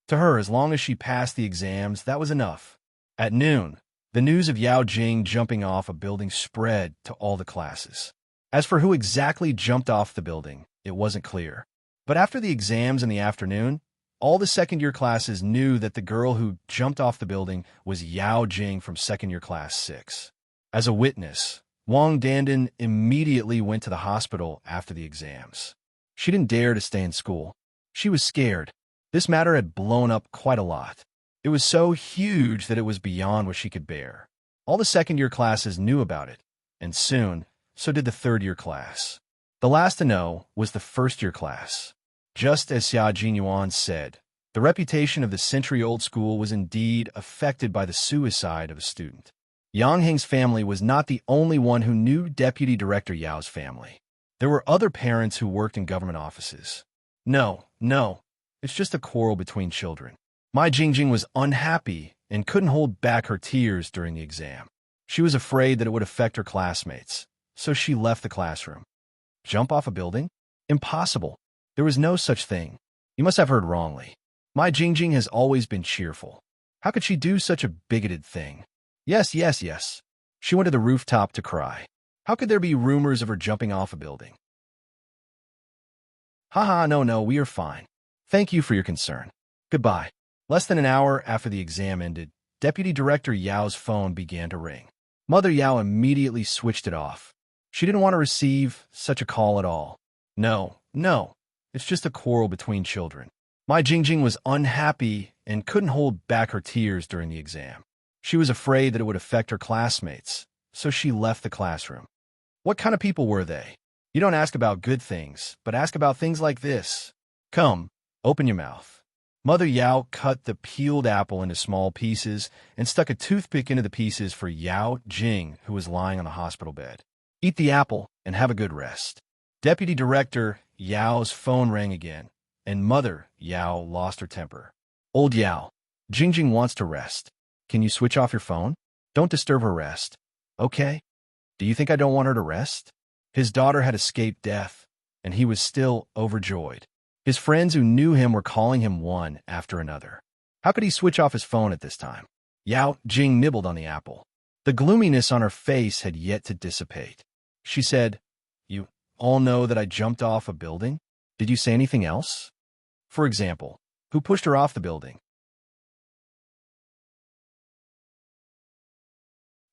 To her, as long as she passed the exams, that was enough. At noon, the news of Yao Jing jumping off a building spread to all the classes. As for who exactly jumped off the building, it wasn't clear. But after the exams in the afternoon, all the second-year classes knew that the girl who jumped off the building was Yao Jing from second-year class 6. As a witness, Wang Dandan immediately went to the hospital after the exams. She didn't dare to stay in school. She was scared. This matter had blown up quite a lot. It was so huge that it was beyond what she could bear. All the second-year classes knew about it, and soon, so did the third-year class. The last to know was the first-year class. Just as Xia Jinyuan said, the reputation of the century-old school was indeed affected by the suicide of a student. Yang Heng's family was not the only one who knew Deputy Director Yao's family. There were other parents who worked in government offices. No, it's just a quarrel between children. Mai Jingjing was unhappy and couldn't hold back her tears during the exam. She was afraid that it would affect her classmates, so she left the classroom. Jump off a building? Impossible. There was no such thing. You must have heard wrongly. Mai Jingjing has always been cheerful. How could she do such a bigoted thing? Yes. She went to the rooftop to cry. How could there be rumors of her jumping off a building? Haha, no, we are fine. Thank you for your concern. Goodbye. Less than an hour after the exam ended, Deputy Director Yao's phone began to ring. Mother Yao immediately switched it off. She didn't want to receive such a call at all. No, it's just a quarrel between children. Mai Jingjing was unhappy and couldn't hold back her tears during the exam. She was afraid that it would affect her classmates, so she left the classroom. What kind of people were they? You don't ask about good things, but ask about things like this. Come, open your mouth. Mother Yao cut the peeled apple into small pieces and stuck a toothpick into the pieces for Yao Jing, who was lying on the hospital bed. Eat the apple and have a good rest. Deputy Director Yao's phone rang again, and Mother Yao lost her temper. Old Yao, Jingjing wants to rest. Can you switch off your phone? Don't disturb her rest. Okay? Do you think I don't want her to rest? His daughter had escaped death, and he was still overjoyed. His friends who knew him were calling him one after another. How could he switch off his phone at this time? Yao Jing nibbled on the apple. The gloominess on her face had yet to dissipate. She said, "You all know that I jumped off a building? Did you say anything else? For example, who pushed her off the building?"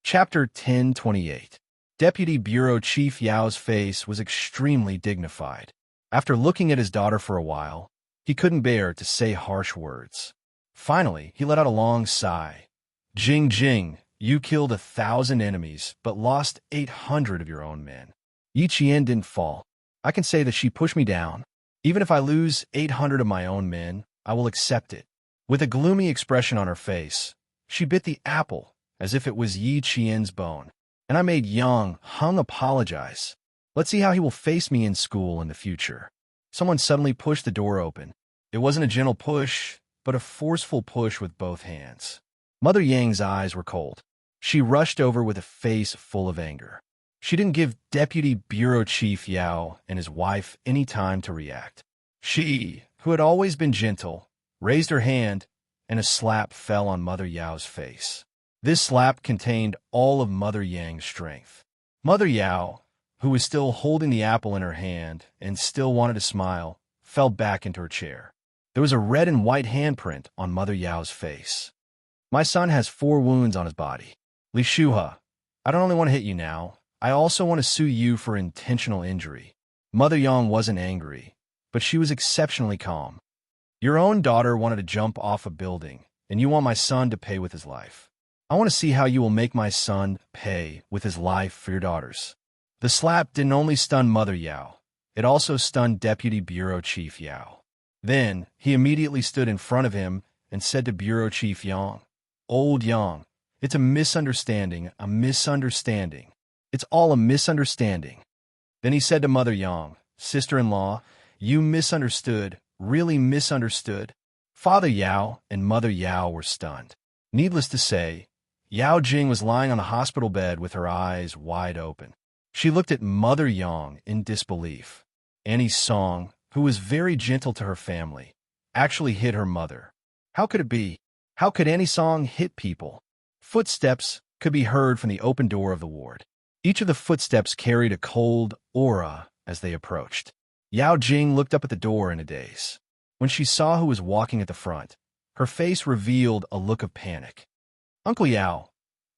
Chapter 1028. Deputy Bureau Chief Yao's face was extremely dignified. After looking at his daughter for a while, he couldn't bear to say harsh words. Finally, he let out a long sigh. Jing, you killed 1,000 enemies, but lost 800 of your own men. Yi Qian didn't fall. I can say that she pushed me down. Even if I lose 800 of my own men, I will accept it. With a gloomy expression on her face, she bit the apple as if it was Yi Qian's bone, and I made Yang Heng apologize. Let's see how he will face me in school in the future. Someone suddenly pushed the door open. It wasn't a gentle push, but a forceful push with both hands. Mother Yang's eyes were cold. She rushed over with a face full of anger. She didn't give Deputy Bureau Chief Yao and his wife any time to react. She, who had always been gentle, raised her hand, and a slap fell on Mother Yao's face. This slap contained all of Mother Yang's strength. Mother Yao, who was still holding the apple in her hand and still wanted to smile, fell back into her chair. There was a red and white handprint on Mother Yao's face. My son has 4 wounds on his body. Li Shuhe, I don't only want to hit you now, I also want to sue you for intentional injury. Mother Yang wasn't angry, but she was exceptionally calm. Your own daughter wanted to jump off a building, and you want my son to pay with his life. I want to see how you will make my son pay with his life for your daughters. The slap didn't only stun Mother Yao, it also stunned Deputy Bureau Chief Yao. Then, he immediately stood in front of him and said to Bureau Chief Yang, Old Yang, It's a misunderstanding, a misunderstanding. It's all a misunderstanding. Then he said to Mother Yang, sister-in-law, you misunderstood, really misunderstood. Father Yao and Mother Yao were stunned. Needless to say, Yao Jing was lying on the hospital bed with her eyes wide open. She looked at Mother Yang in disbelief. Annie Song, who was very gentle to her family, actually hit her mother. How could it be? How could Annie Song hit people? Footsteps could be heard from the open door of the ward. Each of the footsteps carried a cold aura as they approached. Yao Jing looked up at the door in a daze. When she saw who was walking at the front, her face revealed a look of panic. Uncle Yao,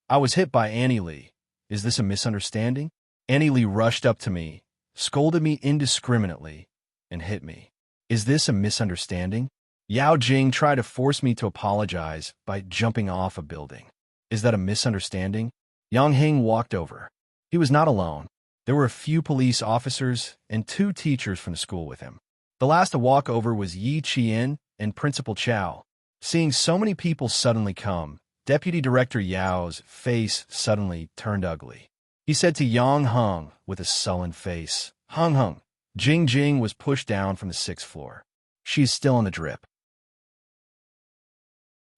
I was hit by Annie Lee. Is this a misunderstanding? Annie Lee rushed up to me, scolded me indiscriminately, and hit me. Is this a misunderstanding? Yao Jing tried to force me to apologize by jumping off a building. Is that a misunderstanding? Yang Heng walked over. He was not alone. There were a few police officers and 2 teachers from the school with him. The last to walk over was Yi Qian and Principal Chow. Seeing so many people suddenly come, Deputy Director Yao's face suddenly turned ugly. He said to Yang Heng with a sullen face, Heng Heng, Jing Jing was pushed down from the 6th floor. She is still on the drip.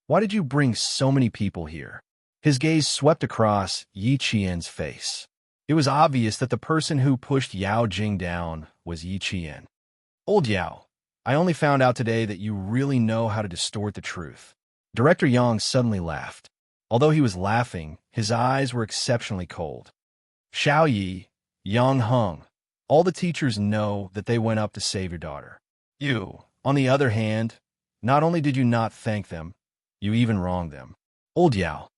Why did you bring so many people here? His gaze swept across Yi Qian's face. It was obvious that the person who pushed Yao Jing down was Yi Qian. Old Yao, I only found out today that you really know how to distort the truth. Director Yang suddenly laughed. Although he was laughing, his eyes were exceptionally cold. Xiao Yi, Yang Heng, all the teachers know that they went up to save your daughter. You, on the other hand, not only did you not thank them, you even wronged them. Old Yao,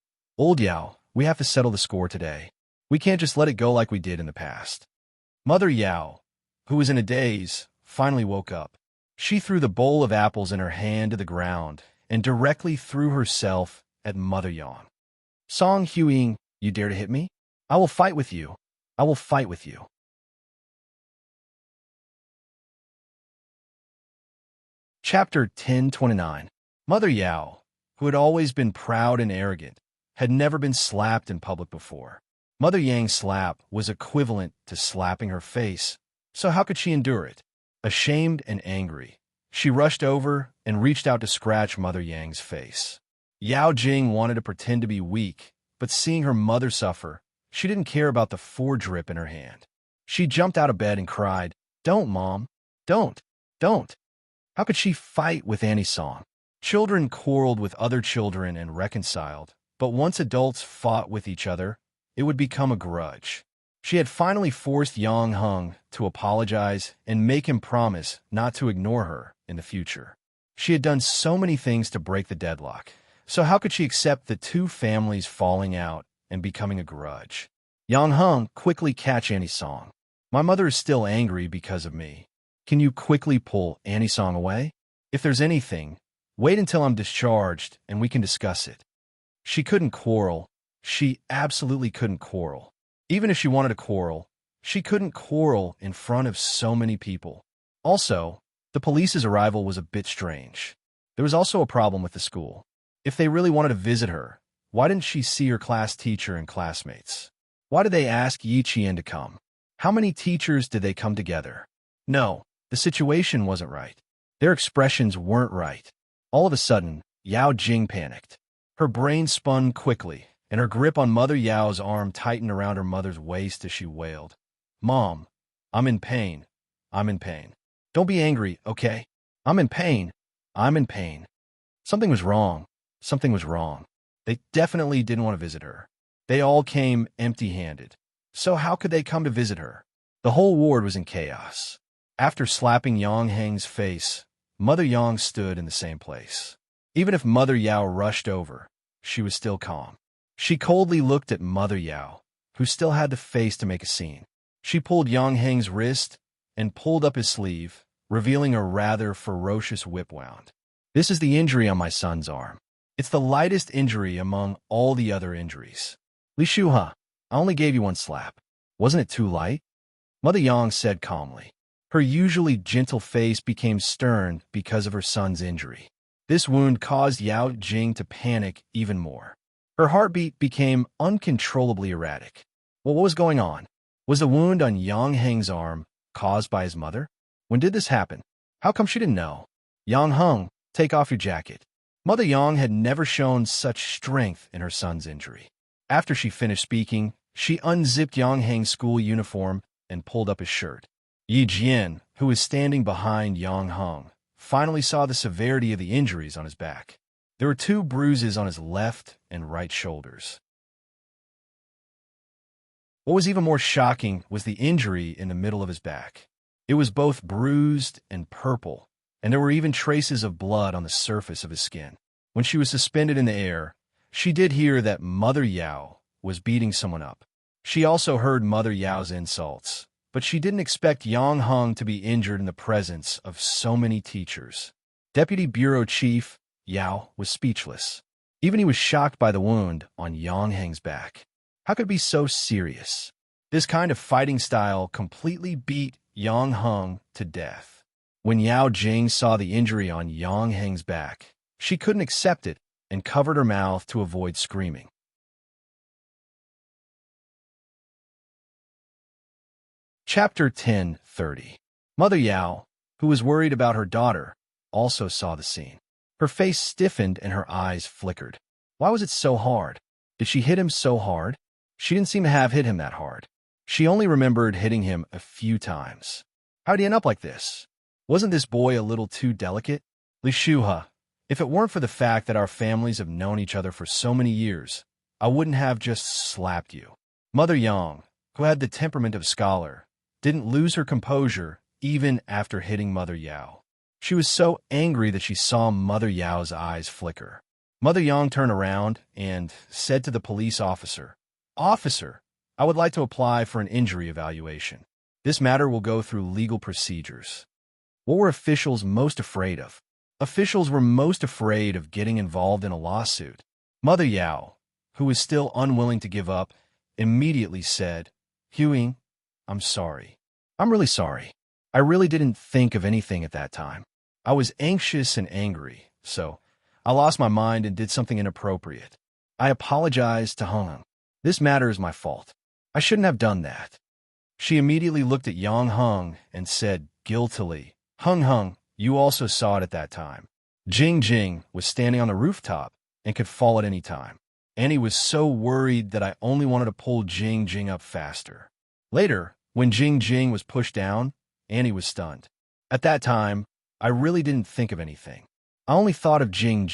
we have to settle the score today. We can't just let it go like we did in the past. Mother Yao, who was in a daze, finally woke up. She threw the bowl of apples in her hand to the ground and directly threw herself at Mother Yang. Song Huiying, you dare to hit me? I will fight with you. I will fight with you. Chapter 1029. Mother Yao, who had always been proud and arrogant, had never been slapped in public before. Mother Yang's slap was equivalent to slapping her face, so how could she endure it? Ashamed and angry, she rushed over and reached out to scratch Mother Yang's face. Yao Jing wanted to pretend to be weak, but seeing her mother suffer, she didn't care about the drip in her hand. She jumped out of bed and cried, Don't, Mom. Don't. How could she fight with Annie Song? Children quarreled with other children and reconciled, but once adults fought with each other, it would become a grudge. She had finally forced Yang Heng to apologize and make him promise not to ignore her in the future. She had done so many things to break the deadlock, so how could she accept the 2 families falling out and becoming a grudge? Yang Heng, quickly catch Annie Song. My mother is still angry because of me. Can you quickly pull Annie Song away? If there's anything, wait until I'm discharged and we can discuss it. She couldn't quarrel. She absolutely couldn't quarrel. Even if she wanted to quarrel, she couldn't quarrel in front of so many people. Also, the police's arrival was a bit strange. There was also a problem with the school. If they really wanted to visit her, why didn't she see her class teacher and classmates? Why did they ask Yi Qian to come? How many teachers did they come together? No, the situation wasn't right. Their expressions weren't right. All of a sudden, Yao Jing panicked. Her brain spun quickly, and her grip on Mother Yao's arm tightened around her mother's waist as she wailed, Mom, I'm in pain. I'm in pain. Don't be angry, okay? I'm in pain. I'm in pain. Something was wrong. Something was wrong. They definitely didn't want to visit her. They all came empty-handed. So how could they come to visit her? The whole ward was in chaos. After slapping Yang Heng's face, Mother Yang stood in the same place. Even if Mother Yao rushed over, she was still calm. She coldly looked at Mother Yao, who still had the face to make a scene. She pulled Yang Heng's wrist and pulled up his sleeve, revealing a rather ferocious whip wound. This is the injury on my son's arm. It's the lightest injury among all the other injuries. Li Shuha, I only gave you 1 slap. Wasn't it too light? Mother Yang said calmly. Her usually gentle face became stern because of her son's injury. This wound caused Yao Jing to panic even more. Her heartbeat became uncontrollably erratic. Well, what was going on? Was the wound on Yang Heng's arm caused by his mother? When did this happen? How come she didn't know? Yang Heng, take off your jacket. Mother Yang had never shown such strength in her son's injury. After she finished speaking, she unzipped Yang Heng's school uniform and pulled up his shirt. Yi Jian, who was standing behind Yang Heng, finally saw the severity of the injuries on his back. There were 2 bruises on his left and right shoulders. What was even more shocking was the injury in the middle of his back. It was both bruised and purple, and there were even traces of blood on the surface of his skin. When she was suspended in the air, she did hear that Mother Yao was beating someone up. She also heard Mother Yao's insults, but she didn't expect Yang Heng to be injured in the presence of so many teachers. Deputy Bureau Chief Yao was speechless. Even he was shocked by the wound on Yang Heng's back. How could it be so serious? This kind of fighting style completely beat Yang Heng to death. When Yao Jing saw the injury on Yang Heng's back, she couldn't accept it and covered her mouth to avoid screaming. Chapter 10:30. Mother Yao, who was worried about her daughter, also saw the scene. Her face stiffened and her eyes flickered. Why was it so hard? Did she hit him so hard? She didn't seem to have hit him that hard. She only remembered hitting him a few times. How'd he end up like this? Wasn't this boy a little too delicate? Li Shuhe, if it weren't for the fact that our families have known each other for so many years, I wouldn't have just slapped you. Mother Yang, who had the temperament of a scholar, didn't lose her composure even after hitting Mother Yao. She was so angry that she saw Mother Yao's eyes flicker. Mother Yang turned around and said to the police officer, "Officer, I would like to apply for an injury evaluation. This matter will go through legal procedures." What were officials most afraid of? Officials were most afraid of getting involved in a lawsuit. Mother Yao, who was still unwilling to give up, immediately said, "Huing, I'm sorry. I'm really sorry. I really didn't think of anything at that time. I was anxious and angry, so I lost my mind and did something inappropriate. I apologize to Heng. This matter is my fault. I shouldn't have done that." She immediately looked at Yang Heng and said guiltily, Heng, you also saw it at that time. Jing was standing on the rooftop and could fall at any time. Annie was so worried that I only wanted to pull Jing up faster. Later, when Jing was pushed down, Annie was stunned. At that time, I really didn't think of anything. I only thought of Jing.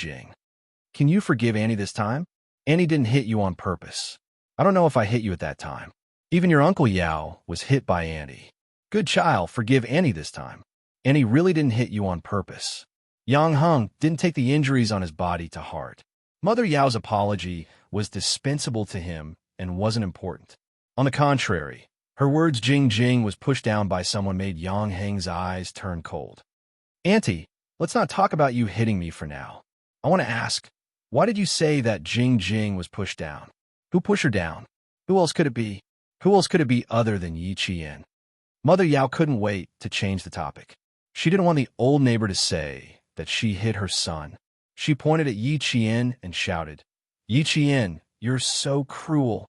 Can you forgive Annie this time? Annie didn't hit you on purpose. I don't know if I hit you at that time. Even your Uncle Yao was hit by Annie. Good child, forgive Annie this time. Annie really didn't hit you on purpose. Yang Heng didn't take the injuries on his body to heart. Mother Yao's apology was dispensable to him and wasn't important. On the contrary, her words Jing was pushed down by someone made Yang Heng's eyes turn cold. Auntie, let's not talk about you hitting me for now. I want to ask, why did you say that Jing was pushed down? Who pushed her down? Who else could it be? Who else could it be other than Yi Qian? Mother Yao couldn't wait to change the topic. She didn't want the old neighbor to say that she hit her son. She pointed at Yi Qian and shouted, Yi Qian, you're so cruel.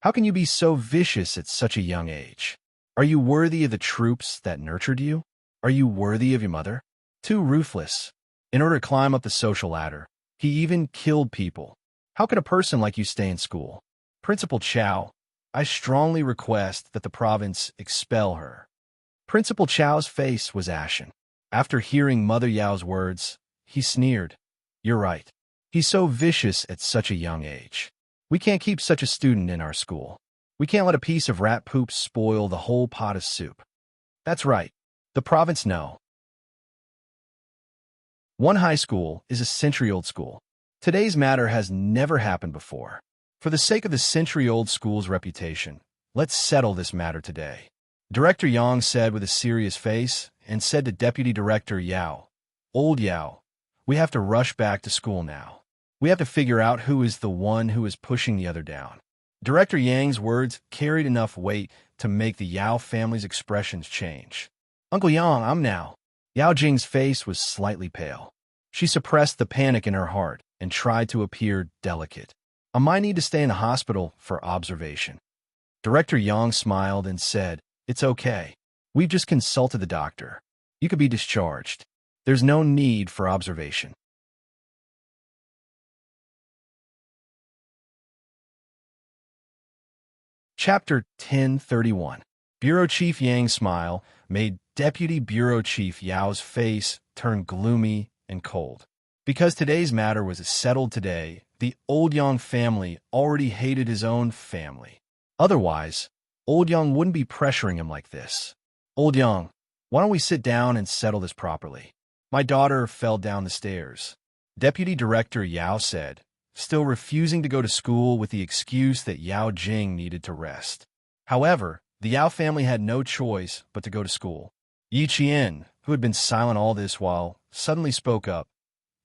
How can you be so vicious at such a young age? Are you worthy of the troops that nurtured you? Are you worthy of your mother? Too ruthless. In order to climb up the social ladder, he even killed people. How can a person like you stay in school? Principal Chow, I strongly request that the province expel her. Principal Chow's face was ashen. After hearing Mother Yao's words, he sneered. You're right. He's so vicious at such a young age. We can't keep such a student in our school. We can't let a piece of rat poop spoil the whole pot of soup. That's right. The province no. One high school is a century-old school. Today's matter has never happened before. For the sake of the century-old school's reputation, let's settle this matter today. Director Yang said with a serious face and said to Deputy Director Yao, Old Yao, we have to rush back to school now. We have to figure out who is the one who is pushing the other down. Director Yang's words carried enough weight to make the Yao family's expressions change. Uncle Yang, I'm now. Yao Jing's face was slightly pale. She suppressed the panic in her heart and tried to appear delicate. I might need to stay in the hospital for observation. Director Yang smiled and said, It's okay. We've just consulted the doctor. You could be discharged. There's no need for observation. Chapter 1031. Bureau Chief Yang's smile made Deputy Bureau Chief Yao's face turn gloomy and cold. Because today's matter was settled today, the Old Yang family already hated his own family. Otherwise, Old Yang wouldn't be pressuring him like this. Old Yang, why don't we sit down and settle this properly? My daughter fell down the stairs. Deputy Director Yao said, still refusing to go to school with the excuse that Yao Jing needed to rest. However, the Yao family had no choice but to go to school. Yi Qian, who had been silent all this while, suddenly spoke up.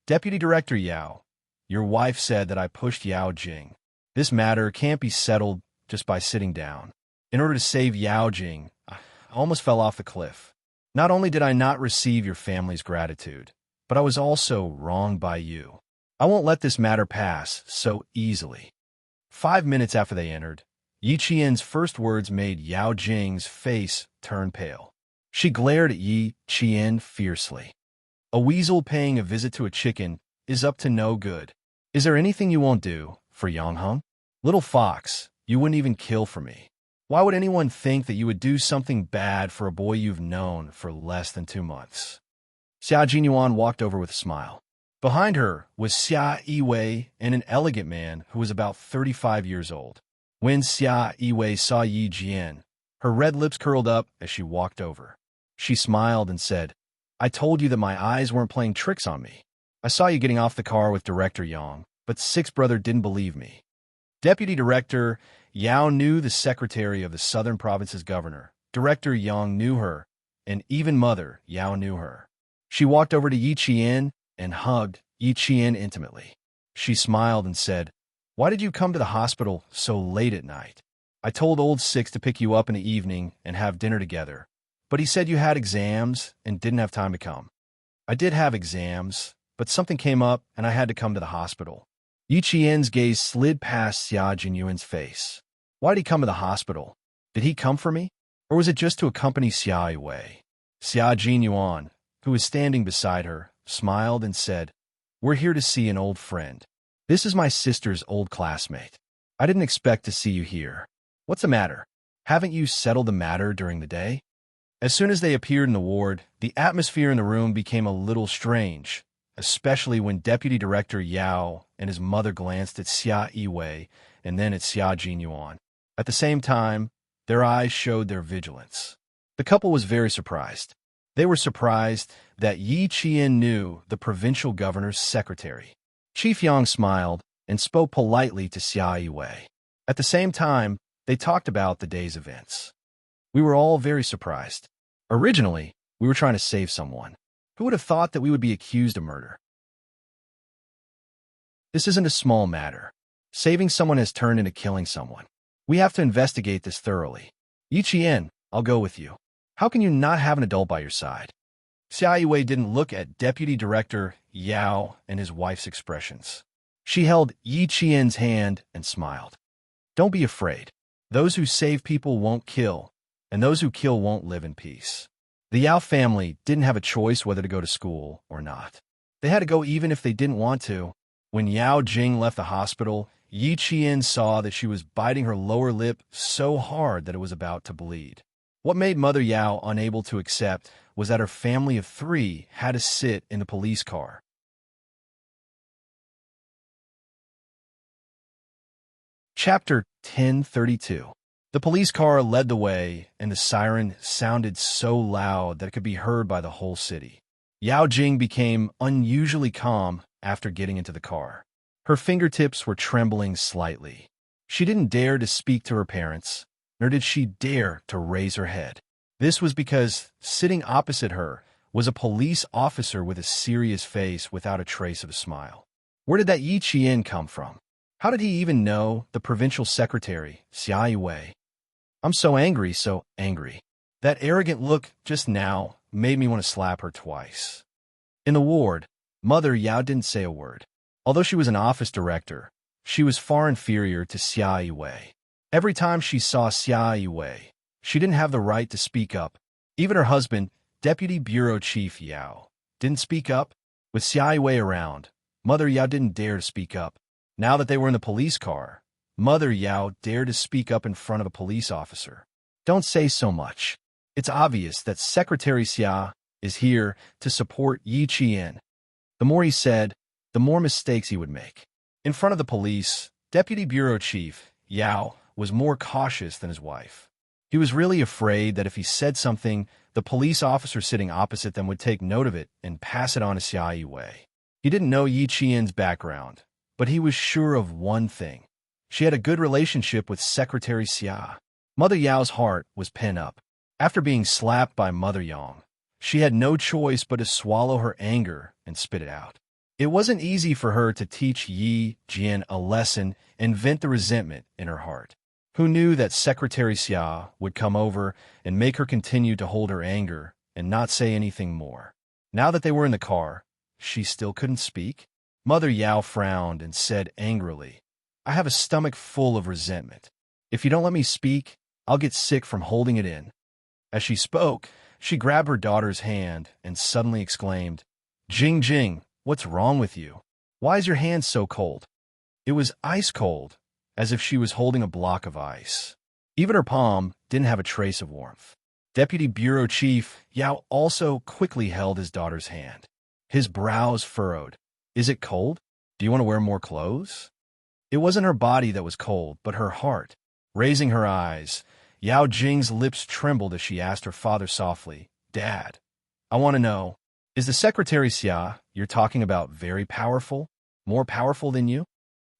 Deputy Director Yao, your wife said that I pushed Yao Jing. This matter can't be settled just by sitting down. In order to save Yao Jing, I almost fell off the cliff. Not only did I not receive your family's gratitude, but I was also wronged by you. I won't let this matter pass so easily. 5 minutes after they entered, Yi Qian's first words made Yao Jing's face turn pale. She glared at Yi Qian fiercely. A weasel paying a visit to a chicken is up to no good. Is there anything you won't do for Yang Heng? Little fox, you wouldn't even kill for me. Why would anyone think that you would do something bad for a boy you've known for less than 2 months? Xia Jinyuan walked over with a smile. Behind her was Xia Yiwei and an elegant man who was about 35 years old. When Xia Yiwei saw Yi Jian, her red lips curled up as she walked over. She smiled and said, I told you that my eyes weren't playing tricks on me. I saw you getting off the car with Director Yang, but Six Brother didn't believe me. Deputy Director Yao knew the secretary of the Southern Province's governor. Director Yang knew her, and even Mother Yao knew her. She walked over to Yi Qian and hugged Yi Qian intimately. She smiled and said, Why did you come to the hospital so late at night? I told old Six to pick you up in the evening and have dinner together, but he said you had exams and didn't have time to come. I did have exams, but something came up and I had to come to the hospital. Yi Qian's gaze slid past Xia Jinyuan's face. Why did he come to the hospital? Did he come for me? Or was it just to accompany Xia Yiwei? Xia Jinyuan, who was standing beside her, smiled and said, We're here to see an old friend. This is my sister's old classmate. I didn't expect to see you here. What's the matter? Haven't you settled the matter during the day? As soon as they appeared in the ward, the atmosphere in the room became a little strange, especially when Deputy Director Yao and his mother glanced at Xia Yiwei and then at Xia Jinyuan. At the same time, their eyes showed their vigilance. The couple was very surprised. They were surprised that Yi Qian knew the provincial governor's secretary. Chief Yang smiled and spoke politely to Xia Yiwei. At the same time, they talked about the day's events. We were all very surprised. Originally, we were trying to save someone. Who would have thought that we would be accused of murder? This isn't a small matter. Saving someone has turned into killing someone. We have to investigate this thoroughly. Yi Qian, I'll go with you. How can you not have an adult by your side? Xia Yiwei didn't look at Deputy Director Yao and his wife's expressions. She held Yi Qian's hand and smiled. Don't be afraid. Those who save people won't kill, and those who kill won't live in peace. The Yao family didn't have a choice whether to go to school or not. They had to go even if they didn't want to. When Yao Jing left the hospital, Yi Qian saw that she was biting her lower lip so hard that it was about to bleed. What made Mother Yao unable to accept was that her family of 3 had to sit in the police car. Chapter 1032. The police car led the way, and the siren sounded so loud that it could be heard by the whole city. Yao Jing became unusually calm after getting into the car. Her fingertips were trembling slightly. She didn't dare to speak to her parents, nor did she dare to raise her head. This was because sitting opposite her was a police officer with a serious face without a trace of a smile. Where did that Yi Qian come from? How did he even know the provincial secretary, Xia Yiwei? I'm so angry. That arrogant look just now made me want to slap her twice. In the ward, Mother Yao didn't say a word. Although she was an office director, She was far inferior to Xia Yiwei. Every time she saw Xia Yiwei, she didn't have the right to speak up. Even her husband, Deputy Bureau Chief Yao, didn't speak up. With Xia Yiwei around, Mother Yao didn't dare to speak up. Now that they were in the police car, Mother Yao dared to speak up in front of a police officer. Don't say so much. It's obvious that Secretary Xia is here to support Yi Qian. The more he said, the more mistakes he would make. In front of the police, Deputy Bureau Chief Yao was more cautious than his wife. He was really afraid that if he said something, the police officer sitting opposite them would take note of it and pass it on to Xia Yiwei. He didn't know Yi Qian's background, but he was sure of one thing. She had a good relationship with Secretary Xia. Mother Yao's heart was pent up. After being slapped by Mother Yang, she had no choice but to swallow her anger and spit it out. It wasn't easy for her to teach Yi Jian a lesson and vent the resentment in her heart. Who knew that Secretary Xia would come over and make her continue to hold her anger and not say anything more? Now that they were in the car, she still couldn't speak. Mother Yao frowned and said angrily, "I have a stomach full of resentment. If you don't let me speak, I'll get sick from holding it in." As she spoke, she grabbed her daughter's hand and suddenly exclaimed, "Jing Jing, what's wrong with you? Why is your hand so cold?" It was ice cold, as if she was holding a block of ice. Even her palm didn't have a trace of warmth. Deputy Bureau Chief Yao also quickly held his daughter's hand. His brows furrowed. "Is it cold? Do you want to wear more clothes?" It wasn't her body that was cold, but her heart. Raising her eyes, Yao Jing's lips trembled as she asked her father softly, "Dad, I want to know, is the Secretary Xia you're talking about very powerful? More powerful than you?"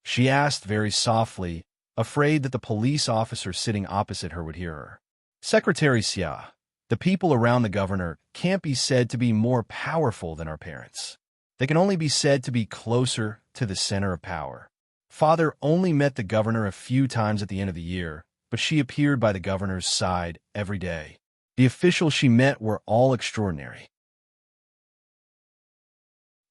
She asked very softly, afraid that the police officer sitting opposite her would hear her. "Secretary Xia, the people around the governor can't be said to be more powerful than our parents. They can only be said to be closer to the center of power. Father only met the governor a few times at the end of the year, but she appeared by the governor's side every day. The officials she met were all extraordinary."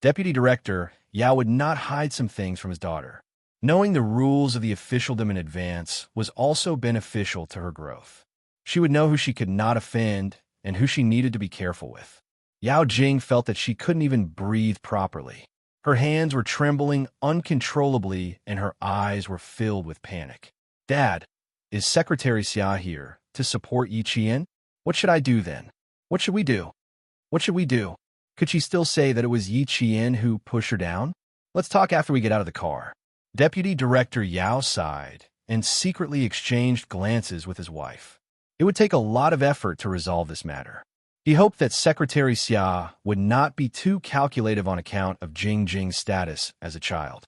Deputy Director Yao would not hide some things from his daughter. Knowing the rules of the officialdom in advance was also beneficial to her growth. She would know who she could not offend and who she needed to be careful with. Yao Jing felt that she couldn't even breathe properly. Her hands were trembling uncontrollably and her eyes were filled with panic. "Dad, is Secretary Xia here to support Yi Qian? What should I do then? What should we do? What should we do? Could she still say that it was Yi Qian who pushed her down? Let's talk after we get out of the car." Deputy Director Yao sighed and secretly exchanged glances with his wife. It would take a lot of effort to resolve this matter. He hoped that Secretary Xia would not be too calculative on account of Jing Jing's status as a child.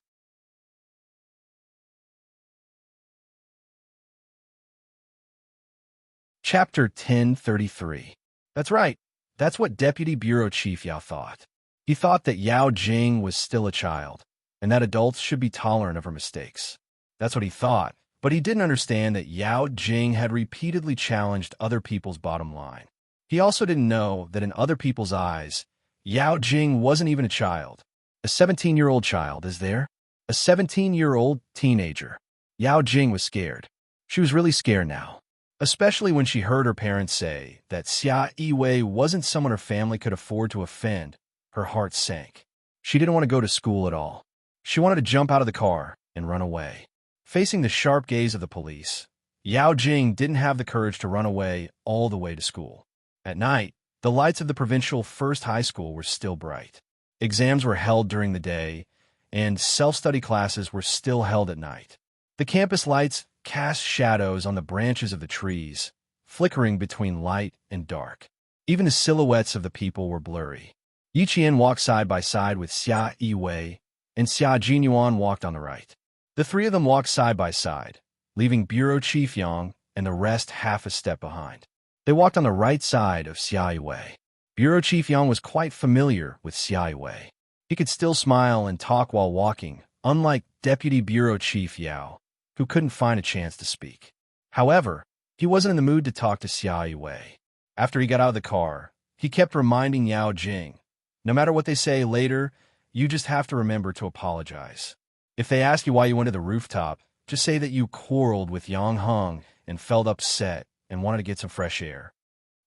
Chapter 1033. That's right. That's what Deputy Bureau Chief Yao thought. He thought that Yao Jing was still a child, and that adults should be tolerant of her mistakes. That's what he thought, but he didn't understand that Yao Jing had repeatedly challenged other people's bottom line. He also didn't know that in other people's eyes, Yao Jing wasn't even a child. A 17-year-old child, is there? A 17-year-old teenager. Yao Jing was scared. She was really scared now, especially when she heard her parents say that Xia Yiwei wasn't someone her family could afford to offend. Her heart sank. She didn't want to go to school at all. She wanted to jump out of the car and run away. Facing the sharp gaze of the police, Yao Jing didn't have the courage to run away all the way to school. At night, the lights of the provincial first high school were still bright. Exams were held during the day, and self-study classes were still held at night. The campus lights cast shadows on the branches of the trees, flickering between light and dark. Even the silhouettes of the people were blurry. Yi Qian walked side by side with Xia Yiwei, and Xia Jinyuan walked on the right. The three of them walked side by side, leaving Bureau Chief Yang and the rest half a step behind. They walked on the right side of Xia Yiwei. Bureau Chief Yang was quite familiar with Xia Yiwei. He could still smile and talk while walking, unlike Deputy Bureau Chief Yao, who couldn't find a chance to speak. However, he wasn't in the mood to talk to Xia Yiwei. After he got out of the car, he kept reminding Yao Jing, "No matter what they say later, you just have to remember to apologize." If they ask you why you went to the rooftop, just say that you quarreled with Yang Hung and felt upset and wanted to get some fresh air.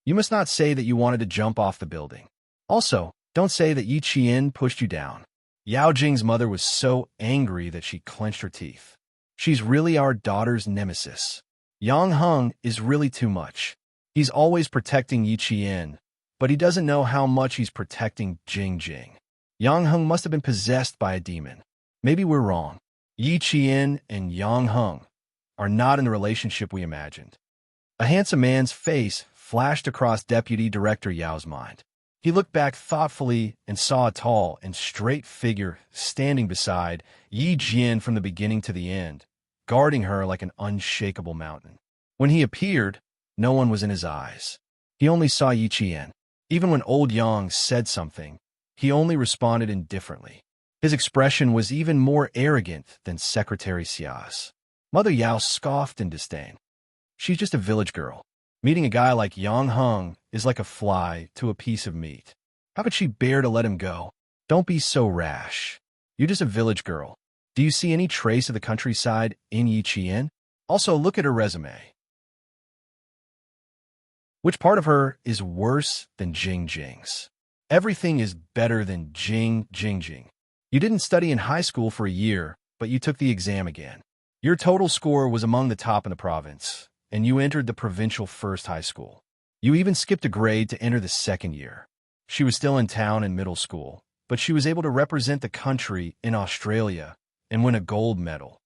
You must not say that you wanted to jump off the building. Also, don't say that Yi Qian pushed you down. Yao Jing's mother was so angry that she clenched her teeth. She's really our daughter's nemesis. Yang Hung is really too much. He's always protecting Yi Qian, but he doesn't know how much he's protecting Jing Jing. Yang Hung must have been possessed by a demon. Maybe we're wrong. Yi Qian and Yang Hung are not in the relationship we imagined. A handsome man's face flashed across Deputy Director Yao's mind. He looked back thoughtfully and saw a tall and straight figure standing beside Yi Jian from the beginning to the end, guarding her like an unshakable mountain. When he appeared, no one was in his eyes. He only saw Yi Qian. Even when old Yang said something, he only responded indifferently. His expression was even more arrogant than Secretary Xia's. Mother Yao scoffed in disdain. She's just a village girl. Meeting a guy like Yang Hung is like a fly to a piece of meat. How could she bear to let him go? Don't be so rash. You're just a village girl. Do you see any trace of the countryside in Yi Qian? Also, look at her resume. Which part of her is worse than Jing Jing's? Everything is better than Jing Jing. You didn't study in high school for a year, but you took the exam again. Your total score was among the top in the province, and you entered the provincial first high school. You even skipped a grade to enter the second year. She was still in town in middle school, but she was able to represent the country in Australia and win a gold medal.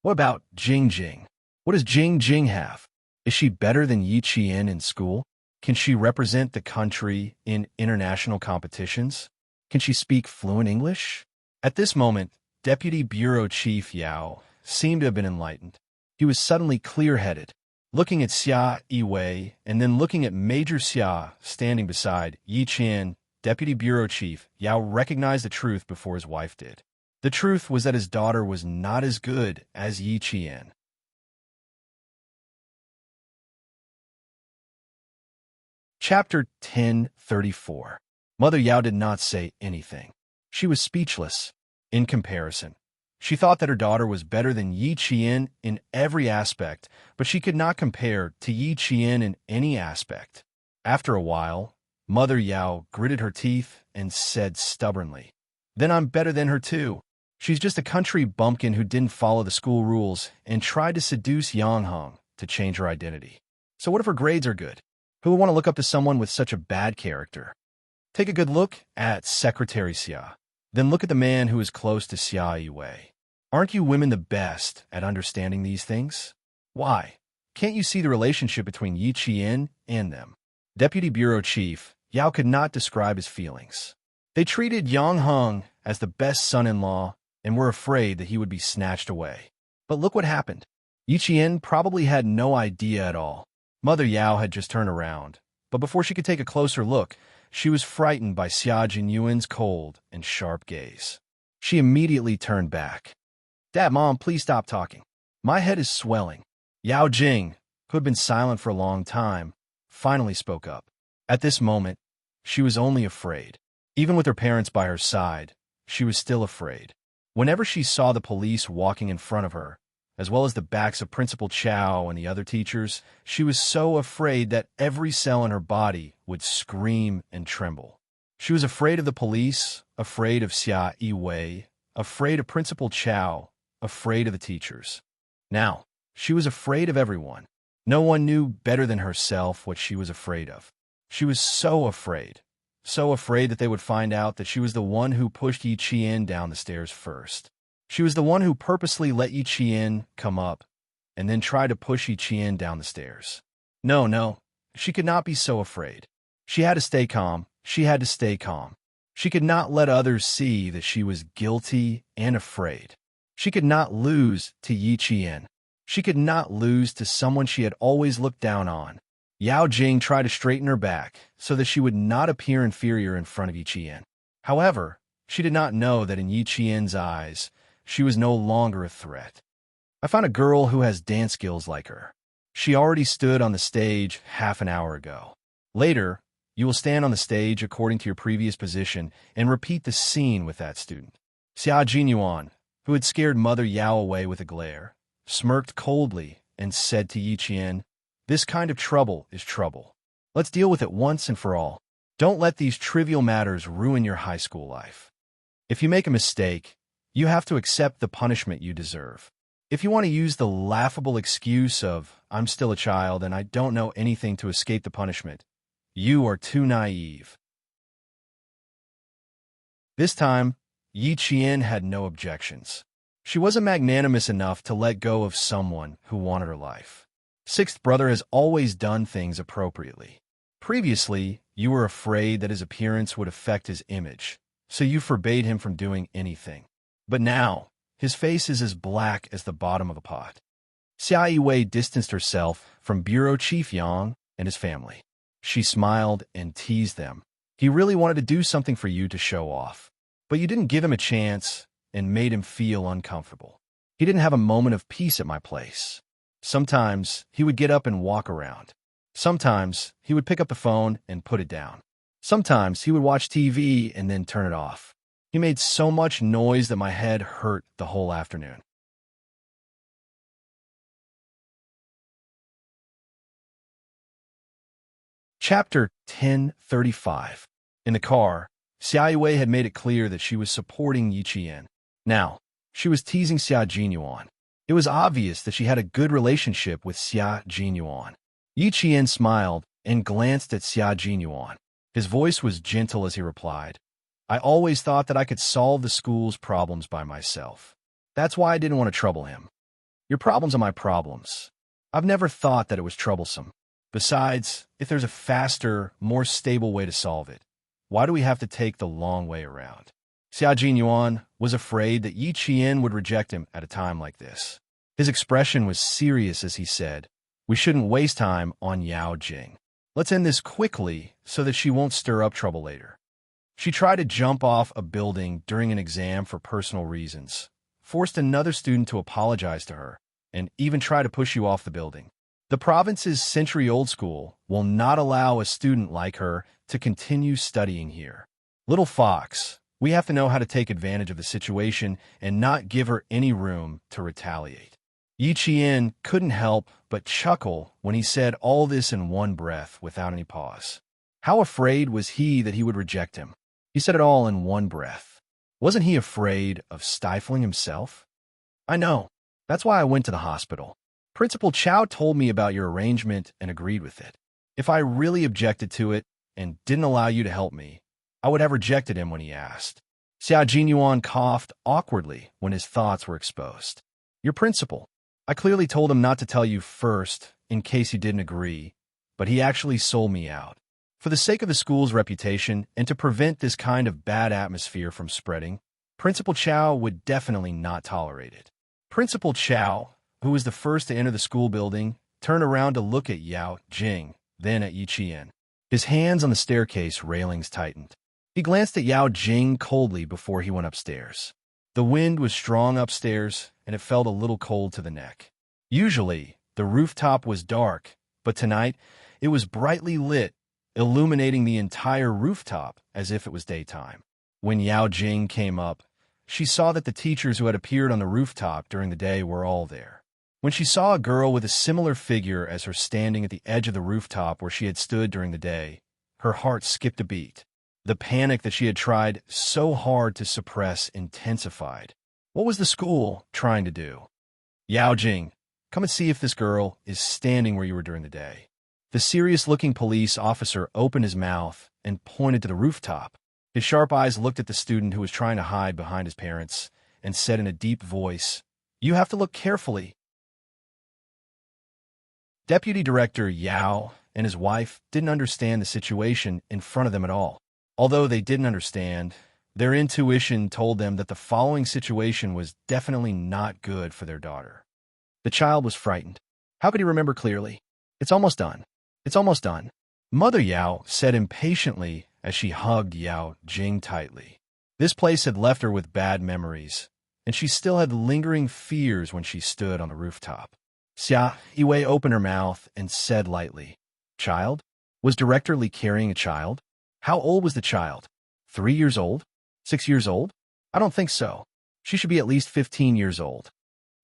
What about Jing Jing? What does Jing Jing have? Is she better than Yi Qian in school? Can she represent the country in international competitions? Can she speak fluent English? At this moment, Deputy Bureau Chief Yao seemed to have been enlightened. He was suddenly clear-headed, looking at Xia Yiwei and then looking at Major Xia standing beside Yi Qian. Deputy Bureau Chief Yao recognized the truth before his wife did. The truth was that his daughter was not as good as Yi Qian. Chapter 1034. Mother Yao did not say anything. She was speechless. In comparison, she thought that her daughter was better than Yi Qian in every aspect, but she could not compare to Yi Qian in any aspect. After a while, Mother Yao gritted her teeth and said stubbornly, "Then I'm better than her too. She's just a country bumpkin who didn't follow the school rules and tried to seduce Yang Hung to change her identity. So what if her grades are good? Who would want to look up to someone with such a bad character? Take a good look at Secretary Xia. Then look at the man who is close to Xia Yiwei. Aren't you women the best at understanding these things? Why? Can't you see the relationship between Yi Qian and them?" Deputy Bureau Chief Yao could not describe his feelings. They treated Yang Hung as the best son-in-law and were afraid that he would be snatched away. But look what happened. Yi Qian probably had no idea at all. Mother Yao had just turned around, but before she could take a closer look, she was frightened by Xia Jinyuan's cold and sharp gaze. She immediately turned back. "Dad, Mom, please stop talking. My head is swelling." Yao Jing, who had been silent for a long time, finally spoke up. At this moment, she was only afraid. Even with her parents by her side, she was still afraid. Whenever she saw the police walking in front of her, as well as the backs of Principal Chow and the other teachers, she was so afraid that every cell in her body would scream and tremble. She was afraid of the police, afraid of Xia Yiwei, afraid of Principal Chow, afraid of the teachers. Now, she was afraid of everyone. No one knew better than herself what she was afraid of. She was so afraid that they would find out that she was the one who pushed Yi Qian down the stairs first. She was the one who purposely let Yi Qian come up and then tried to push Yi Qian down the stairs. No, she could not be so afraid. She had to stay calm. She had to stay calm. She could not let others see that she was guilty and afraid. She could not lose to Yi Qian. She could not lose to someone she had always looked down on. Yao Jing tried to straighten her back so that she would not appear inferior in front of Yi Qian. However, she did not know that in Yi Qian's eyes, she was no longer a threat. "I found a girl who has dance skills like her. She already stood on the stage half an hour ago. Later, you will stand on the stage according to your previous position and repeat the scene with that student. Xia Jinyuan, who had scared Mother Yao away with a glare, smirked coldly and said to Yi Qian, "This kind of trouble is trouble. Let's deal with it once and for all. Don't let these trivial matters ruin your high school life. If you make a mistake, you have to accept the punishment you deserve. If you want to use the laughable excuse of, 'I'm still a child and I don't know anything,' to escape the punishment, you are too naive." This time, Yi Qian had no objections. She wasn't magnanimous enough to let go of someone who wanted her life. Sixth brother has always done things appropriately. Previously, you were afraid that his appearance would affect his image, so you forbade him from doing anything. But now, his face is as black as the bottom of a pot. Xia Yiwei distanced herself from Bureau Chief Yang and his family. She smiled and teased them. He really wanted to do something for you to show off, but you didn't give him a chance and made him feel uncomfortable. He didn't have a moment of peace at my place. Sometimes he would get up and walk around. Sometimes he would pick up the phone and put it down. Sometimes he would watch TV and then turn it off. He made so much noise that my head hurt the whole afternoon. Chapter 1035. In the car, Xia Yiwei had made it clear that she was supporting Yi Qian. Now, she was teasing Xia Jinyuan. It was obvious that she had a good relationship with Xia Jinyuan. Yi Qian smiled and glanced at Xia Jinyuan. His voice was gentle as he replied, "I always thought that I could solve the school's problems by myself. That's why I didn't want to trouble him. Your problems are my problems. I've never thought that it was troublesome. Besides, if there's a faster, more stable way to solve it, why do we have to take the long way around?" Xia Jinyuan was afraid that Yi Qian would reject him at a time like this. His expression was serious as he said, "We shouldn't waste time on Yao Jing. Let's end this quickly so that she won't stir up trouble later." She tried to jump off a building during an exam for personal reasons, forced another student to apologize to her, and even try to push you off the building. The province's century-old school will not allow a student like her to continue studying here. Little fox, we have to know how to take advantage of the situation and not give her any room to retaliate. Yi Qian couldn't help but chuckle when he said all this in one breath without any pause. How afraid was he that he would reject him? He said it all in one breath. Wasn't he afraid of stifling himself? "I know. That's why I went to the hospital. Principal Chow told me about your arrangement and agreed with it. If I really objected to it and didn't allow you to help me, I would have rejected him when he asked." Xia Jinyuan coughed awkwardly when his thoughts were exposed. "Your principal. I clearly told him not to tell you first in case you didn't agree, but he actually sold me out. For the sake of the school's reputation and to prevent this kind of bad atmosphere from spreading, Principal Chow would definitely not tolerate it." Principal Chow, who was the first to enter the school building, turned around to look at Yao Jing, then at Yi Qian. His hands on the staircase railings tightened. He glanced at Yao Jing coldly before he went upstairs. The wind was strong upstairs, and it felt a little cold to the neck. Usually, the rooftop was dark, but tonight it was brightly lit, illuminating the entire rooftop as if it was daytime. When Yao Jing came up, she saw that the teachers who had appeared on the rooftop during the day were all there. When she saw a girl with a similar figure as her standing at the edge of the rooftop where she had stood during the day, her heart skipped a beat. The panic that she had tried so hard to suppress intensified. What was the school trying to do? "Yao Jing, come and see if this girl is standing where you were during the day." The serious-looking police officer opened his mouth and pointed to the rooftop. His sharp eyes looked at the student who was trying to hide behind his parents and said in a deep voice, "You have to look carefully." Deputy Director Yao and his wife didn't understand the situation in front of them at all. Although they didn't understand, their intuition told them that the following situation was definitely not good for their daughter. The child was frightened. How could he remember clearly? "It's almost done. It's almost done," Mother Yao said impatiently as she hugged Yao Jing tightly. This place had left her with bad memories, and she still had lingering fears when she stood on the rooftop. Xia Yiwei opened her mouth and said lightly, "Child? Was Director Li carrying a child? How old was the child? 3 years old? 6 years old? I don't think so." She should be at least 15 years old.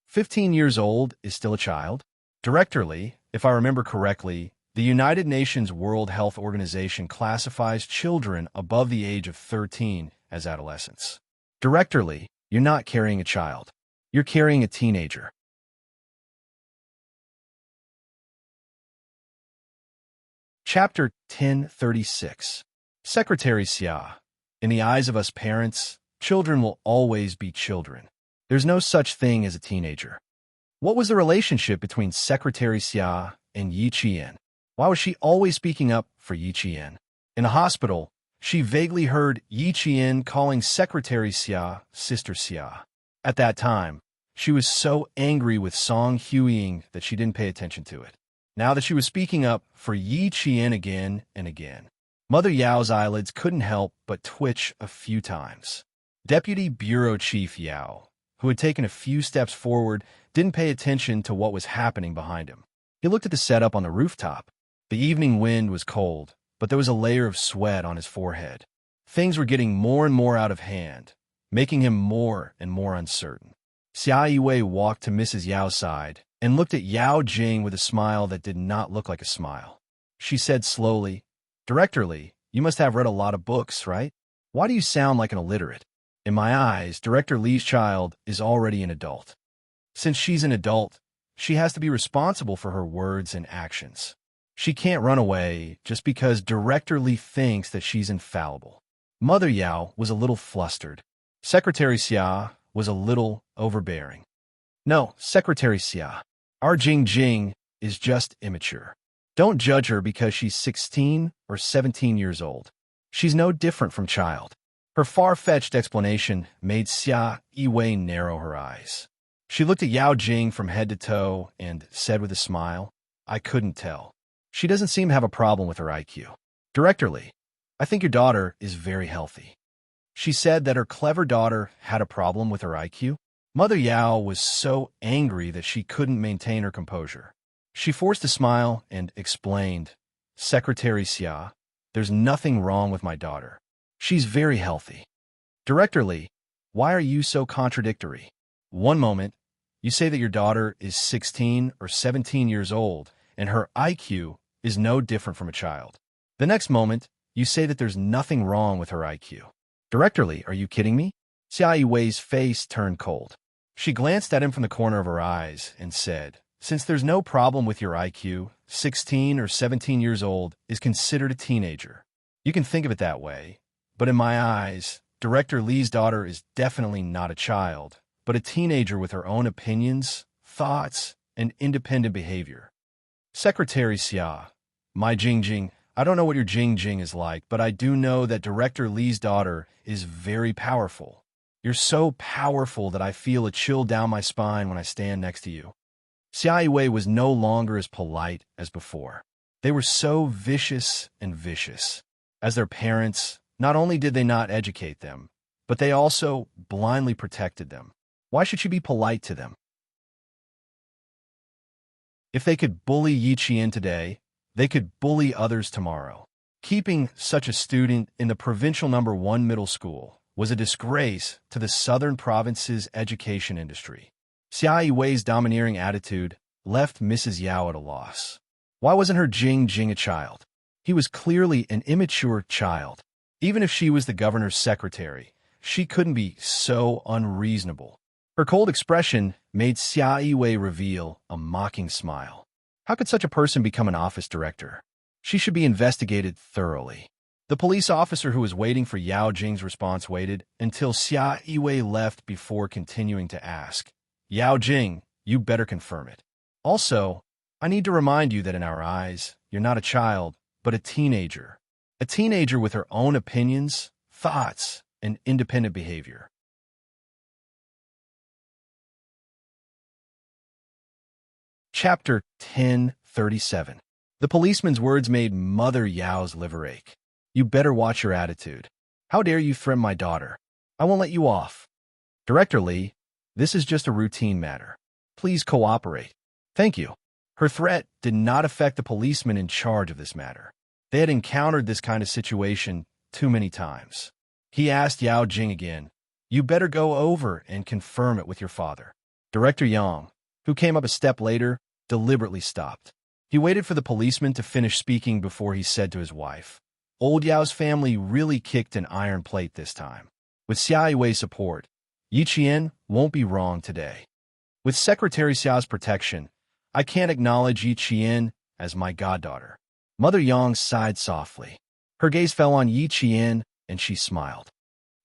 15 years old is still a child? Director Lee, if I remember correctly, the United Nations World Health Organization classifies children above the age of 13 as adolescents. Director Lee, you're not carrying a child. You're carrying a teenager. Chapter 1036. Secretary Xia. In the eyes of us parents, children will always be children. There's no such thing as a teenager. What was the relationship between Secretary Xia and Yi Qian? Why was she always speaking up for Yi Qian? In a hospital, she vaguely heard Yi Qian calling Secretary Xia Sister Xia. At that time, she was so angry with Song Huiying that she didn't pay attention to it. Now that she was speaking up for Yi Qian again and again, Mother Yao's eyelids couldn't help but twitch a few times. Deputy Bureau Chief Yao, who had taken a few steps forward, didn't pay attention to what was happening behind him. He looked at the setup on the rooftop. The evening wind was cold, but there was a layer of sweat on his forehead. Things were getting more and more out of hand, making him more and more uncertain. Xia Yiwei walked to Mrs. Yao's side and looked at Yao Jing with a smile that did not look like a smile. She said slowly, "Director Lee, you must have read a lot of books, right? Why do you sound like an illiterate? In my eyes, Director Lee's child is already an adult. Since she's an adult, she has to be responsible for her words and actions. She can't run away just because Director Lee thinks that she's infallible." Mother Yao was a little flustered. Secretary Xia was a little overbearing. "No, Secretary Xia, our Jing is just immature. Don't judge her because she's 16 or 17 years old. She's no different from child." Her far-fetched explanation made Xia Yiwei narrow her eyes. She looked at Yao Jing from head to toe and said with a smile, "I couldn't tell. She doesn't seem to have a problem with her IQ. Director Lee, I think your daughter is very healthy." She said that her clever daughter had a problem with her IQ. Mother Yao was so angry that she couldn't maintain her composure. She forced a smile and explained, "Secretary Xia, there's nothing wrong with my daughter. She's very healthy." Director Lee, why are you so contradictory? One moment, you say that your daughter is 16 or 17 years old and her IQ is no different from a child. The next moment, you say that there's nothing wrong with her IQ. Director Lee, are you kidding me? Xia Yiwei's face turned cold. She glanced at him from the corner of her eyes and said, "Since there's no problem with your IQ, 16 or 17 years old is considered a teenager. You can think of it that way. But in my eyes, Director Lee's daughter is definitely not a child, but a teenager with her own opinions, thoughts, and independent behavior." Secretary Xia, my Jing, I don't know what your Jing is like, but I do know that Director Lee's daughter is very powerful. You're so powerful that I feel a chill down my spine when I stand next to you. Xia Yiwei was no longer as polite as before. They were so vicious and vicious. As their parents, not only did they not educate them, but they also blindly protected them. Why should she be polite to them? If they could bully Yi Qian today, they could bully others tomorrow. Keeping such a student in the provincial number 1 middle school was a disgrace to the southern province's education industry. Xia Yiwei's domineering attitude left Mrs. Yao at a loss. Why wasn't her Jing a child? He was clearly an immature child. Even if she was the governor's secretary, she couldn't be so unreasonable. Her cold expression made Xia Yiwei reveal a mocking smile. How could such a person become an office director? She should be investigated thoroughly. The police officer who was waiting for Yao Jing's response waited until Xia Yiwei left before continuing to ask, "Yao Jing, you better confirm it. Also, I need to remind you that in our eyes, you're not a child, but a teenager. A teenager with her own opinions, thoughts, and independent behavior." Chapter 1037. The policeman's words made Mother Yao's liver ache. "You better watch your attitude. How dare you threaten my daughter? I won't let you off." "Director Lee, this is just a routine matter. Please cooperate." "Thank you." Her threat did not affect the policeman in charge of this matter. They had encountered this kind of situation too many times. He asked Yao Jing again, You better go over and confirm it with your father. Director Yang, who came up a step later, deliberately stopped. He waited for the policeman to finish speaking before he said to his wife, Old Yao's family really kicked an iron plate this time. With Xia Yui's support, Yi Qian won't be wrong today. With Secretary Xiao's protection, I can't acknowledge Yi Qian as my goddaughter. Mother Yang sighed softly. Her gaze fell on Yi Qian, and she smiled.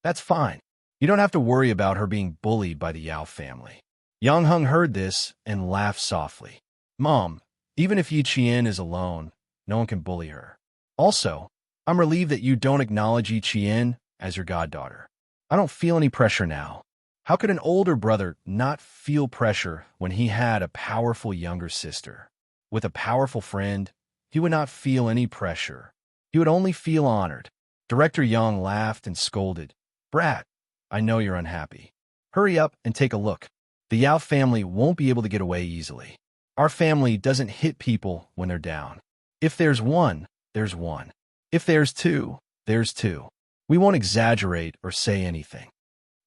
That's fine. You don't have to worry about her being bullied by the Yao family. Yang Heng heard this and laughed softly. Mom, even if Yi Qian is alone, no one can bully her. Also, I'm relieved that you don't acknowledge Yi Qian as your goddaughter. I don't feel any pressure now. How could an older brother not feel pressure when he had a powerful younger sister? With a powerful friend, he would not feel any pressure. He would only feel honored. Director Yang laughed and scolded. Brat, I know you're unhappy. Hurry up and take a look. The Yao family won't be able to get away easily. Our family doesn't hit people when they're down. If there's one, there's one. If there's two, there's two. We won't exaggerate or say anything.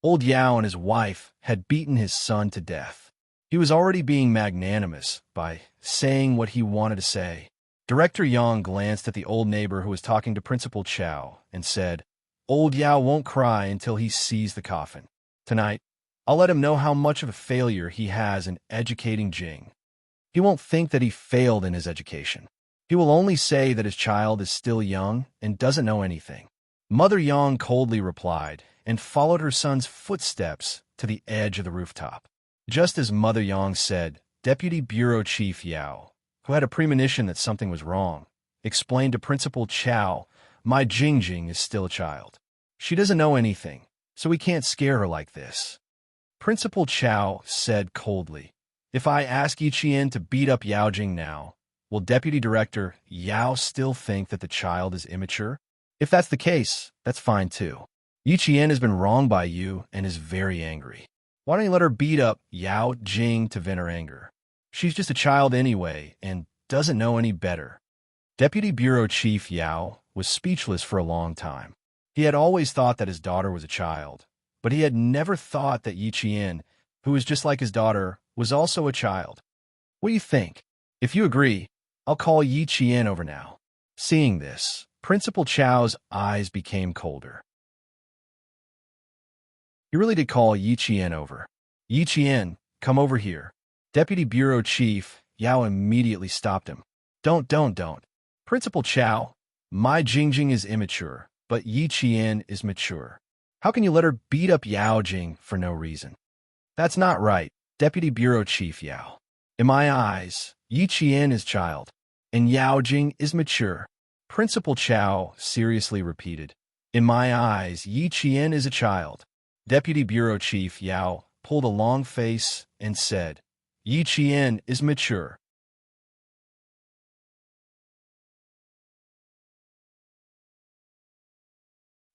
Old Yao and his wife had beaten his son to death. He was already being magnanimous by saying what he wanted to say. Director Yang glanced at the old neighbor who was talking to Principal Chow and said, Old Yao won't cry until he sees the coffin. Tonight, I'll let him know how much of a failure he has in educating Jing. He won't think that he failed in his education. He will only say that his child is still young and doesn't know anything. Mother Yang coldly replied and followed her son's footsteps to the edge of the rooftop. Just as Mother Yang said, Deputy Bureau Chief Yao, who had a premonition that something was wrong, explained to Principal Chow, my Jingjing is still a child. She doesn't know anything, so we can't scare her like this. Principal Chow said coldly, if I ask Yi Qian to beat up Yao Jing now, will Deputy Director Yao still think that the child is immature? If that's the case, that's fine too. Yi Qian has been wronged by you and is very angry. Why don't you let her beat up Yao Jing to vent her anger? She's just a child anyway and doesn't know any better. Deputy Bureau Chief Yao was speechless for a long time. He had always thought that his daughter was a child, but he had never thought that Yi Qian, who was just like his daughter, was also a child. What do you think? If you agree, I'll call Yi Qian over now. Seeing this, Principal Chow's eyes became colder. He really did call Yi Qian over. Yi Qian, come over here. Deputy Bureau Chief Yao immediately stopped him. Don't. Principal Chow, my Jingjing is immature, but Yi Qian is mature. How can you let her beat up Yao Jing for no reason? That's not right, Deputy Bureau Chief Yao. In my eyes, Yi Qian is child, and Yao Jing is mature. Principal Chow seriously repeated. In my eyes, Yi Qian is a child. Deputy Bureau Chief Yao pulled a long face and said, Yi Qian is mature.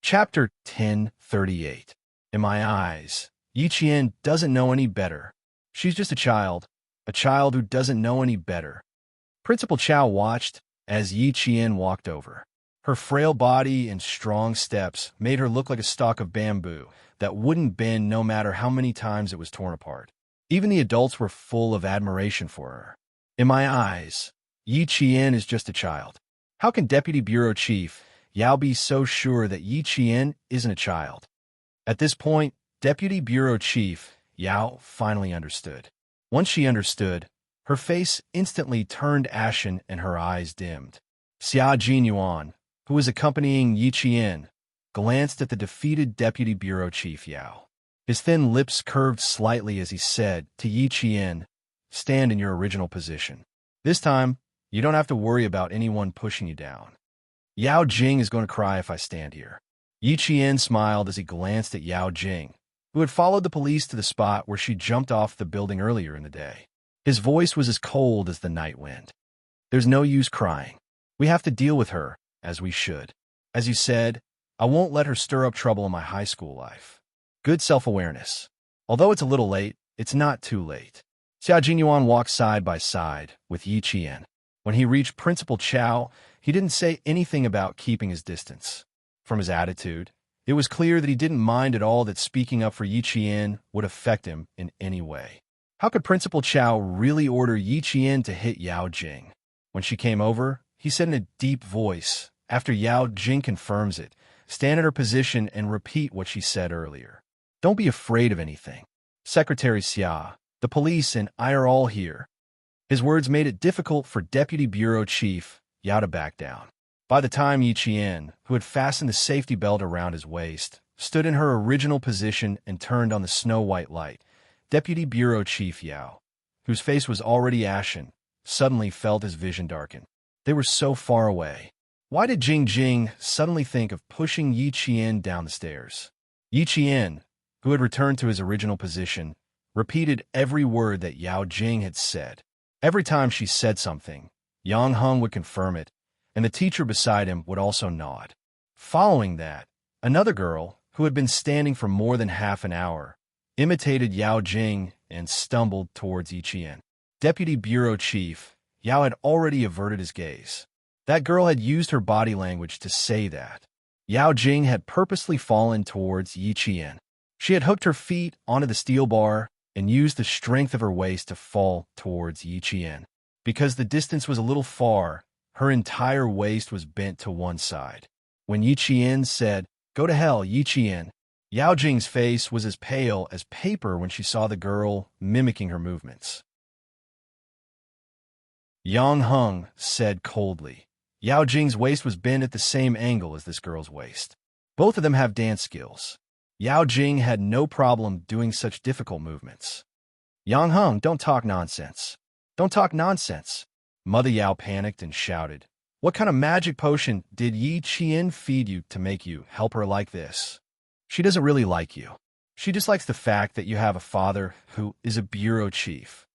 Chapter 1038. In my eyes, Yi Qian doesn't know any better. She's just a child who doesn't know any better. Principal Chow watched as Yi Qian walked over. Her frail body and strong steps made her look like a stalk of bamboo that wouldn't bend no matter how many times it was torn apart. Even the adults were full of admiration for her. In my eyes, Yi Qian is just a child. How can Deputy Bureau Chief Yao be so sure that Yi Qian isn't a child? At this point, Deputy Bureau Chief Yao finally understood. Once she understood, her face instantly turned ashen and her eyes dimmed. Xia Jinyuan, who was accompanying Yi Qian, glanced at the defeated Deputy Bureau Chief Yao. His thin lips curved slightly as he said to Yi Qian, stand in your original position. This time, you don't have to worry about anyone pushing you down. Yao Jing is going to cry if I stand here. Yi Qian smiled as he glanced at Yao Jing, who had followed the police to the spot where she jumped off the building earlier in the day. His voice was as cold as the night wind. There's no use crying. We have to deal with her, as we should. As you said, I won't let her stir up trouble in my high school life. Good self-awareness. Although it's a little late, it's not too late. Xia Jinyuan walked side by side with Yi Qian. When he reached Principal Chow, he didn't say anything about keeping his distance. From his attitude, It was clear that he didn't mind at all that speaking up for Yi Qian would affect him in any way. How could Principal Chow really order Yi Qian to hit Yao Jing? When she came over, he said in a deep voice, after Yao Jing confirms it, stand in her position and repeat what she said earlier. Don't be afraid of anything. Secretary Xia, the police, and I are all here. His words made it difficult for Deputy Bureau Chief Yao to back down. By the time Yi Qian, who had fastened the safety belt around his waist, stood in her original position and turned on the snow-white light, Deputy Bureau Chief Yao, whose face was already ashen, suddenly felt his vision darken. They were so far away. Why did Jing Jing suddenly think of pushing Yi Qian down the stairs? Yi Qian, who had returned to his original position, repeated every word that Yao Jing had said. Every time she said something, Yang Heng would confirm it, and the teacher beside him would also nod. Following that, another girl, who had been standing for more than half an hour, imitated Yao Jing and stumbled towards Yi Qian. Deputy Bureau Chief Yao had already averted his gaze. That girl had used her body language to say that. Yao Jing had purposely fallen towards Yi Qian. She had hooked her feet onto the steel bar and used the strength of her waist to fall towards Yi Qian. Because the distance was a little far, her entire waist was bent to one side. When Yi Qian said, "Go to hell, Yi Qian," Yao Jing's face was as pale as paper when she saw the girl mimicking her movements. Yang Heng said coldly, "Yao Jing's waist was bent at the same angle as this girl's waist. Both of them have dance skills. Yao Jing had no problem doing such difficult movements." "Yang Heng, don't talk nonsense. Don't talk nonsense." Mother Yao panicked and shouted, "What kind of magic potion did Yi Qian feed you to make you help her like this? She doesn't really like you. She dislikes the fact that you have a father who is a bureau chief."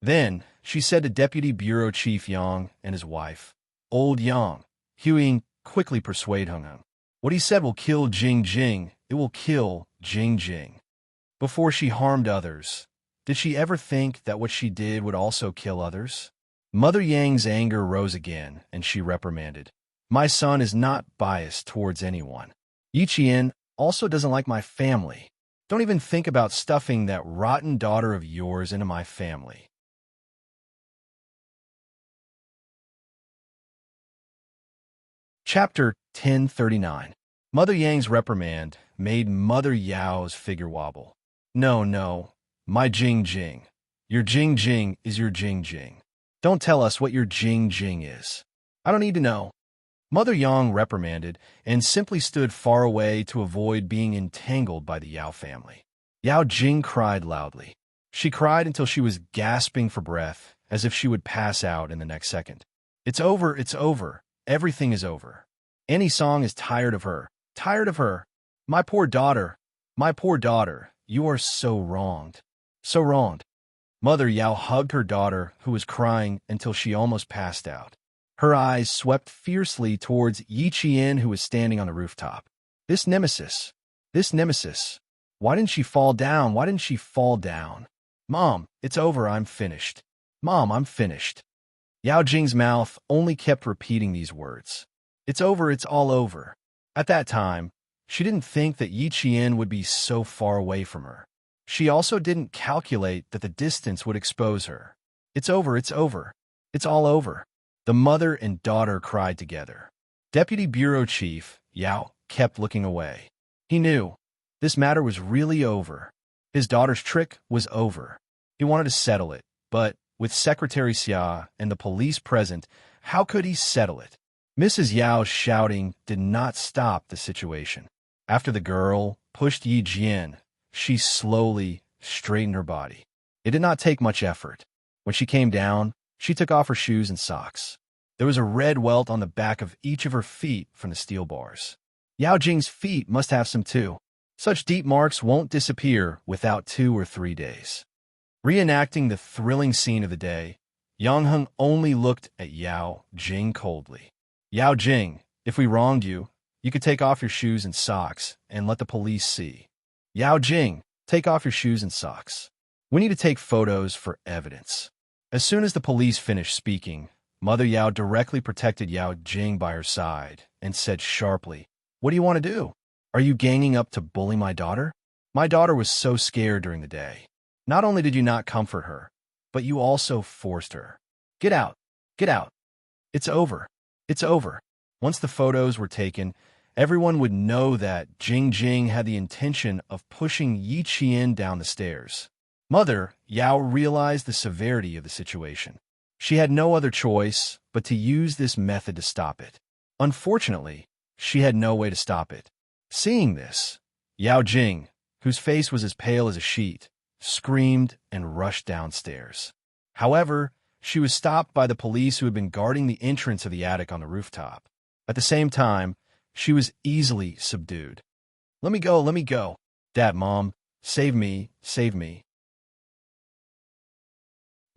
Then she said to Deputy Bureau Chief Yang and his wife, "Old Yang, Huiying, quickly persuade Heng Heng. What he said will kill Jing Jing. It will kill Jing Jing." Before she harmed others, did she ever think that what she did would also kill others? Mother Yang's anger rose again, and she reprimanded, "My son is not biased towards anyone. Yi Qian also doesn't like my family. Don't even think about stuffing that rotten daughter of yours into my family." Chapter 1039. Mother Yang's reprimand made Mother Yao's figure wobble. "No, no, my Jing Jing. Your Jing Jing is your Jing Jing. Don't tell us what your Jing Jing is. I don't need to know." Mother Yang reprimanded and simply stood far away to avoid being entangled by the Yao family. Yao Jing cried loudly. She cried until she was gasping for breath, as if she would pass out in the next second. "It's over, it's over. Everything is over. Any Song is tired of her. Tired of her. My poor daughter. My poor daughter. You are so wronged. So wronged." Mother Yao hugged her daughter, who was crying until she almost passed out. Her eyes swept fiercely towards Yi Qian, who was standing on the rooftop. This nemesis. Why didn't she fall down? Why didn't she fall down? "Mom, it's over. I'm finished. Mom, I'm finished." Yao Jing's mouth only kept repeating these words. "It's over. It's all over." At that time, she didn't think that Yi Qian would be so far away from her. She also didn't calculate that the distance would expose her. "It's over. It's over. It's all over." The mother and daughter cried together. Deputy Bureau Chief Yao kept looking away. He knew this matter was really over. His daughter's trick was over. He wanted to settle it, but with Secretary Xia and the police present, how could he settle it? Mrs. Yao's shouting did not stop the situation. After the girl pushed Yi Jian, she slowly straightened her body. It did not take much effort. When she came down, she took off her shoes and socks. There was a red welt on the back of each of her feet from the steel bars. Yao Jing's feet must have some too. Such deep marks won't disappear without 2 or 3 days. Reenacting the thrilling scene of the day, Yang Heng only looked at Yao Jing coldly. "Yao Jing, if we wronged you, you could take off your shoes and socks and let the police see." "Yao Jing, take off your shoes and socks. We need to take photos for evidence." As soon as the police finished speaking, Mother Yao directly protected Yao Jing by her side and said sharply, "What do you want to do? Are you ganging up to bully my daughter? My daughter was so scared during the day. Not only did you not comfort her, but you also forced her. Get out. Get out. It's over. It's over. Once the photos were taken, everyone would know that Jing Jing had the intention of pushing Yi Qian down the stairs. Mother Yao realized the severity of the situation. She had no other choice but to use this method to stop it. Unfortunately, she had no way to stop it. Seeing this, Yao Jing, whose face was as pale as a sheet, screamed and rushed downstairs. However, she was stopped by the police who had been guarding the entrance of the attic on the rooftop. At the same time, she was easily subdued. Let me go, let me go. Dad, Mom, save me, save me.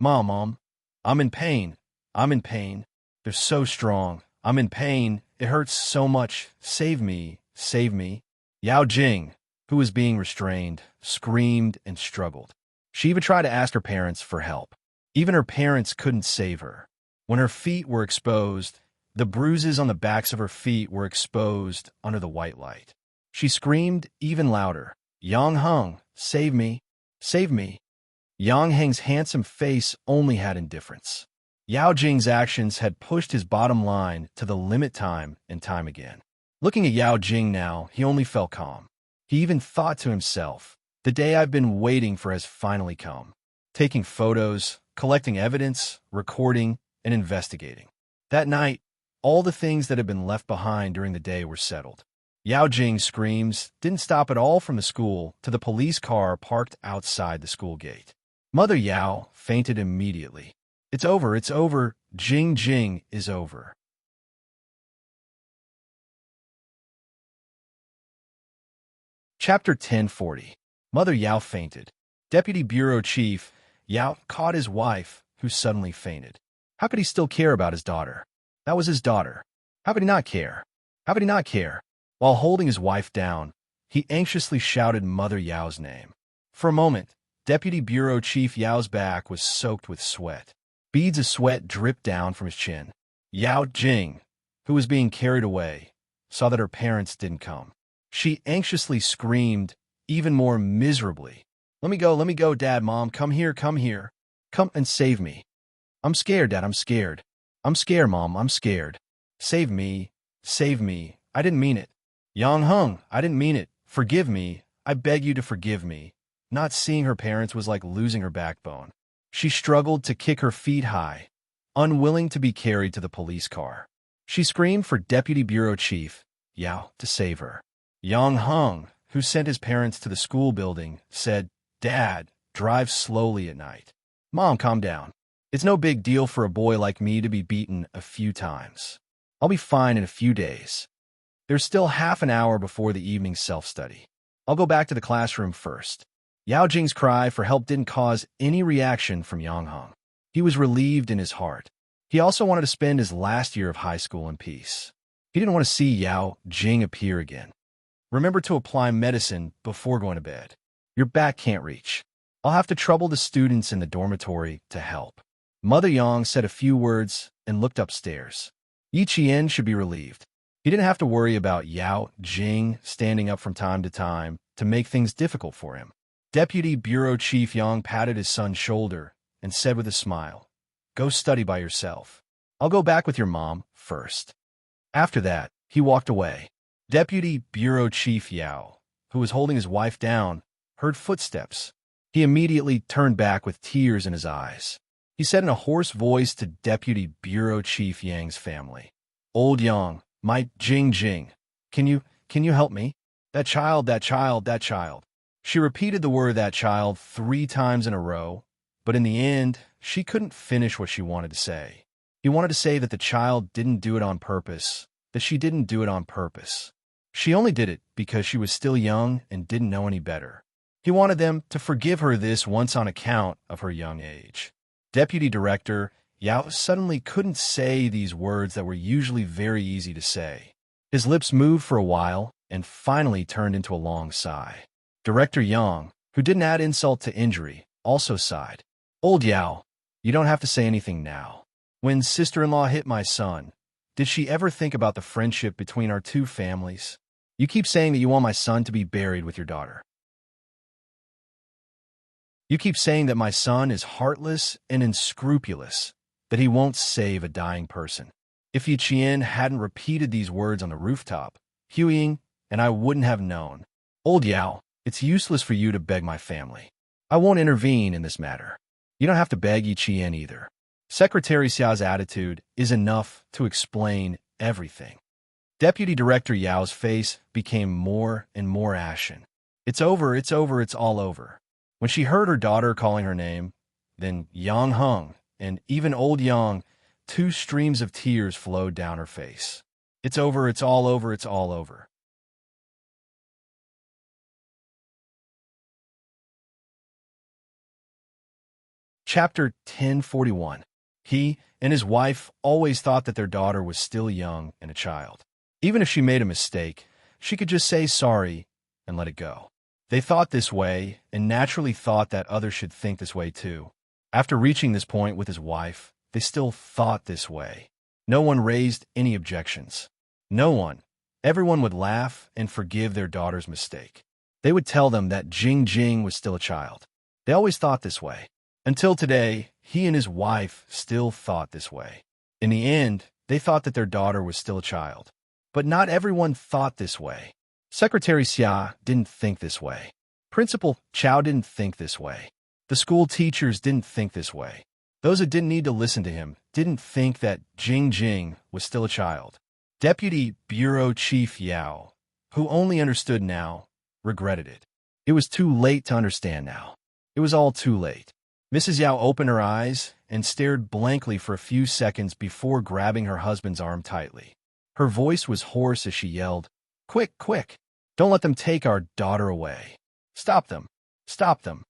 Mom, I'm in pain. I'm in pain. They're so strong. I'm in pain. It hurts so much. Save me, save me. Yao Jing, who was being restrained, screamed and struggled. She even tried to ask her parents for help. Even her parents couldn't save her. When her feet were exposed, the bruises on the backs of her feet were exposed under the white light. She screamed even louder. Yang Heng, save me, save me. Yang Heng's handsome face only had indifference. Yao Jing's actions had pushed his bottom line to the limit time and time again. Looking at Yao Jing now, he only felt calm. He even thought to himself, the day I've been waiting for has finally come. Taking photos, collecting evidence, recording, and investigating. That night, all the things that had been left behind during the day were settled. Yao Jing's screams didn't stop at all from the school to the police car parked outside the school gate. Mother Yao fainted immediately. It's over, Jing Jing is over. Chapter 1040. Mother Yao fainted. Deputy Bureau Chief Yao caught his wife, who suddenly fainted. How could he still care about his daughter? That was his daughter. How could he not care? How could he not care? While holding his wife down, he anxiously shouted Mother Yao's name. For a moment, Deputy Bureau Chief Yao's back was soaked with sweat. Beads of sweat dripped down from his chin. Yao Jing, who was being carried away, saw that her parents didn't come. She anxiously screamed, even more miserably. Let me go, Dad, Mom, come here. Come and save me. I'm scared, Dad, I'm scared. I'm scared, Mom, I'm scared. Save me, I didn't mean it. Yang Heng, I didn't mean it. Forgive me, I beg you to forgive me. Not seeing her parents was like losing her backbone. She struggled to kick her feet high, unwilling to be carried to the police car. She screamed for Deputy Bureau Chief Yao to save her. Yang Heng, who sent his parents to the school building, said, Dad, drive slowly at night. Mom, calm down. It's no big deal for a boy like me to be beaten a few times. I'll be fine in a few days. There's still half an hour before the evening self-study. I'll go back to the classroom first. Yao Jing's cry for help didn't cause any reaction from Yang Heng. He was relieved in his heart. He also wanted to spend his last year of high school in peace. He didn't want to see Yao Jing appear again. Remember to apply medicine before going to bed. Your back can't reach. I'll have to trouble the students in the dormitory to help. Mother Yang said a few words and looked upstairs. Yi Qian should be relieved. He didn't have to worry about Yao Jing standing up from time to time to make things difficult for him. Deputy Bureau Chief Yang patted his son's shoulder and said with a smile, Go study by yourself. I'll go back with your mom first. After that, he walked away. Deputy Bureau Chief Yao, who was holding his wife down, heard footsteps. He immediately turned back with tears in his eyes. He said in a hoarse voice to Deputy Bureau Chief Yang's family, Old Yang, my Jing Jing, can you help me? That child. She repeated the word that child 3 times in a row, but in the end, she couldn't finish what she wanted to say. He wanted to say that the child didn't do it on purpose, that she didn't do it on purpose. She only did it because she was still young and didn't know any better. He wanted them to forgive her this once on account of her young age. Deputy Director Yao suddenly couldn't say these words that were usually very easy to say. His lips moved for a while and finally turned into a long sigh. Director Yang, who didn't add insult to injury, also sighed. Old Yao, you don't have to say anything now. When sister-in-law hit my son, did she ever think about the friendship between our two families? You keep saying that you want my son to be buried with your daughter. You keep saying that my son is heartless and unscrupulous, that he won't save a dying person. If Yi Qian hadn't repeated these words on the rooftop, Hueying and I wouldn't have known. Old Yao, it's useless for you to beg my family. I won't intervene in this matter. You don't have to beg Yi Qian either. Secretary Xiao's attitude is enough to explain everything. Deputy Director Yao's face became more and more ashen. It's over, it's over, it's all over. When she heard her daughter calling her name, then Yang Heng, and even old Yang, 2 streams of tears flowed down her face. It's over, it's all over, it's all over. Chapter 1041. He and his wife always thought that their daughter was still young and a child. Even if she made a mistake, she could just say sorry and let it go. They thought this way and naturally thought that others should think this way too. After reaching this point with his wife, they still thought this way. No one raised any objections. No one. Everyone would laugh and forgive their daughter's mistake. They would tell them that Jing Jing was still a child. They always thought this way. Until today, he and his wife still thought this way. In the end, they thought that their daughter was still a child. But not everyone thought this way. Secretary Xia didn't think this way. Principal Chao didn't think this way. The school teachers didn't think this way. Those who didn't need to listen to him didn't think that Jing Jing was still a child. Deputy Bureau Chief Yao, who only understood now, regretted it. It was too late to understand now. It was all too late. Mrs. Yao opened her eyes and stared blankly for a few seconds before grabbing her husband's arm tightly. Her voice was hoarse as she yelled, "Quick, quick! Don't let them take our daughter away. Stop them! Stop them!"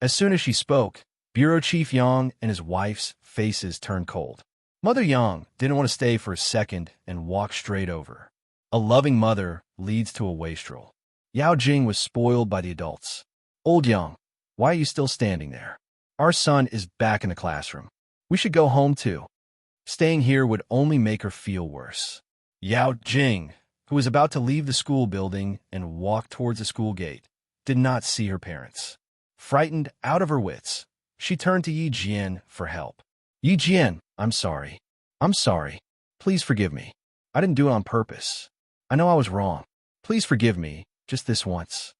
As soon as she spoke, Bureau Chief Yang and his wife's faces turned cold. Mother Yang didn't want to stay for a second and walked straight over. A loving mother leads to a wastrel. Yao Jing was spoiled by the adults. "Old Yang, why are you still standing there? Our son is back in the classroom. We should go home too. Staying here would only make her feel worse." Yao Jing, who was about to leave the school building and walk towards the school gate, did not see her parents. Frightened out of her wits, she turned to Yi Jian for help. "Yi Jian, I'm sorry. I'm sorry. Please forgive me. I didn't do it on purpose. I know I was wrong. Please forgive me, just this once."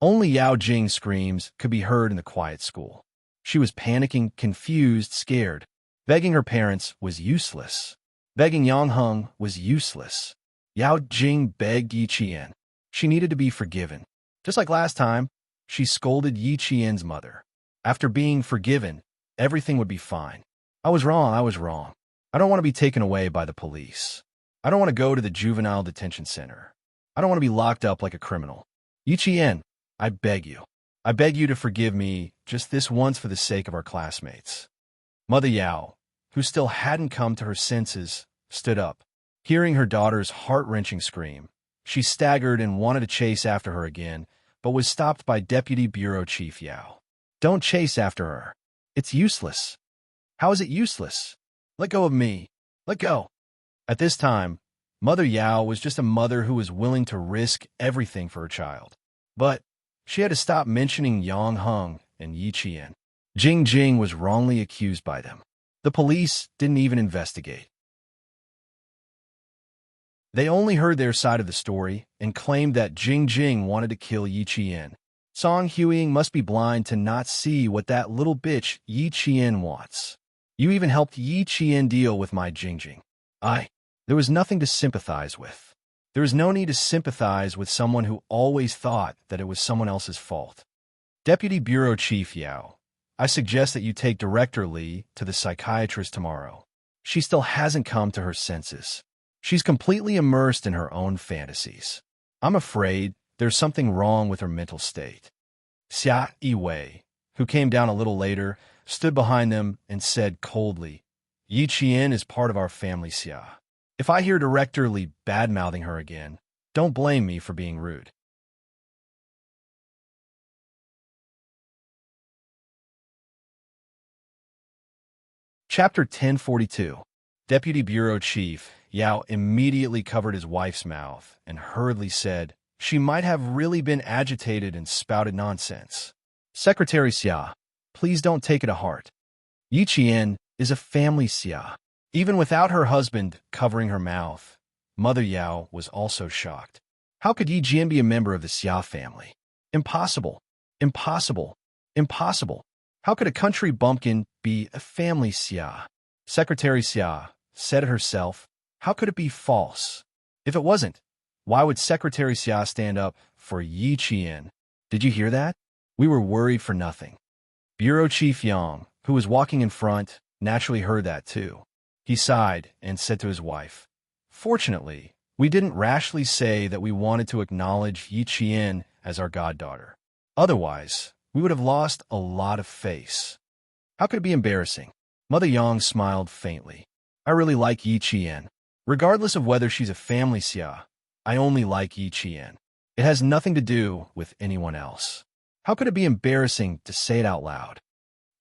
Only Yao Jing's screams could be heard in the quiet school. She was panicking, confused, scared. Begging her parents was useless. Begging Yang Heng was useless. Yao Jing begged Yi Qian. She needed to be forgiven. Just like last time, she scolded Yi Qian's mother. After being forgiven, everything would be fine. I was wrong, I was wrong. I don't want to be taken away by the police. I don't want to go to the juvenile detention center. I don't want to be locked up like a criminal. Yi Qian, I beg you. I beg you to forgive me just this once for the sake of our classmates. Mother Yao, who still hadn't come to her senses, stood up. Hearing her daughter's heart-wrenching scream, she staggered and wanted to chase after her again, but was stopped by Deputy Bureau Chief Yao. "Don't chase after her. It's useless." "How is it useless? Let go of me. Let go." At this time, Mother Yao was just a mother who was willing to risk everything for her child. But she had to stop mentioning Yang Heng and Yi Qian. Jing Jing was wrongly accused by them. The police didn't even investigate. They only heard their side of the story and claimed that Jing Jing wanted to kill Yi Qian. Song Hueying must be blind to not see what that little bitch Yi Qian wants. You even helped Yi Qian deal with my Jing Jing. There was nothing to sympathize with. There is no need to sympathize with someone who always thought that it was someone else's fault. Deputy Bureau Chief Yao, I suggest that you take Director Li to the psychiatrist tomorrow. She still hasn't come to her senses. She's completely immersed in her own fantasies. I'm afraid there's something wrong with her mental state. Xia Yiwei, who came down a little later, stood behind them and said coldly, "Yi Qian is part of our family, Xia. If I hear Director Li bad-mouthing her again, don't blame me for being rude." Chapter 1042. Deputy Bureau Chief Yao immediately covered his wife's mouth and hurriedly said, "She might have really been agitated and spouted nonsense." Secretary Xia, please don't take it to heart. Yi Qian is a family Xia. Even without her husband covering her mouth, Mother Yao was also shocked. How could Yi Jian be a member of the Xia family? Impossible. Impossible. Impossible. How could a country bumpkin be a family Xia? Secretary Xia said it herself. How could it be false? If it wasn't, why would Secretary Xia stand up for Yi Qian? Did you hear that? We were worried for nothing. Bureau Chief Yang, who was walking in front, naturally heard that too. He sighed and said to his wife, "Fortunately, we didn't rashly say that we wanted to acknowledge Yi Qian as our goddaughter. Otherwise, we would have lost a lot of face." How could it be embarrassing? Mother Yang smiled faintly. "I really like Yi Qian. Regardless of whether she's a family Xia, I only like Yi Qian. It has nothing to do with anyone else." How could it be embarrassing to say it out loud?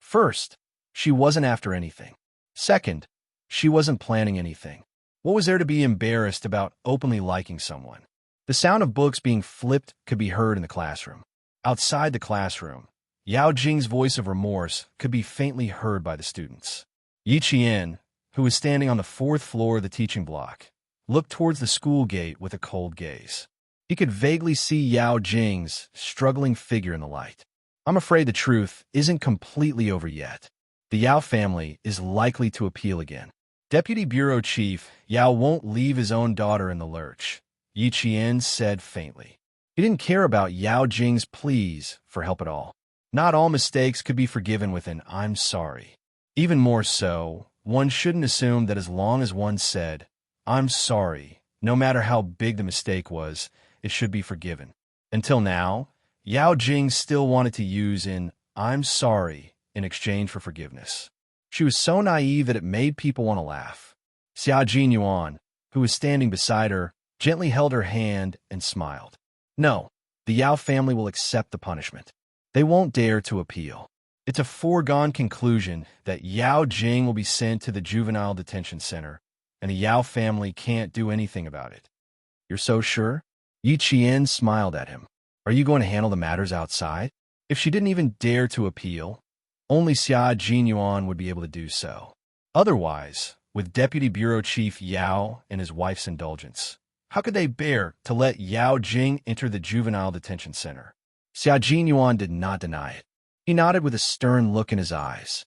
First, she wasn't after anything. Second, she wasn't planning anything. What was there to be embarrassed about openly liking someone? The sound of books being flipped could be heard in the classroom. Outside the classroom, Yao Jing's voice of remorse could be faintly heard by the students. Yi Qian, who was standing on the fourth floor of the teaching block, looked towards the school gate with a cold gaze. He could vaguely see Yao Jing's struggling figure in the light. I'm afraid the truth isn't completely over yet. The Yao family is likely to appeal again. Deputy Bureau Chief Yao won't leave his own daughter in the lurch, Yi Qian said faintly. He didn't care about Yao Jing's pleas for help at all. Not all mistakes could be forgiven with an "I'm sorry." Even more so, one shouldn't assume that as long as one said, "I'm sorry," no matter how big the mistake was, it should be forgiven. Until now, Yao Jing still wanted to use an "I'm sorry" in exchange for forgiveness. She was so naive that it made people want to laugh. Xia Jinyuan, who was standing beside her, gently held her hand and smiled. No, the Yao family will accept the punishment. They won't dare to appeal. It's a foregone conclusion that Yao Jing will be sent to the juvenile detention center, and the Yao family can't do anything about it. You're so sure? Yi Qian smiled at him. Are you going to handle the matters outside? If she didn't even dare to appeal, only Xia Jinyuan would be able to do so. Otherwise, with Deputy Bureau Chief Yao and his wife's indulgence, how could they bear to let Yao Jing enter the juvenile detention center? Xia Jinyuan did not deny it. He nodded with a stern look in his eyes.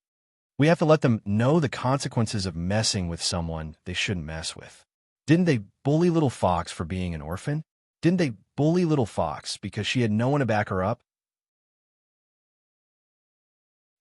We have to let them know the consequences of messing with someone they shouldn't mess with. Didn't they bully Little Fox for being an orphan? Didn't they bully Little Fox because she had no one to back her up?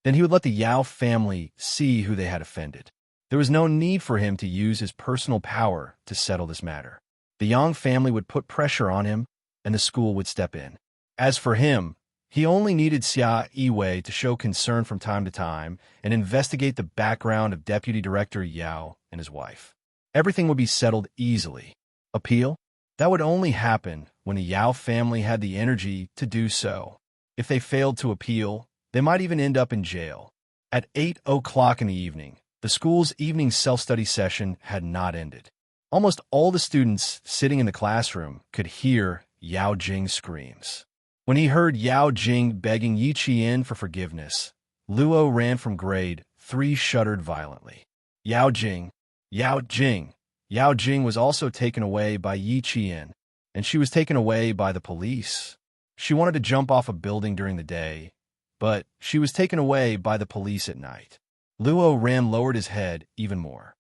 Then he would let the Yao family see who they had offended. There was no need for him to use his personal power to settle this matter. The Yang family would put pressure on him, and the school would step in. As for him, he only needed Xia Yiwei to show concern from time to time and investigate the background of Deputy Director Yao and his wife. Everything would be settled easily. Appeal? That would only happen when the Yao family had the energy to do so. If they failed to appeal, they might even end up in jail. At 8 o'clock in the evening, the school's evening self-study session had not ended. Almost all the students sitting in the classroom could hear Yao Jing's screams. When he heard Yao Jing begging Yi Qian for forgiveness, Luo ran from grade 3 shuddered violently. Yao Jing! Yao Jing! Yao Jing was also taken away by Yi Qian, and she was taken away by the police. She wanted to jump off a building during the day, but she was taken away by the police at night. Luo Ran lowered his head even more.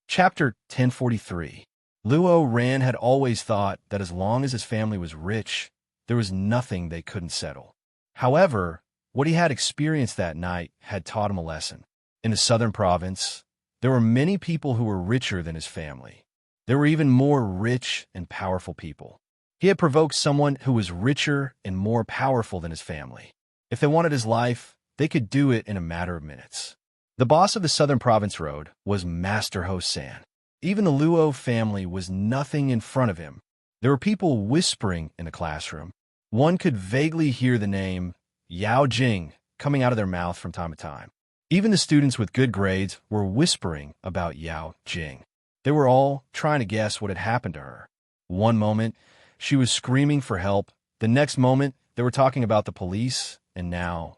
Chapter 1043. Luo Ran had always thought that as long as his family was rich, there was nothing they couldn't settle. However, what he had experienced that night had taught him a lesson. In the southern province, there were many people who were richer than his family. There were even more rich and powerful people. He had provoked someone who was richer and more powerful than his family. If they wanted his life, they could do it in a matter of minutes. The boss of the Southern Province Road was Master Ho-san. Even the Luo family was nothing in front of him. There were people whispering in the classroom. One could vaguely hear the name Yao Jing coming out of their mouth from time to time. Even the students with good grades were whispering about Yao Jing. They were all trying to guess what had happened to her. One moment, she was screaming for help. The next moment, they were talking about the police, and now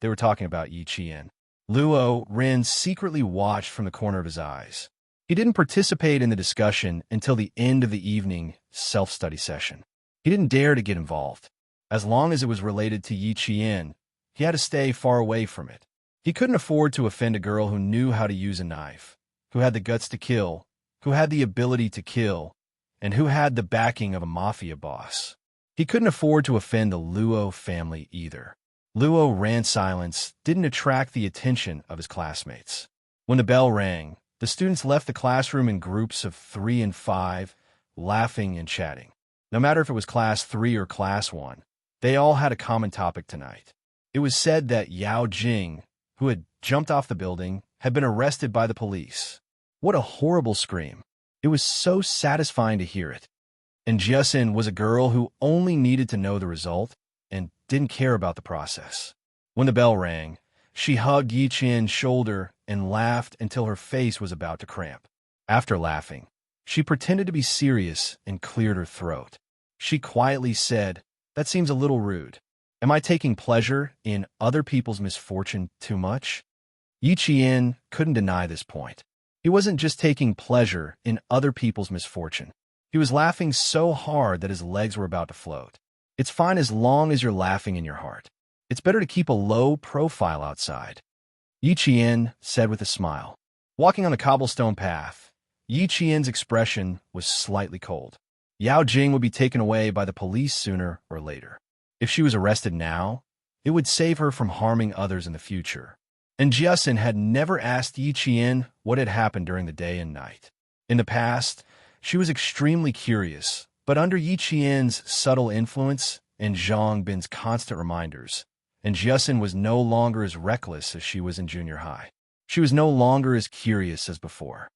they were talking about Yi Qian. Luo Ren secretly watched from the corner of his eyes. He didn't participate in the discussion until the end of the evening self-study session. He didn't dare to get involved. As long as it was related to Yi Qian, he had to stay far away from it. He couldn't afford to offend a girl who knew how to use a knife, who had the guts to kill, who had the ability to kill, and who had the backing of a mafia boss. He couldn't afford to offend the Luo family either. Luo Ran's silence didn't attract the attention of his classmates. When the bell rang, the students left the classroom in groups of 3 and 5, laughing and chatting. No matter if it was class 3 or class 1, they all had a common topic tonight. It was said that Yao Jing, who had jumped off the building, had been arrested by the police. What a horrible scream. It was so satisfying to hear it. And Jiasin was a girl who only needed to know the result and didn't care about the process. When the bell rang, she hugged Yi Qian's shoulder and laughed until her face was about to cramp. After laughing, she pretended to be serious and cleared her throat. She quietly said, "That seems a little rude. Am I taking pleasure in other people's misfortune too much?" Yi Qian couldn't deny this point. He wasn't just taking pleasure in other people's misfortune. He was laughing so hard that his legs were about to float. It's fine as long as you're laughing in your heart. It's better to keep a low profile outside, Yi Qian said with a smile. Walking on the cobblestone path, Yi Qian's expression was slightly cold. Yao Jing would be taken away by the police sooner or later. If she was arrested now, it would save her from harming others in the future. And Jiasin had never asked Yi Qian what had happened during the day and night. In the past, she was extremely curious, but under Yi Qian's subtle influence and Zhang Bin's constant reminders, and Jiasin was no longer as reckless as she was in junior high. She was no longer as curious as before.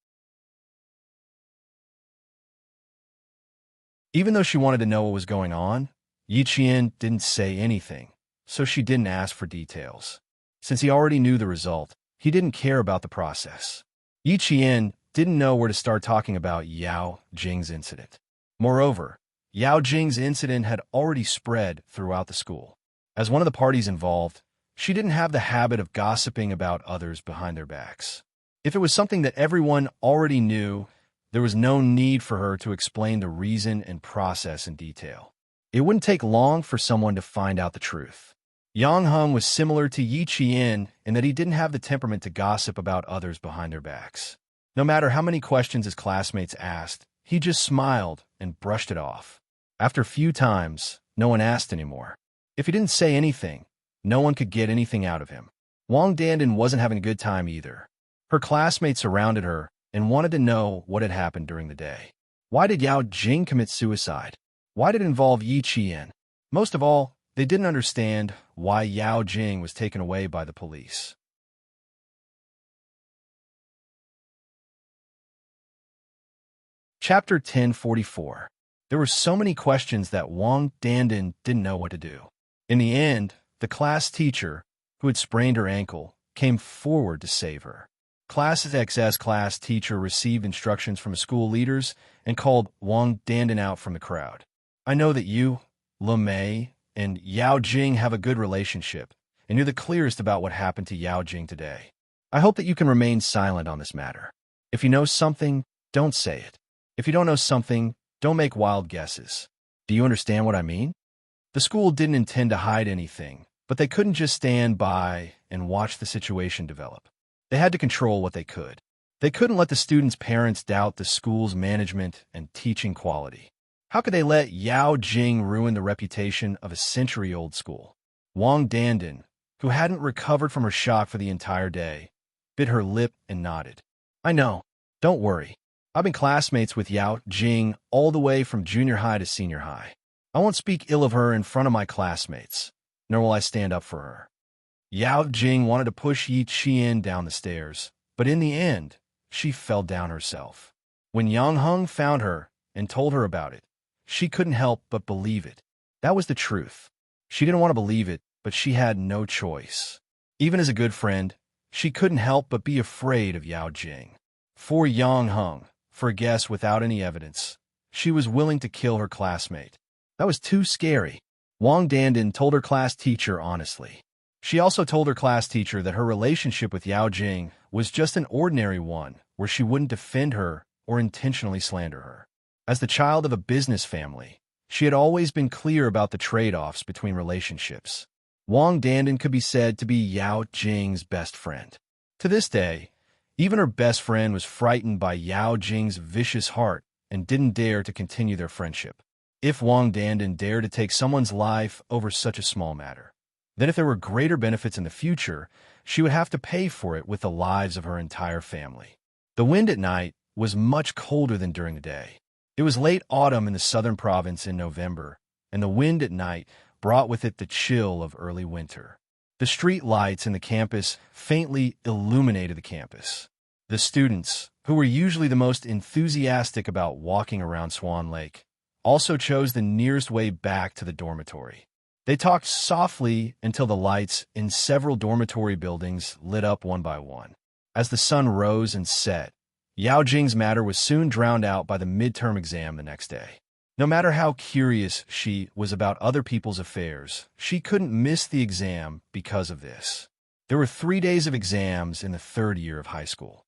Even though she wanted to know what was going on, Yi Qian didn't say anything, so she didn't ask for details. Since he already knew the result, he didn't care about the process. Yi Qian didn't know where to start talking about Yao Jing's incident. Moreover, Yao Jing's incident had already spread throughout the school. As one of the parties involved, she didn't have the habit of gossiping about others behind their backs. If it was something that everyone already knew, there was no need for her to explain the reason and process in detail. It wouldn't take long for someone to find out the truth. Yang Heng was similar to Yi Qian in that he didn't have the temperament to gossip about others behind their backs. No matter how many questions his classmates asked, he just smiled and brushed it off. After a few times, no one asked anymore. If he didn't say anything, no one could get anything out of him. Wang Dandan wasn't having a good time either. Her classmates surrounded her and wanted to know what had happened during the day. Why did Yao Jing commit suicide? Why did it involve Yi Qian? Most of all, they didn't understand why Yao Jing was taken away by the police. Chapter 1044. There were so many questions that Wang Dandan didn't know what to do. In the end, the class teacher, who had sprained her ankle, came forward to save her. Class XS class teacher received instructions from school leaders and called Wang Dandan out from the crowd. I know that you, Le Mei, and Yao Jing have a good relationship, and you're the clearest about what happened to Yao Jing today. I hope that you can remain silent on this matter. If you know something, don't say it. If you don't know something, don't make wild guesses. Do you understand what I mean? The school didn't intend to hide anything, but they couldn't just stand by and watch the situation develop. They had to control what they could. They couldn't let the students' parents doubt the school's management and teaching quality. How could they let Yao Jing ruin the reputation of a century-old school? Wang Dandan, who hadn't recovered from her shock for the entire day, bit her lip and nodded. I know. Don't worry. I've been classmates with Yao Jing all the way from junior high to senior high. I won't speak ill of her in front of my classmates, nor will I stand up for her. Yao Jing wanted to push Yi Qian down the stairs, but in the end, she fell down herself. When Yang Heng found her and told her about it, she couldn't help but believe it. That was the truth. She didn't want to believe it, but she had no choice. Even as a good friend, she couldn't help but be afraid of Yao Jing. For Yang Heng, for a guess without any evidence, she was willing to kill her classmate. That was too scary. Wang Dandan told her class teacher honestly. She also told her class teacher that her relationship with Yao Jing was just an ordinary one, where she wouldn't defend her or intentionally slander her. As the child of a business family, she had always been clear about the trade-offs between relationships. Wang Dandan could be said to be Yao Jing's best friend. To this day, even her best friend was frightened by Yao Jing's vicious heart and didn't dare to continue their friendship. If Wang Dandan dared to take someone's life over such a small matter, then if there were greater benefits in the future, she would have to pay for it with the lives of her entire family. The wind at night was much colder than during the day. It was late autumn in the southern province in November, and the wind at night brought with it the chill of early winter. The street lights in the campus faintly illuminated the campus. The students, who were usually the most enthusiastic about walking around Swan Lake, also chose the nearest way back to the dormitory. They talked softly until the lights in several dormitory buildings lit up one by one. As the sun rose and set, Yao Jing's matter was soon drowned out by the midterm exam the next day. No matter how curious she was about other people's affairs, she couldn't miss the exam because of this. There were 3 days of exams in the third year of high school.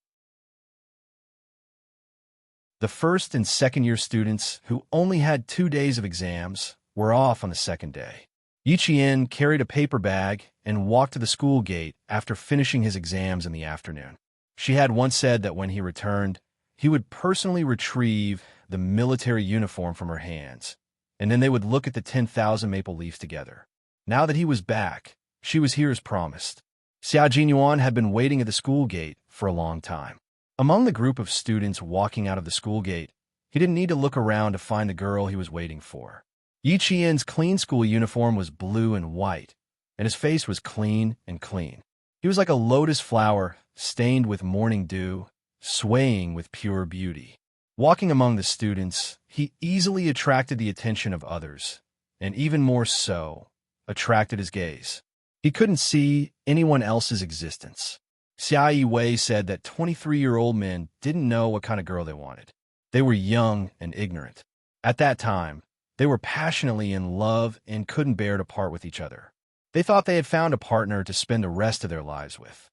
The first and second year students, who only had 2 days of exams, were off on the second day. Yiqian carried a paper bag and walked to the school gate after finishing his exams in the afternoon. She had once said that when he returned, he would personally retrieve the military uniform from her hands, and then they would look at the 10,000 maple leaves together. Now that he was back, she was here as promised. Xia Jinyuan had been waiting at the school gate for a long time. Among the group of students walking out of the school gate, he didn't need to look around to find the girl he was waiting for. Yiqian's clean school uniform was blue and white, and his face was clean and clean. He was like a lotus flower stained with morning dew, swaying with pure beauty. Walking among the students, he easily attracted the attention of others, and even more so, attracted his gaze. He couldn't see anyone else's existence. Xia Yiwei said that 23-year-old men didn't know what kind of girl they wanted. They were young and ignorant. At that time, they were passionately in love and couldn't bear to part with each other. They thought they had found a partner to spend the rest of their lives with.